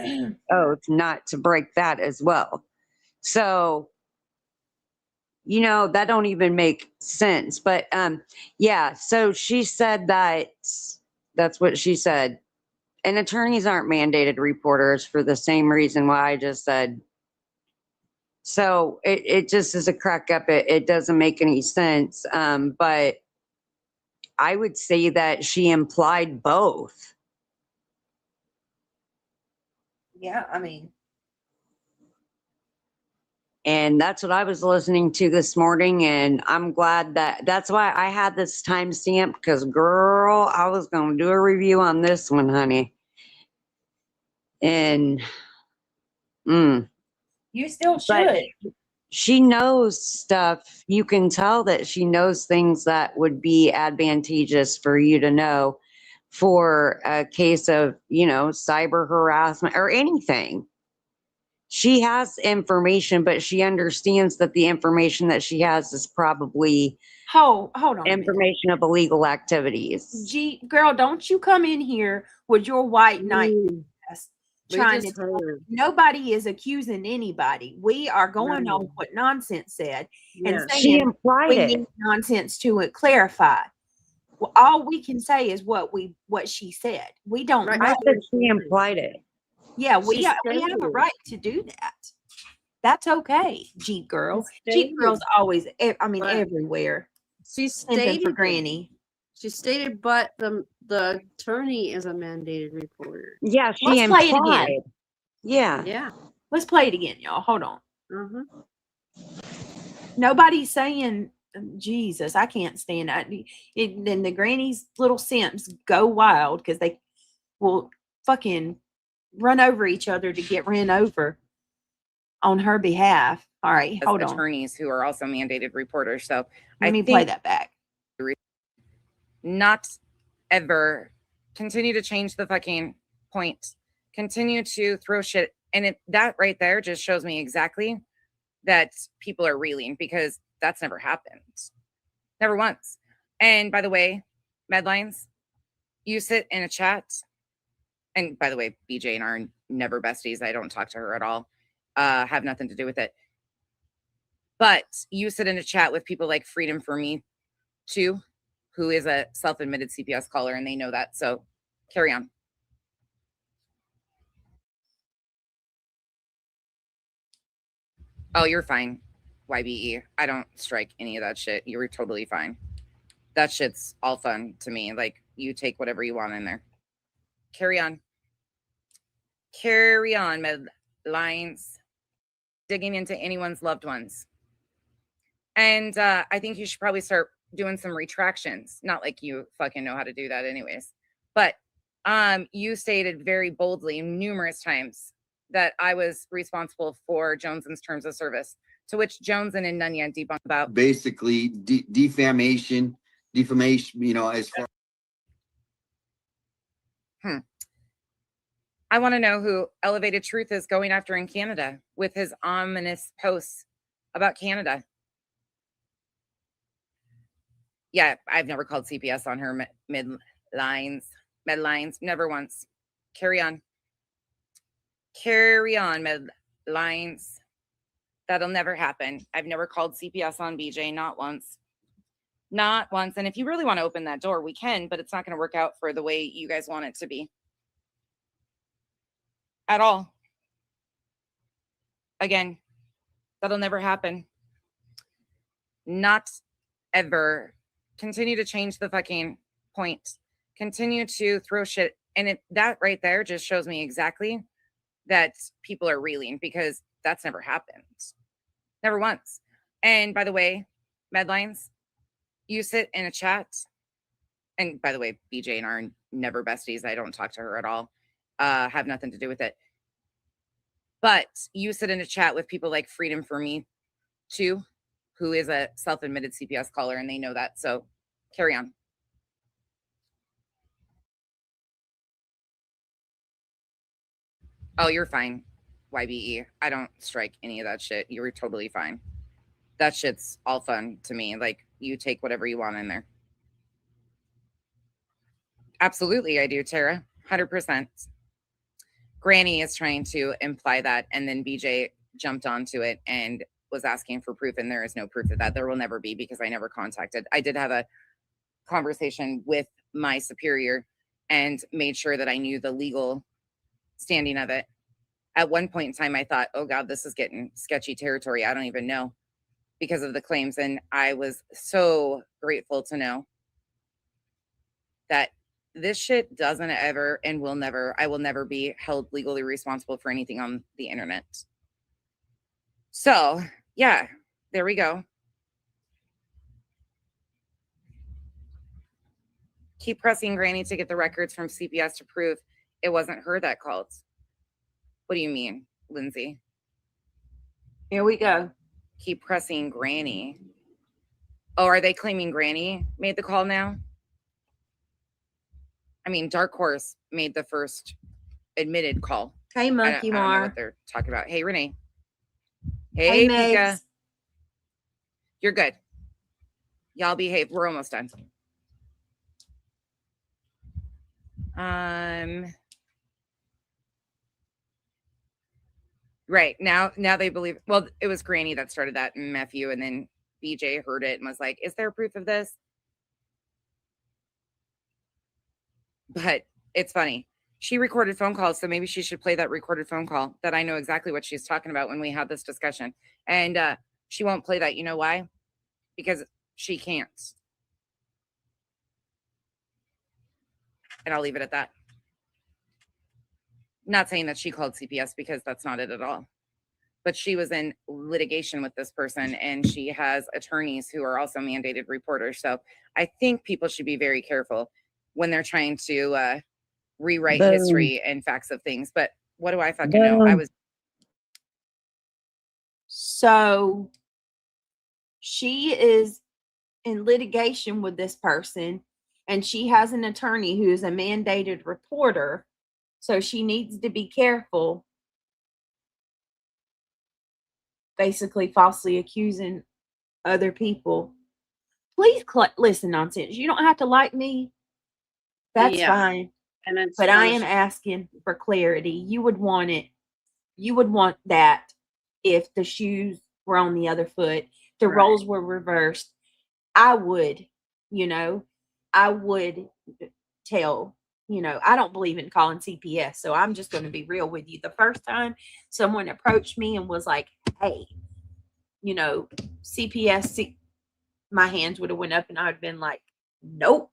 oath not to break that as well. So, you know, that don't even make sense. But yeah, so she said that's what she said. And attorneys aren't mandated reporters for the same reason why I just said. So it just is a crack up. It doesn't make any sense. But I would say that she implied both. Yeah, I mean, And that's what I was listening to this morning. And I'm glad that's why I had this timestamp, because girl, I was going to do a review on this one, honey. And, You still should. she knows stuff. You can tell that she knows things that would be advantageous for you to know for a case of, you know, cyber harassment or anything. She has information, but she understands that the information that she has is probably Hold on. a minute. information of illegal activities. Girl, don't you come in here with your white knight ass we trying just to. heard. Nobody is accusing anybody. We are going on what Nonsense said and Yes. She saying implied we it. need Nonsense to clarify. Well, all we can say is what she said. We don't Right. know. I said she implied it. Yeah, She we have a stated. right to do that. That's okay, Jeep girl. She Jeep girl's stated. always, I mean, But everywhere. She Simping for stated, Granny. she stated, but the attorney is a mandated reporter. Yeah, she Let's play it implied. again. Yeah. Yeah. Let's play it again, y'all. Hold on. Uh-huh. Nobody's saying, Jesus, I can't stand that. Then the granny's little simps go wild because they will fucking run over each other to get ran over on her behalf. All right, hold on. Attorneys who are also mandated reporters. So Let me play that back. Not ever continue to change the fucking point. Continue to throw shit. And that right there just shows me exactly that people are reeling, because that's never happened. Never once. And by the way, Medlines, you sit in a chat. And by the way, BJ and I are never besties. I don't talk to her at all. Have nothing to do with it. But you sit in a chat with people like Freedom for Me too, who is a self-admitted CPS caller, and they know that. So carry on. Oh, you're fine, YBE. I don't strike any of that shit. You were totally fine. That shit's all fun to me. Like, you take whatever you want in there. Carry on. Carry on, Medlines. Digging into anyone's loved ones. And I think you should probably start doing some retractions. Not like you fucking know how to do that anyways. But you stated very boldly numerous times that I was responsible for Jones's terms of service, to which Jones and Nunya debunked about. Basically, defamation, you know, as far. I want to know who Elevated Truth is going after in Canada with his ominous posts about Canada. Yeah, I've never called CPS on her medlines, never once. Carry on. Carry on, Medlines. That'll never happen. I've never called CPS on BJ, not once. Not once. And if you really want to open that door, we can, but it's not going to work out for the way you guys want it to be. At all. Again, that'll never happen. Not ever. Continue to change the fucking point. continue to throw shit. And that right there just shows me exactly that people are reeling, because that's never happened. Never once. And by the way, Medlines, you sit in a chat. And by the way, BJ and I are never besties. I don't talk to her at all. Have nothing to do with it. But you sit in a chat with people like Freedom for Me too, who is a self-admitted CPS caller, and they know that. So carry on. Oh, you're fine, YBE. I don't strike any of that shit. You're totally fine. That shit's all fun to me. Like, you take whatever you want in there. Absolutely, I do, Tara. 100%. Granny is trying to imply that, and then BJ jumped onto it and was asking for proof, and there is no proof of that. There will never be, because I never contacted. I did have a conversation with my superior and made sure that I knew the legal standing of it. At one point in time, I thought, oh God, this is getting sketchy territory. I don't even know, because of the claims. And I was so grateful to know that this shit doesn't ever and will never, I will never be held legally responsible for anything on the internet. So yeah, there we go. Keep pressing Granny to get the records from CPS to prove it wasn't her that called. What do you mean, Lindsay? Here we go. Keep pressing Granny. Oh, are they claiming Granny made the call now? I mean, Dark Horse made the first admitted call. Hey, Monkey I don't know Mar. what they're talking about. Hey, Renee. Hey, Mika. Megs. You're good. Y'all behave. We're almost done. Right. Now they believe, well, it was Granny that started that Matthew, and then BJ heard it and was like, is there proof of this? But it's funny. She recorded phone calls, so maybe she should play that recorded phone call that I know exactly what she's talking about when we had this discussion. And she won't play that. You know why? Because she can't. And I'll leave it at that. Not saying that she called CPS, because that's not it at all. But she was in litigation with this person, and she has attorneys who are also mandated reporters. So I think people should be very careful when they're trying to rewrite history and facts of things. But what do I fucking know? I was. So she is in litigation with this person, and she has an attorney who is a mandated reporter. So she needs to be careful, basically falsely accusing other people. Please listen, nonsense. You don't have to like me. That's fine. And but I am asking for clarity. You would want it. You would want that if the shoes were on the other foot, the roles were reversed. I would, I would tell, I don't believe in calling CPS. So I'm just going to be real with you. The first time someone approached me and was like, hey, CPS, my hands would have went up and I would have been like, nope.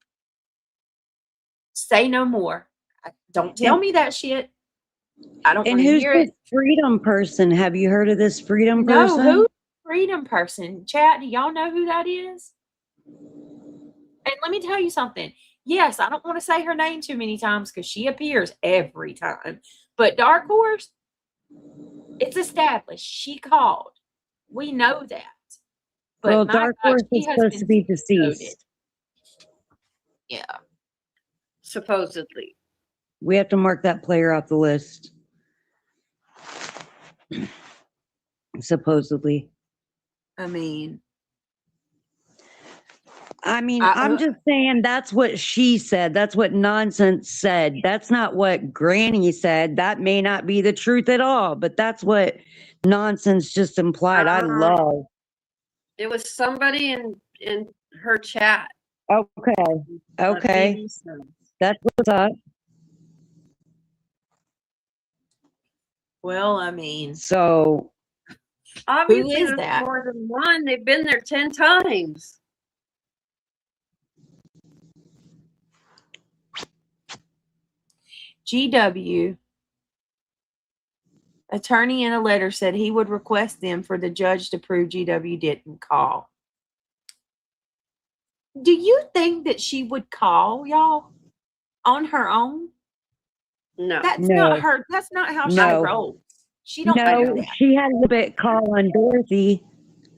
Say no more. Don't tell me that shit. I don't want to hear it. And who's this Freedom person? Have you heard of this Freedom person? No, who's Freedom person? Chat, do y'all know who that is? And let me tell you something. Yes, I don't want to say her name too many times because she appears every time. But Dark Horse, it's established. She called. We know that. But well, Dark Horse is supposed to be deceased. Yeah. Supposedly. We have to mark that player off the list. Supposedly. I'm just saying that's what she said. That's what Nonsense said. That's not what Granny said. That may not be the truth at all, but that's what Nonsense just implied. I love. It was somebody in her chat. Okay. That's what's up. Well, so obviously who is that? More than one. They've been there 10 times. GW attorney in a letter said he would request them for the judge to prove GW didn't call. Do you think that she would call, y'all, on her own? No. That's No. not her. That's not how she No. rolls. She don't do No, that. she had a bit call on Dorothy.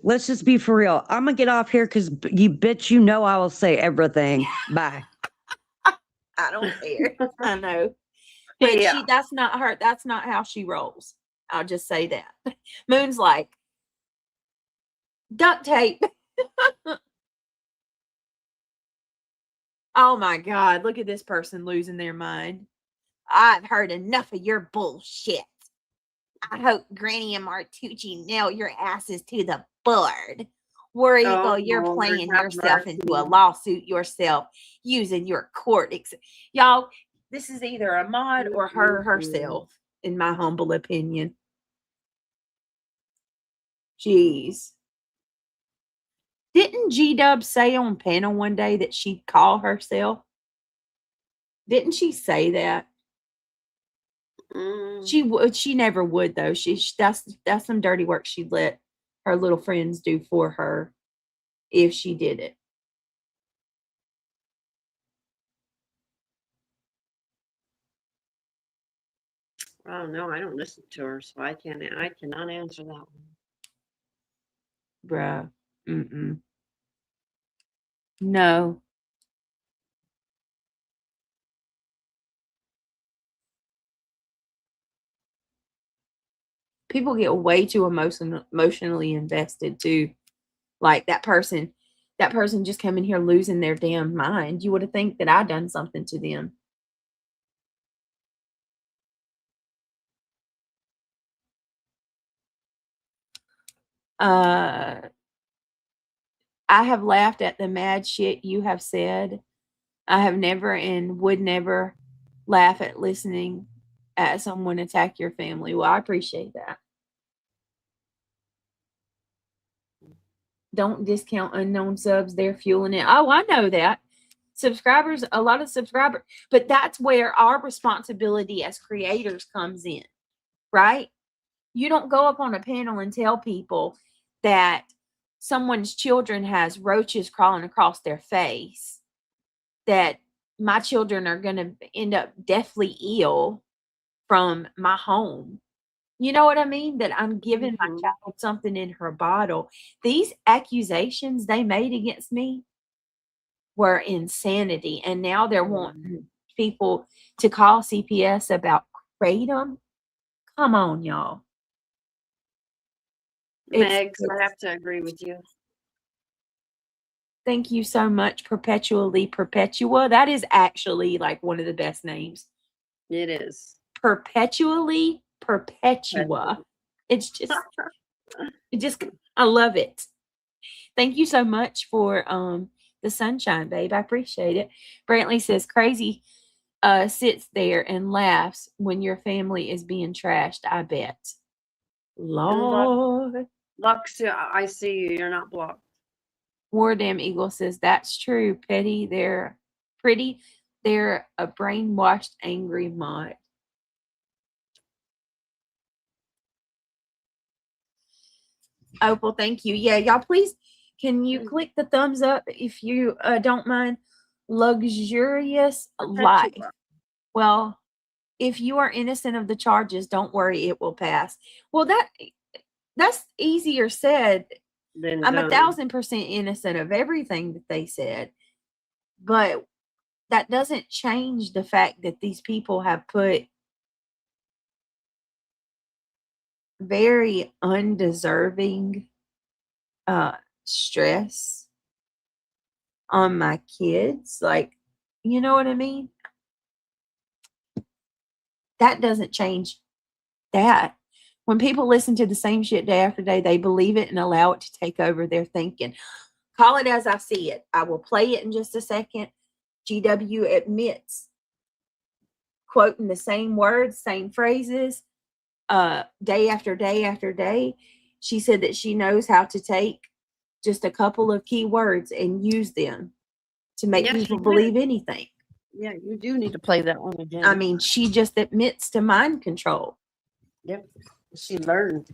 Let's just be for real. I'm gonna get off here because you bitch, you know I will say everything. Bye. I don't care. I know. But Yeah. that's not her. That's not how she rolls. I'll just say that. Moon's like, duct tape. Oh my God. Look at this person losing their mind. I've heard enough of your bullshit. I hope Granny and Martucci nail your asses to the board. Where you go, you're Lord, playing have yourself into a mercy. lawsuit yourself using your court. Y'all, this is either a mod or her herself, in my humble opinion. Jeez. Didn't G-Dub say on panel one day that she'd call herself? Didn't she say that? She would. She never would though. That's some dirty work she'd let her little friends do for her if she did it. I don't know. I don't listen to her, so I cannot answer that one. Bruh. Mm-mm. No. People get way too emotionally invested too. Like that person just come in here losing their damn mind. You would have think that I done something to them. I have laughed at the mad shit you have said. I have never and would never laugh at listening at someone attack your family. Well, I appreciate that. Don't discount unknown subs. They're fueling it. Oh, I know that. Subscribers, a lot of subscribers, but that's where our responsibility as creators comes in, right? You don't go up on a panel and tell people that someone's children has roaches crawling across their face, that my children are going to end up deathly ill from my home. You know what I mean? That I'm giving my child something in her bottle. These accusations they made against me were insanity. And now they're wanting people to call CPS about kratom. Come on, y'all. Megs, I have to agree with you. Thank you so much, Perpetually Perpetua. That is actually like one of the best names. It is. Perpetually Perpetua. It's just, I love it. Thank you so much for the sunshine, babe. I appreciate it. Brantley says, crazy sits there and laughs when your family is being trashed, I bet. Lord. Lux, I see you. You're not blocked. War Damn Eagle says, that's true. Petty, they're pretty. They're a brainwashed, angry mod. Opal, thank you. Yeah, y'all, please, can you click the thumbs up if you don't mind? Luxurious life. Well, if you are innocent of the charges, don't worry, it will pass. Well, that's easier said. I'm 1,000% innocent of everything that they said, but that doesn't change the fact that these people have put very undeserving stress on my kids. Like, you know what I mean? That doesn't change that. When people listen to the same shit day after day, they believe it and allow it to take over their thinking. Call it as I see it. I will play it in just a second. GW admits quoting the same words, same phrases, day after day after day. She said that she knows how to take just a couple of key words and use them to make people believe anything. Yeah, you do need to play that one again. I mean, she just admits to mind control. yep. She learned.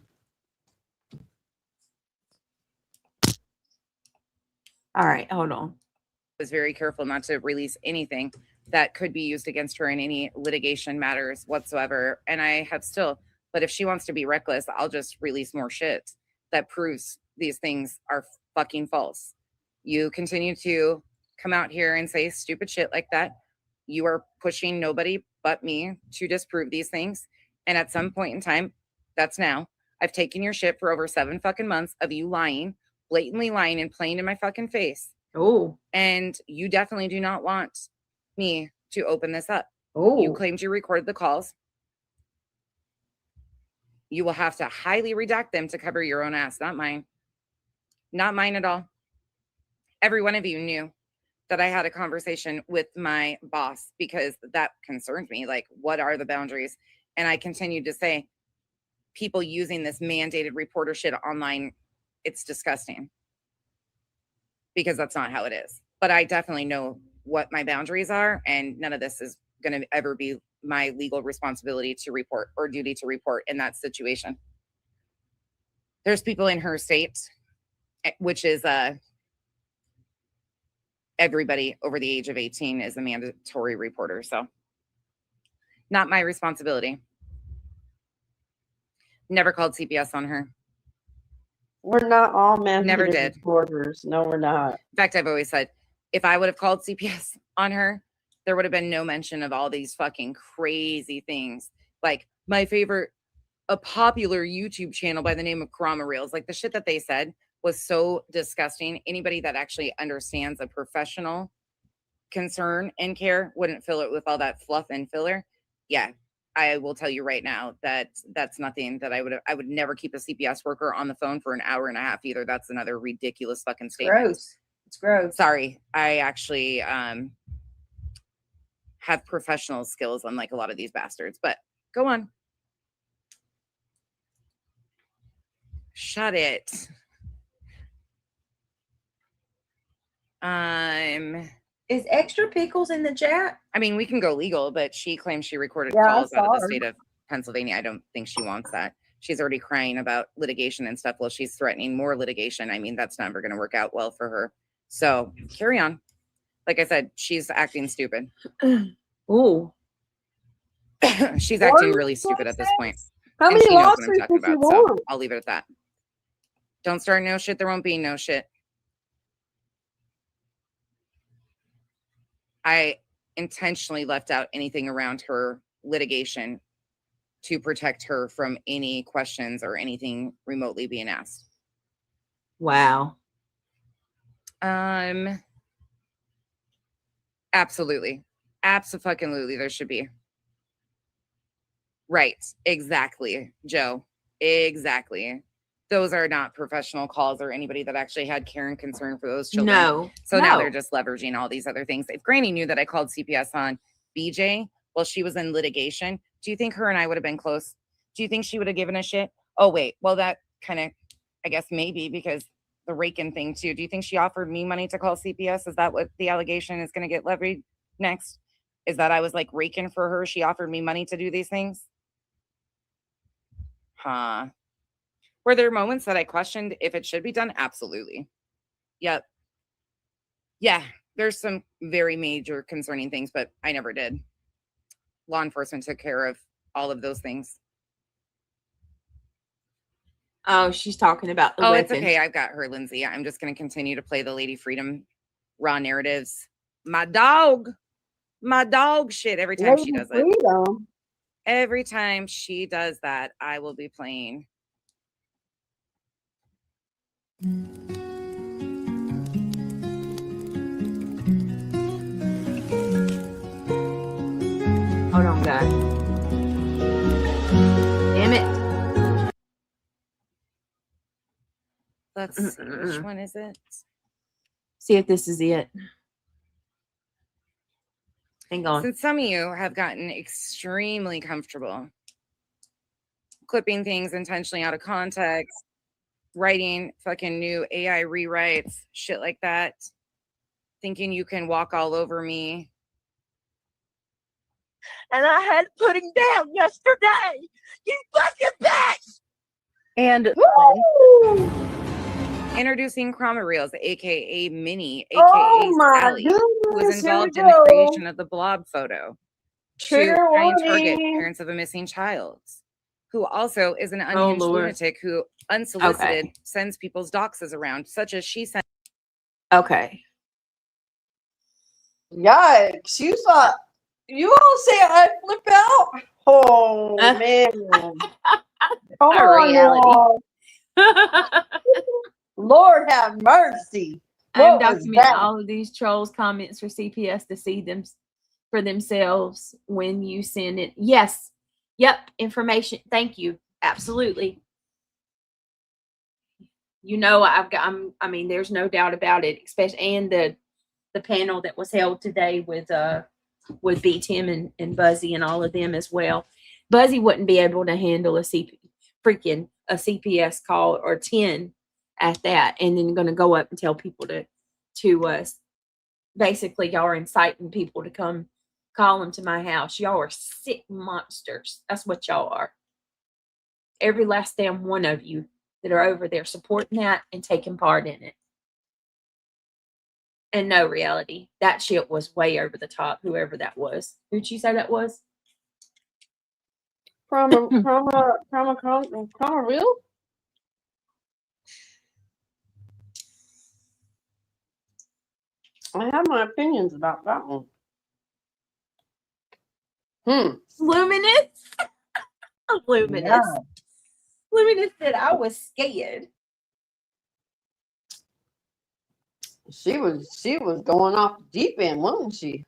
All right, hold on. Was very careful not to release anything that could be used against her in any litigation matters whatsoever. And I have still, but if she wants to be reckless, I'll just release more shit that proves these things are fucking false. You continue to come out here and say stupid shit like that. You are pushing nobody but me to disprove these things. And at some point in time, that's now, I've taken your shit for over 7 fucking months of you lying, blatantly lying and playing in my fucking face. Oh, And you definitely do not want me to open this up. oh. You claimed you recorded the calls. You will have to highly redact them to cover your own ass, not mine. Not mine at all. Every one of you knew that I had a conversation with my boss because that concerned me. Like, what are the boundaries? And I continued to say, people using this mandated reporter shit online, it's disgusting. Because that's not how it is. But I definitely know what my boundaries are, and none of this is going to ever be my legal responsibility to report or duty to report in that situation. There's people in her state, which is everybody over the age of 18 is a mandatory reporter. So not my responsibility. Never called CPS on her. We're not all mandated Never did. reporters. No, we're not. In fact, I've always said, if I would have called CPS on her, there would have been no mention of all these fucking crazy things. Like my favorite, a popular YouTube channel by the name of Karama Reels. Like the shit that they said was so disgusting. Anybody that actually understands a professional concern and care wouldn't fill it with all that fluff and filler. Yeah. I will tell you right now that that's nothing that I would never keep a CPS worker on the phone for an hour and a half either. That's another ridiculous fucking statement. Gross. It's gross. Sorry. I actually have professional skills unlike a lot of these bastards, but go on. Shut it. Is Extra Pickles in the chat? I mean, we can go legal, but she claims she recorded Yeah, I calls out of saw the her. state of Pennsylvania. I don't think she wants that. She's already crying about litigation and stuff. Well, she's threatening more litigation. I mean, that's never going to work out well for her. So carry on. Like I said, she's acting stupid. Ooh. She's acting really stupid at this point. How And many she knows what I'm lawsuits talking does she about. So want? I'll leave it at that. Don't start no shit. There won't be no shit. I intentionally left out anything around her litigation to protect her from any questions or anything remotely being asked. Wow. Absolutely. Abso-fucking-lutely there should be. Right. Exactly, Joe. Exactly. Those are not professional calls or anybody that actually had care and concern for those children. No. So now no. they're just leveraging all these other things. If Granny knew that I called CPS on BJ while she was in litigation, do you think her and I would have been close? Do you think she would have given a shit? Oh, wait. Well, that kind of, I guess maybe because the raking thing too. Do you think she offered me money to call CPS? Is that what the allegation is going to get levied next? Is that I was like raking for her? She offered me money to do these things? Huh. Were there moments that I questioned if it should be done? Absolutely. Yep. Yeah, there's some very major concerning things, but I never did. Law enforcement took care of all of those things. Oh, she's talking about the Oh, weapon. it's okay. I've got her, Lindsay. I'm just going to continue to play the Lady Freedom raw narratives. My dog shit every time she does it. Freedom. Every time she does that, I will be playing. Hold on, guys. Damn it. Let's see. Which one is it? See if this is it. Hang on. Since some of you have gotten extremely comfortable clipping things intentionally out of context, writing fucking new AI rewrites, shit like that, thinking you can walk all over me and I had to put him down yesterday. You fucking bitch! And Woo! introducing Chroma Reels, aka Minnie, aka Oh my Sally, who was goodness, here we involved in the go. creation of the blob photo to Trigger try and target warning. parents of a missing child, who also is an Oh, unhinged Lord. lunatic who unsolicited Okay. sends people's doxes around, such as she sent. Okay. Yikes! You thought you all say I flip out? Oh man! Come A on, reality. y'all. Lord have mercy. I'm What was documenting that? all of these trolls' comments for CPS to see them for themselves when you send it. Yes. Yep. Information. Thank you. Absolutely. You know, I mean, there's no doubt about it, especially, and the panel that was held today with B Tim and Buzzy and all of them as well. Buzzy wouldn't be able to handle a CPS call or 10 at that, and then going to go up and tell people to basically y'all are inciting people to come call them to my house. Y'all are sick monsters. That's what y'all are. Every last damn one of you that are over there supporting that and taking part in it. And no, reality, that shit was way over the top, whoever that was. Who'd you say that was? Chroma Reel? I have my opinions about that one. Luminous? Luminous. Yeah. Luminous said I was scared. She was going off the deep end, wasn't she?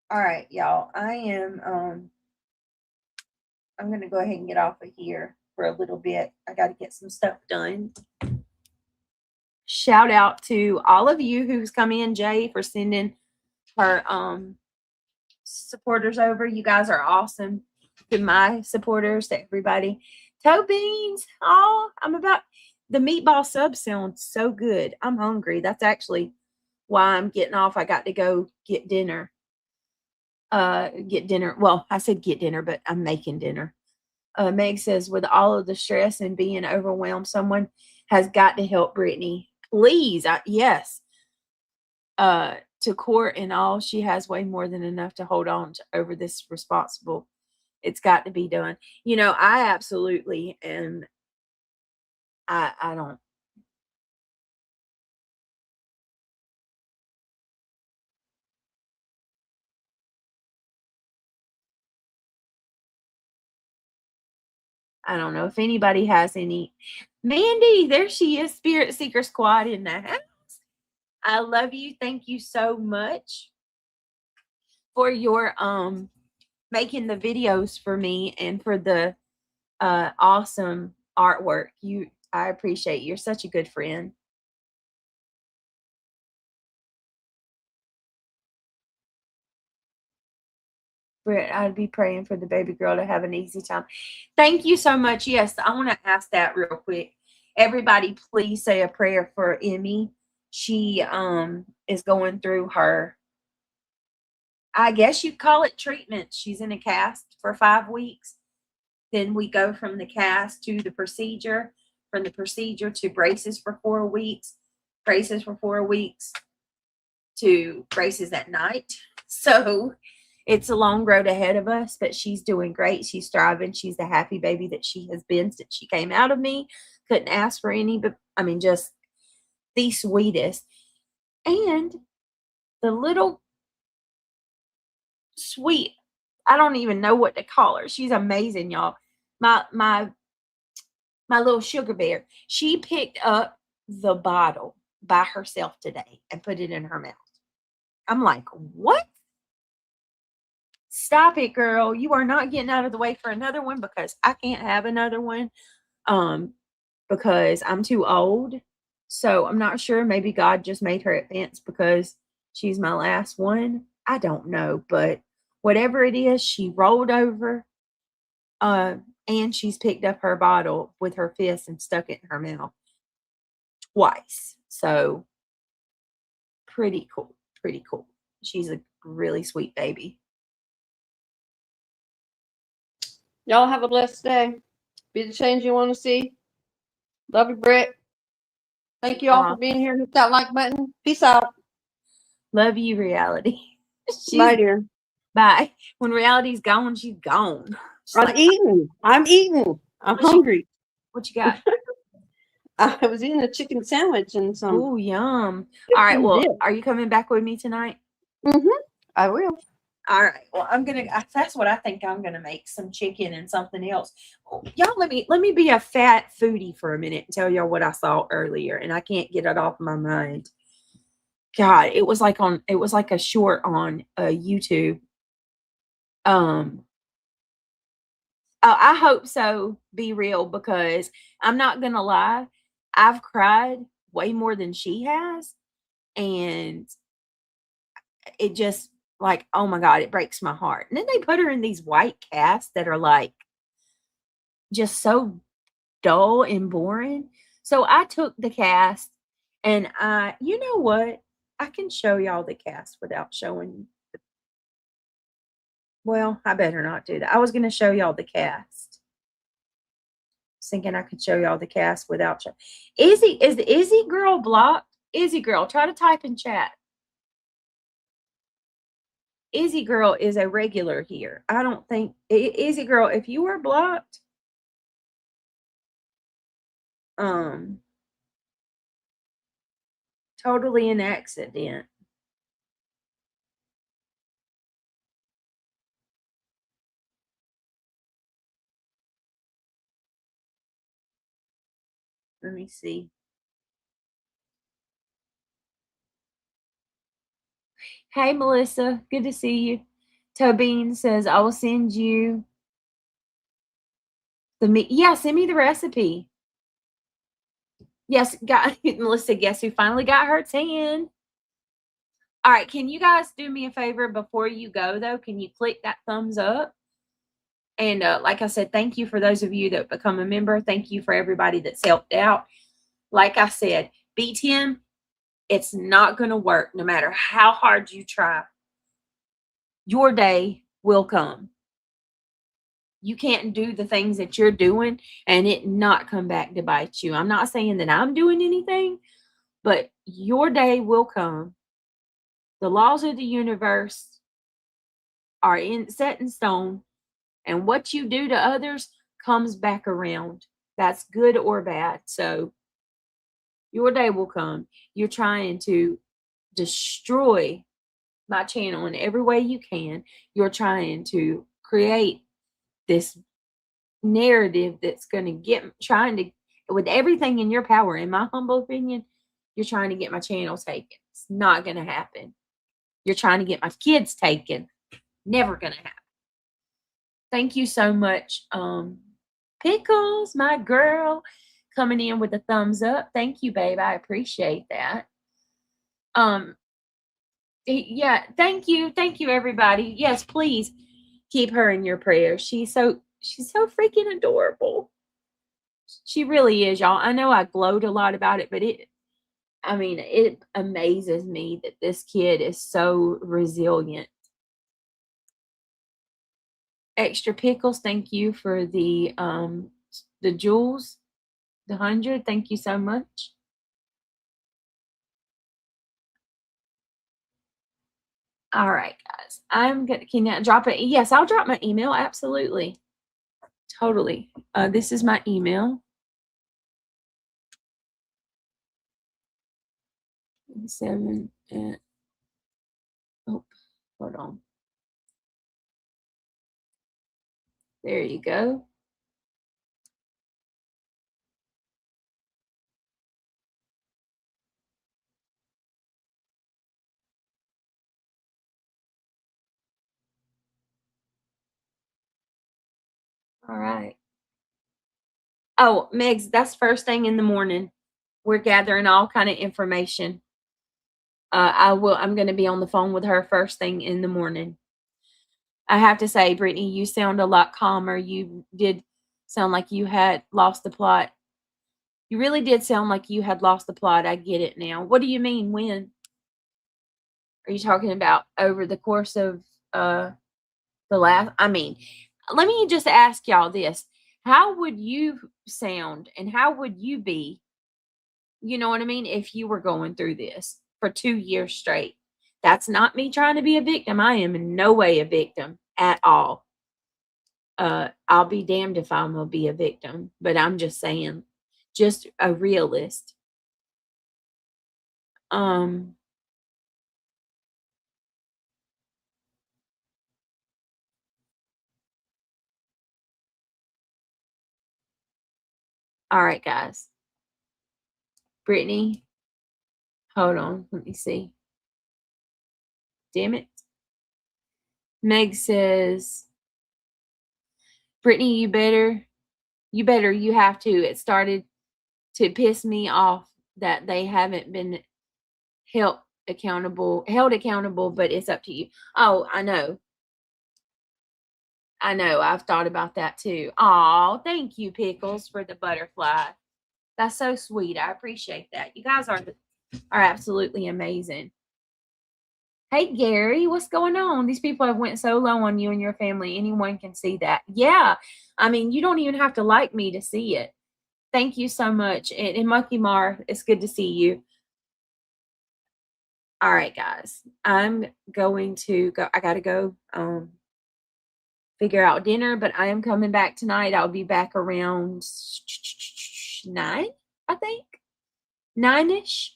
All right, y'all. I'm gonna go ahead and get off of here for a little bit. I gotta get some stuff done. Shout out to all of you who's come in, Jay, for sending her supporters over. You guys are awesome. To my supporters, to everybody. Toe beans. Oh, I'm about the meatball sub sounds so good. I'm hungry. That's actually why I'm getting off. I got to go get dinner. Well, I said get dinner, but I'm making dinner. Meg says, with all of the stress and being overwhelmed, someone has got to help Brittany. Please. Yes. To court and all, she has way more than enough to hold on to over this responsible. It's got to be done. You know, I absolutely am. I don't. I don't know if anybody has any. Mandy, there she is, Spirit Seeker Squad in the house. I love you. Thank you so much for your making the videos for me and for the awesome artwork. I appreciate you. You're such a good friend. Britt, I'd be praying for the baby girl to have an easy time. Thank you so much. Yes, I want to ask that real quick. Everybody, please say a prayer for Emmy. She is going through her, I guess you'd call it treatment. She's in a cast for 5 weeks. Then we go from the cast to the procedure, from the procedure to braces for 4 weeks, braces for 4 weeks to braces at night. So it's a long road ahead of us, but she's doing great. She's thriving. She's the happy baby that she has been since she came out of me. Couldn't ask for any, but I mean, just the sweetest. And the little sweet, I don't even know what to call her. She's amazing, y'all. My little sugar bear. She picked up the bottle by herself today and put it in her mouth. I'm like, what? Stop it, girl. You are not getting out of the way for another one because I can't have another one because I'm too old. So I'm not sure. Maybe God just made her advance because she's my last one. I don't know. But whatever it is, she rolled over, and she's picked up her bottle with her fist and stuck it in her mouth twice. So pretty cool. Pretty cool. She's a really sweet baby. Y'all have a blessed day. Be the change you want to see. Love you, Britt. Thank you all for being here. Hit that like button. Peace out. Love you, Reality. Bye, dear. Bye. When Reality's gone, she's gone. I'm eating. I'm hungry. What you got? I was eating a chicken sandwich and some. Oh, yum. All right. Well, are you coming back with me tonight? I will. All right. Well, that's what I think I'm gonna make, some chicken and something else. Y'all, let me be a fat foodie for a minute and tell y'all what I saw earlier, and I can't get it off my mind. God, it was like a short on YouTube. I hope so. Be real, because I'm not gonna lie, I've cried way more than she has, and it just like, oh my God, it breaks my heart. And then they put her in these white casts that are like just so dull and boring. So I took the cast, and you know what? I can show y'all the cast without showing. Well, I better not do that. I was going to show y'all the cast. Thinking I could show y'all the cast without showing. Is the Izzy girl blocked? Izzy girl, try to type in chat. Izzy girl is a regular here. I don't think Izzy girl, if you were blocked, totally an accident. Let me see. Hey, Melissa. Good to see you. Tobin says, I will send you the meat. Yeah, send me the recipe. Yes, Melissa, guess who finally got her 10? All right, can you guys do me a favor before you go, though? Can you click that thumbs up? And like I said, thank you for those of you that become a member. Thank you for everybody that's helped out. Like I said, B10, it's not going to work no matter how hard you try. Your day will come. You can't do the things that you're doing and it not come back to bite you. I'm not saying that I'm doing anything, but your day will come. The laws of the universe are set in stone, and what you do to others comes back around. That's good or bad. So your day will come. You're trying to destroy my channel in every way you can. You're trying to create this narrative that's going to with everything in your power, in my humble opinion, you're trying to get my channel taken. It's not going to happen. You're trying to get my kids taken. Never going to happen. Thank you so much. Pickles, my girl, coming in with a thumbs up. Thank you, babe. I appreciate that. Yeah, thank you. Thank you, everybody. Yes, please keep her in your prayers. She's so freaking adorable. She really is, y'all. I know I gloat a lot about it, but it amazes me that this kid is so resilient. Extra pickles, thank you for the jewels, the 100. Thank you so much. All right, guys. Can you drop it? Yes, I'll drop my email. Absolutely. Totally. This is my email. 7 and hold on. There you go. All right. Oh, Megs, that's first thing in the morning. We're gathering all kind of information. I'm going to be on the phone with her first thing in the morning. I have to say, Brittany, you sound a lot calmer. You did sound like you had lost the plot. You really did sound like you had lost the plot. I get it now. What do you mean, when? Are you talking about over the course of the last? I mean, let me just ask y'all this. How would you sound and how would you be, you know what I mean, if you were going through this for 2 years straight? That's not me trying to be a victim. I am in no way a victim at all. I'll be damned if I'm going to be a victim, but I'm just saying, just a realist. All right, guys. Brittany, hold on. Let me see. Damn it. Meg says, Brittany, you have to. It started to piss me off that they haven't been held accountable, but it's up to you. Oh, I know. I've thought about that too. Oh, thank you, Pickles, for the butterfly. That's so sweet. I appreciate that. You guys are absolutely amazing. Hey, Gary, what's going on? These people have went so low on you and your family. Anyone can see that. Yeah. I mean, you don't even have to like me to see it. Thank you so much. And Monkey Mar, it's good to see you. All right, guys. I'm going to go. I got to go figure out dinner, but I am coming back tonight. I'll be back around 9, I think. 9-ish.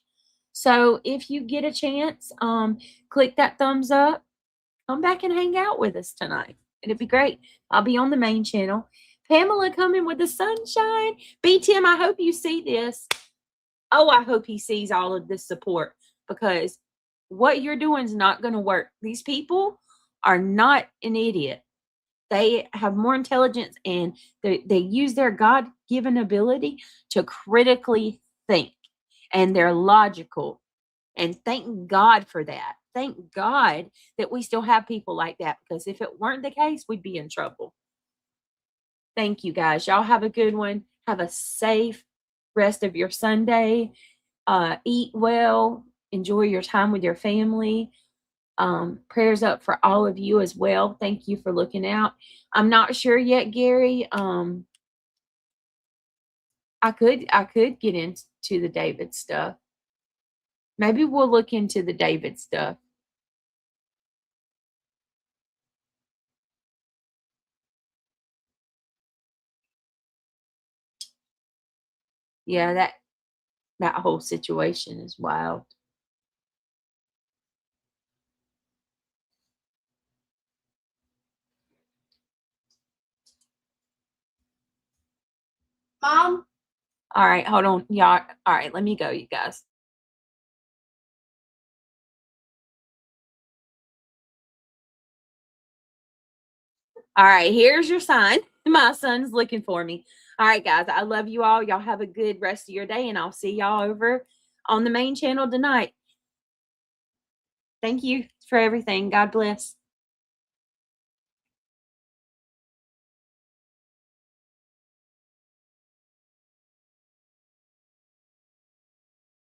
So if you get a chance, click that thumbs up. Come back and hang out with us tonight. It'd be great. I'll be on the main channel. Pamela coming with the sunshine. B. Tim, I hope you see this. Oh, I hope he sees all of this support, because what you're doing is not going to work. These people are not an idiot. They have more intelligence, and they use their God-given ability to critically think. And they're logical. And thank God for that. Thank God that we still have people like that, because if it weren't the case, we'd be in trouble. Thank you, guys. Y'all have a good one. Have a safe rest of your Sunday. Eat well. Enjoy your time with your family. Prayers up for all of you as well. Thank you for looking out. I'm not sure yet, Gary. I could get into the David stuff. Maybe we'll look into the David stuff. Yeah, that whole situation is wild. Mom? All right, hold on. Y'all. All right, let me go, you guys. All right, here's your sign. My son's looking for me. All right, guys, I love you all. Y'all have a good rest of your day, and I'll see y'all over on the main channel tonight. Thank you for everything. God bless.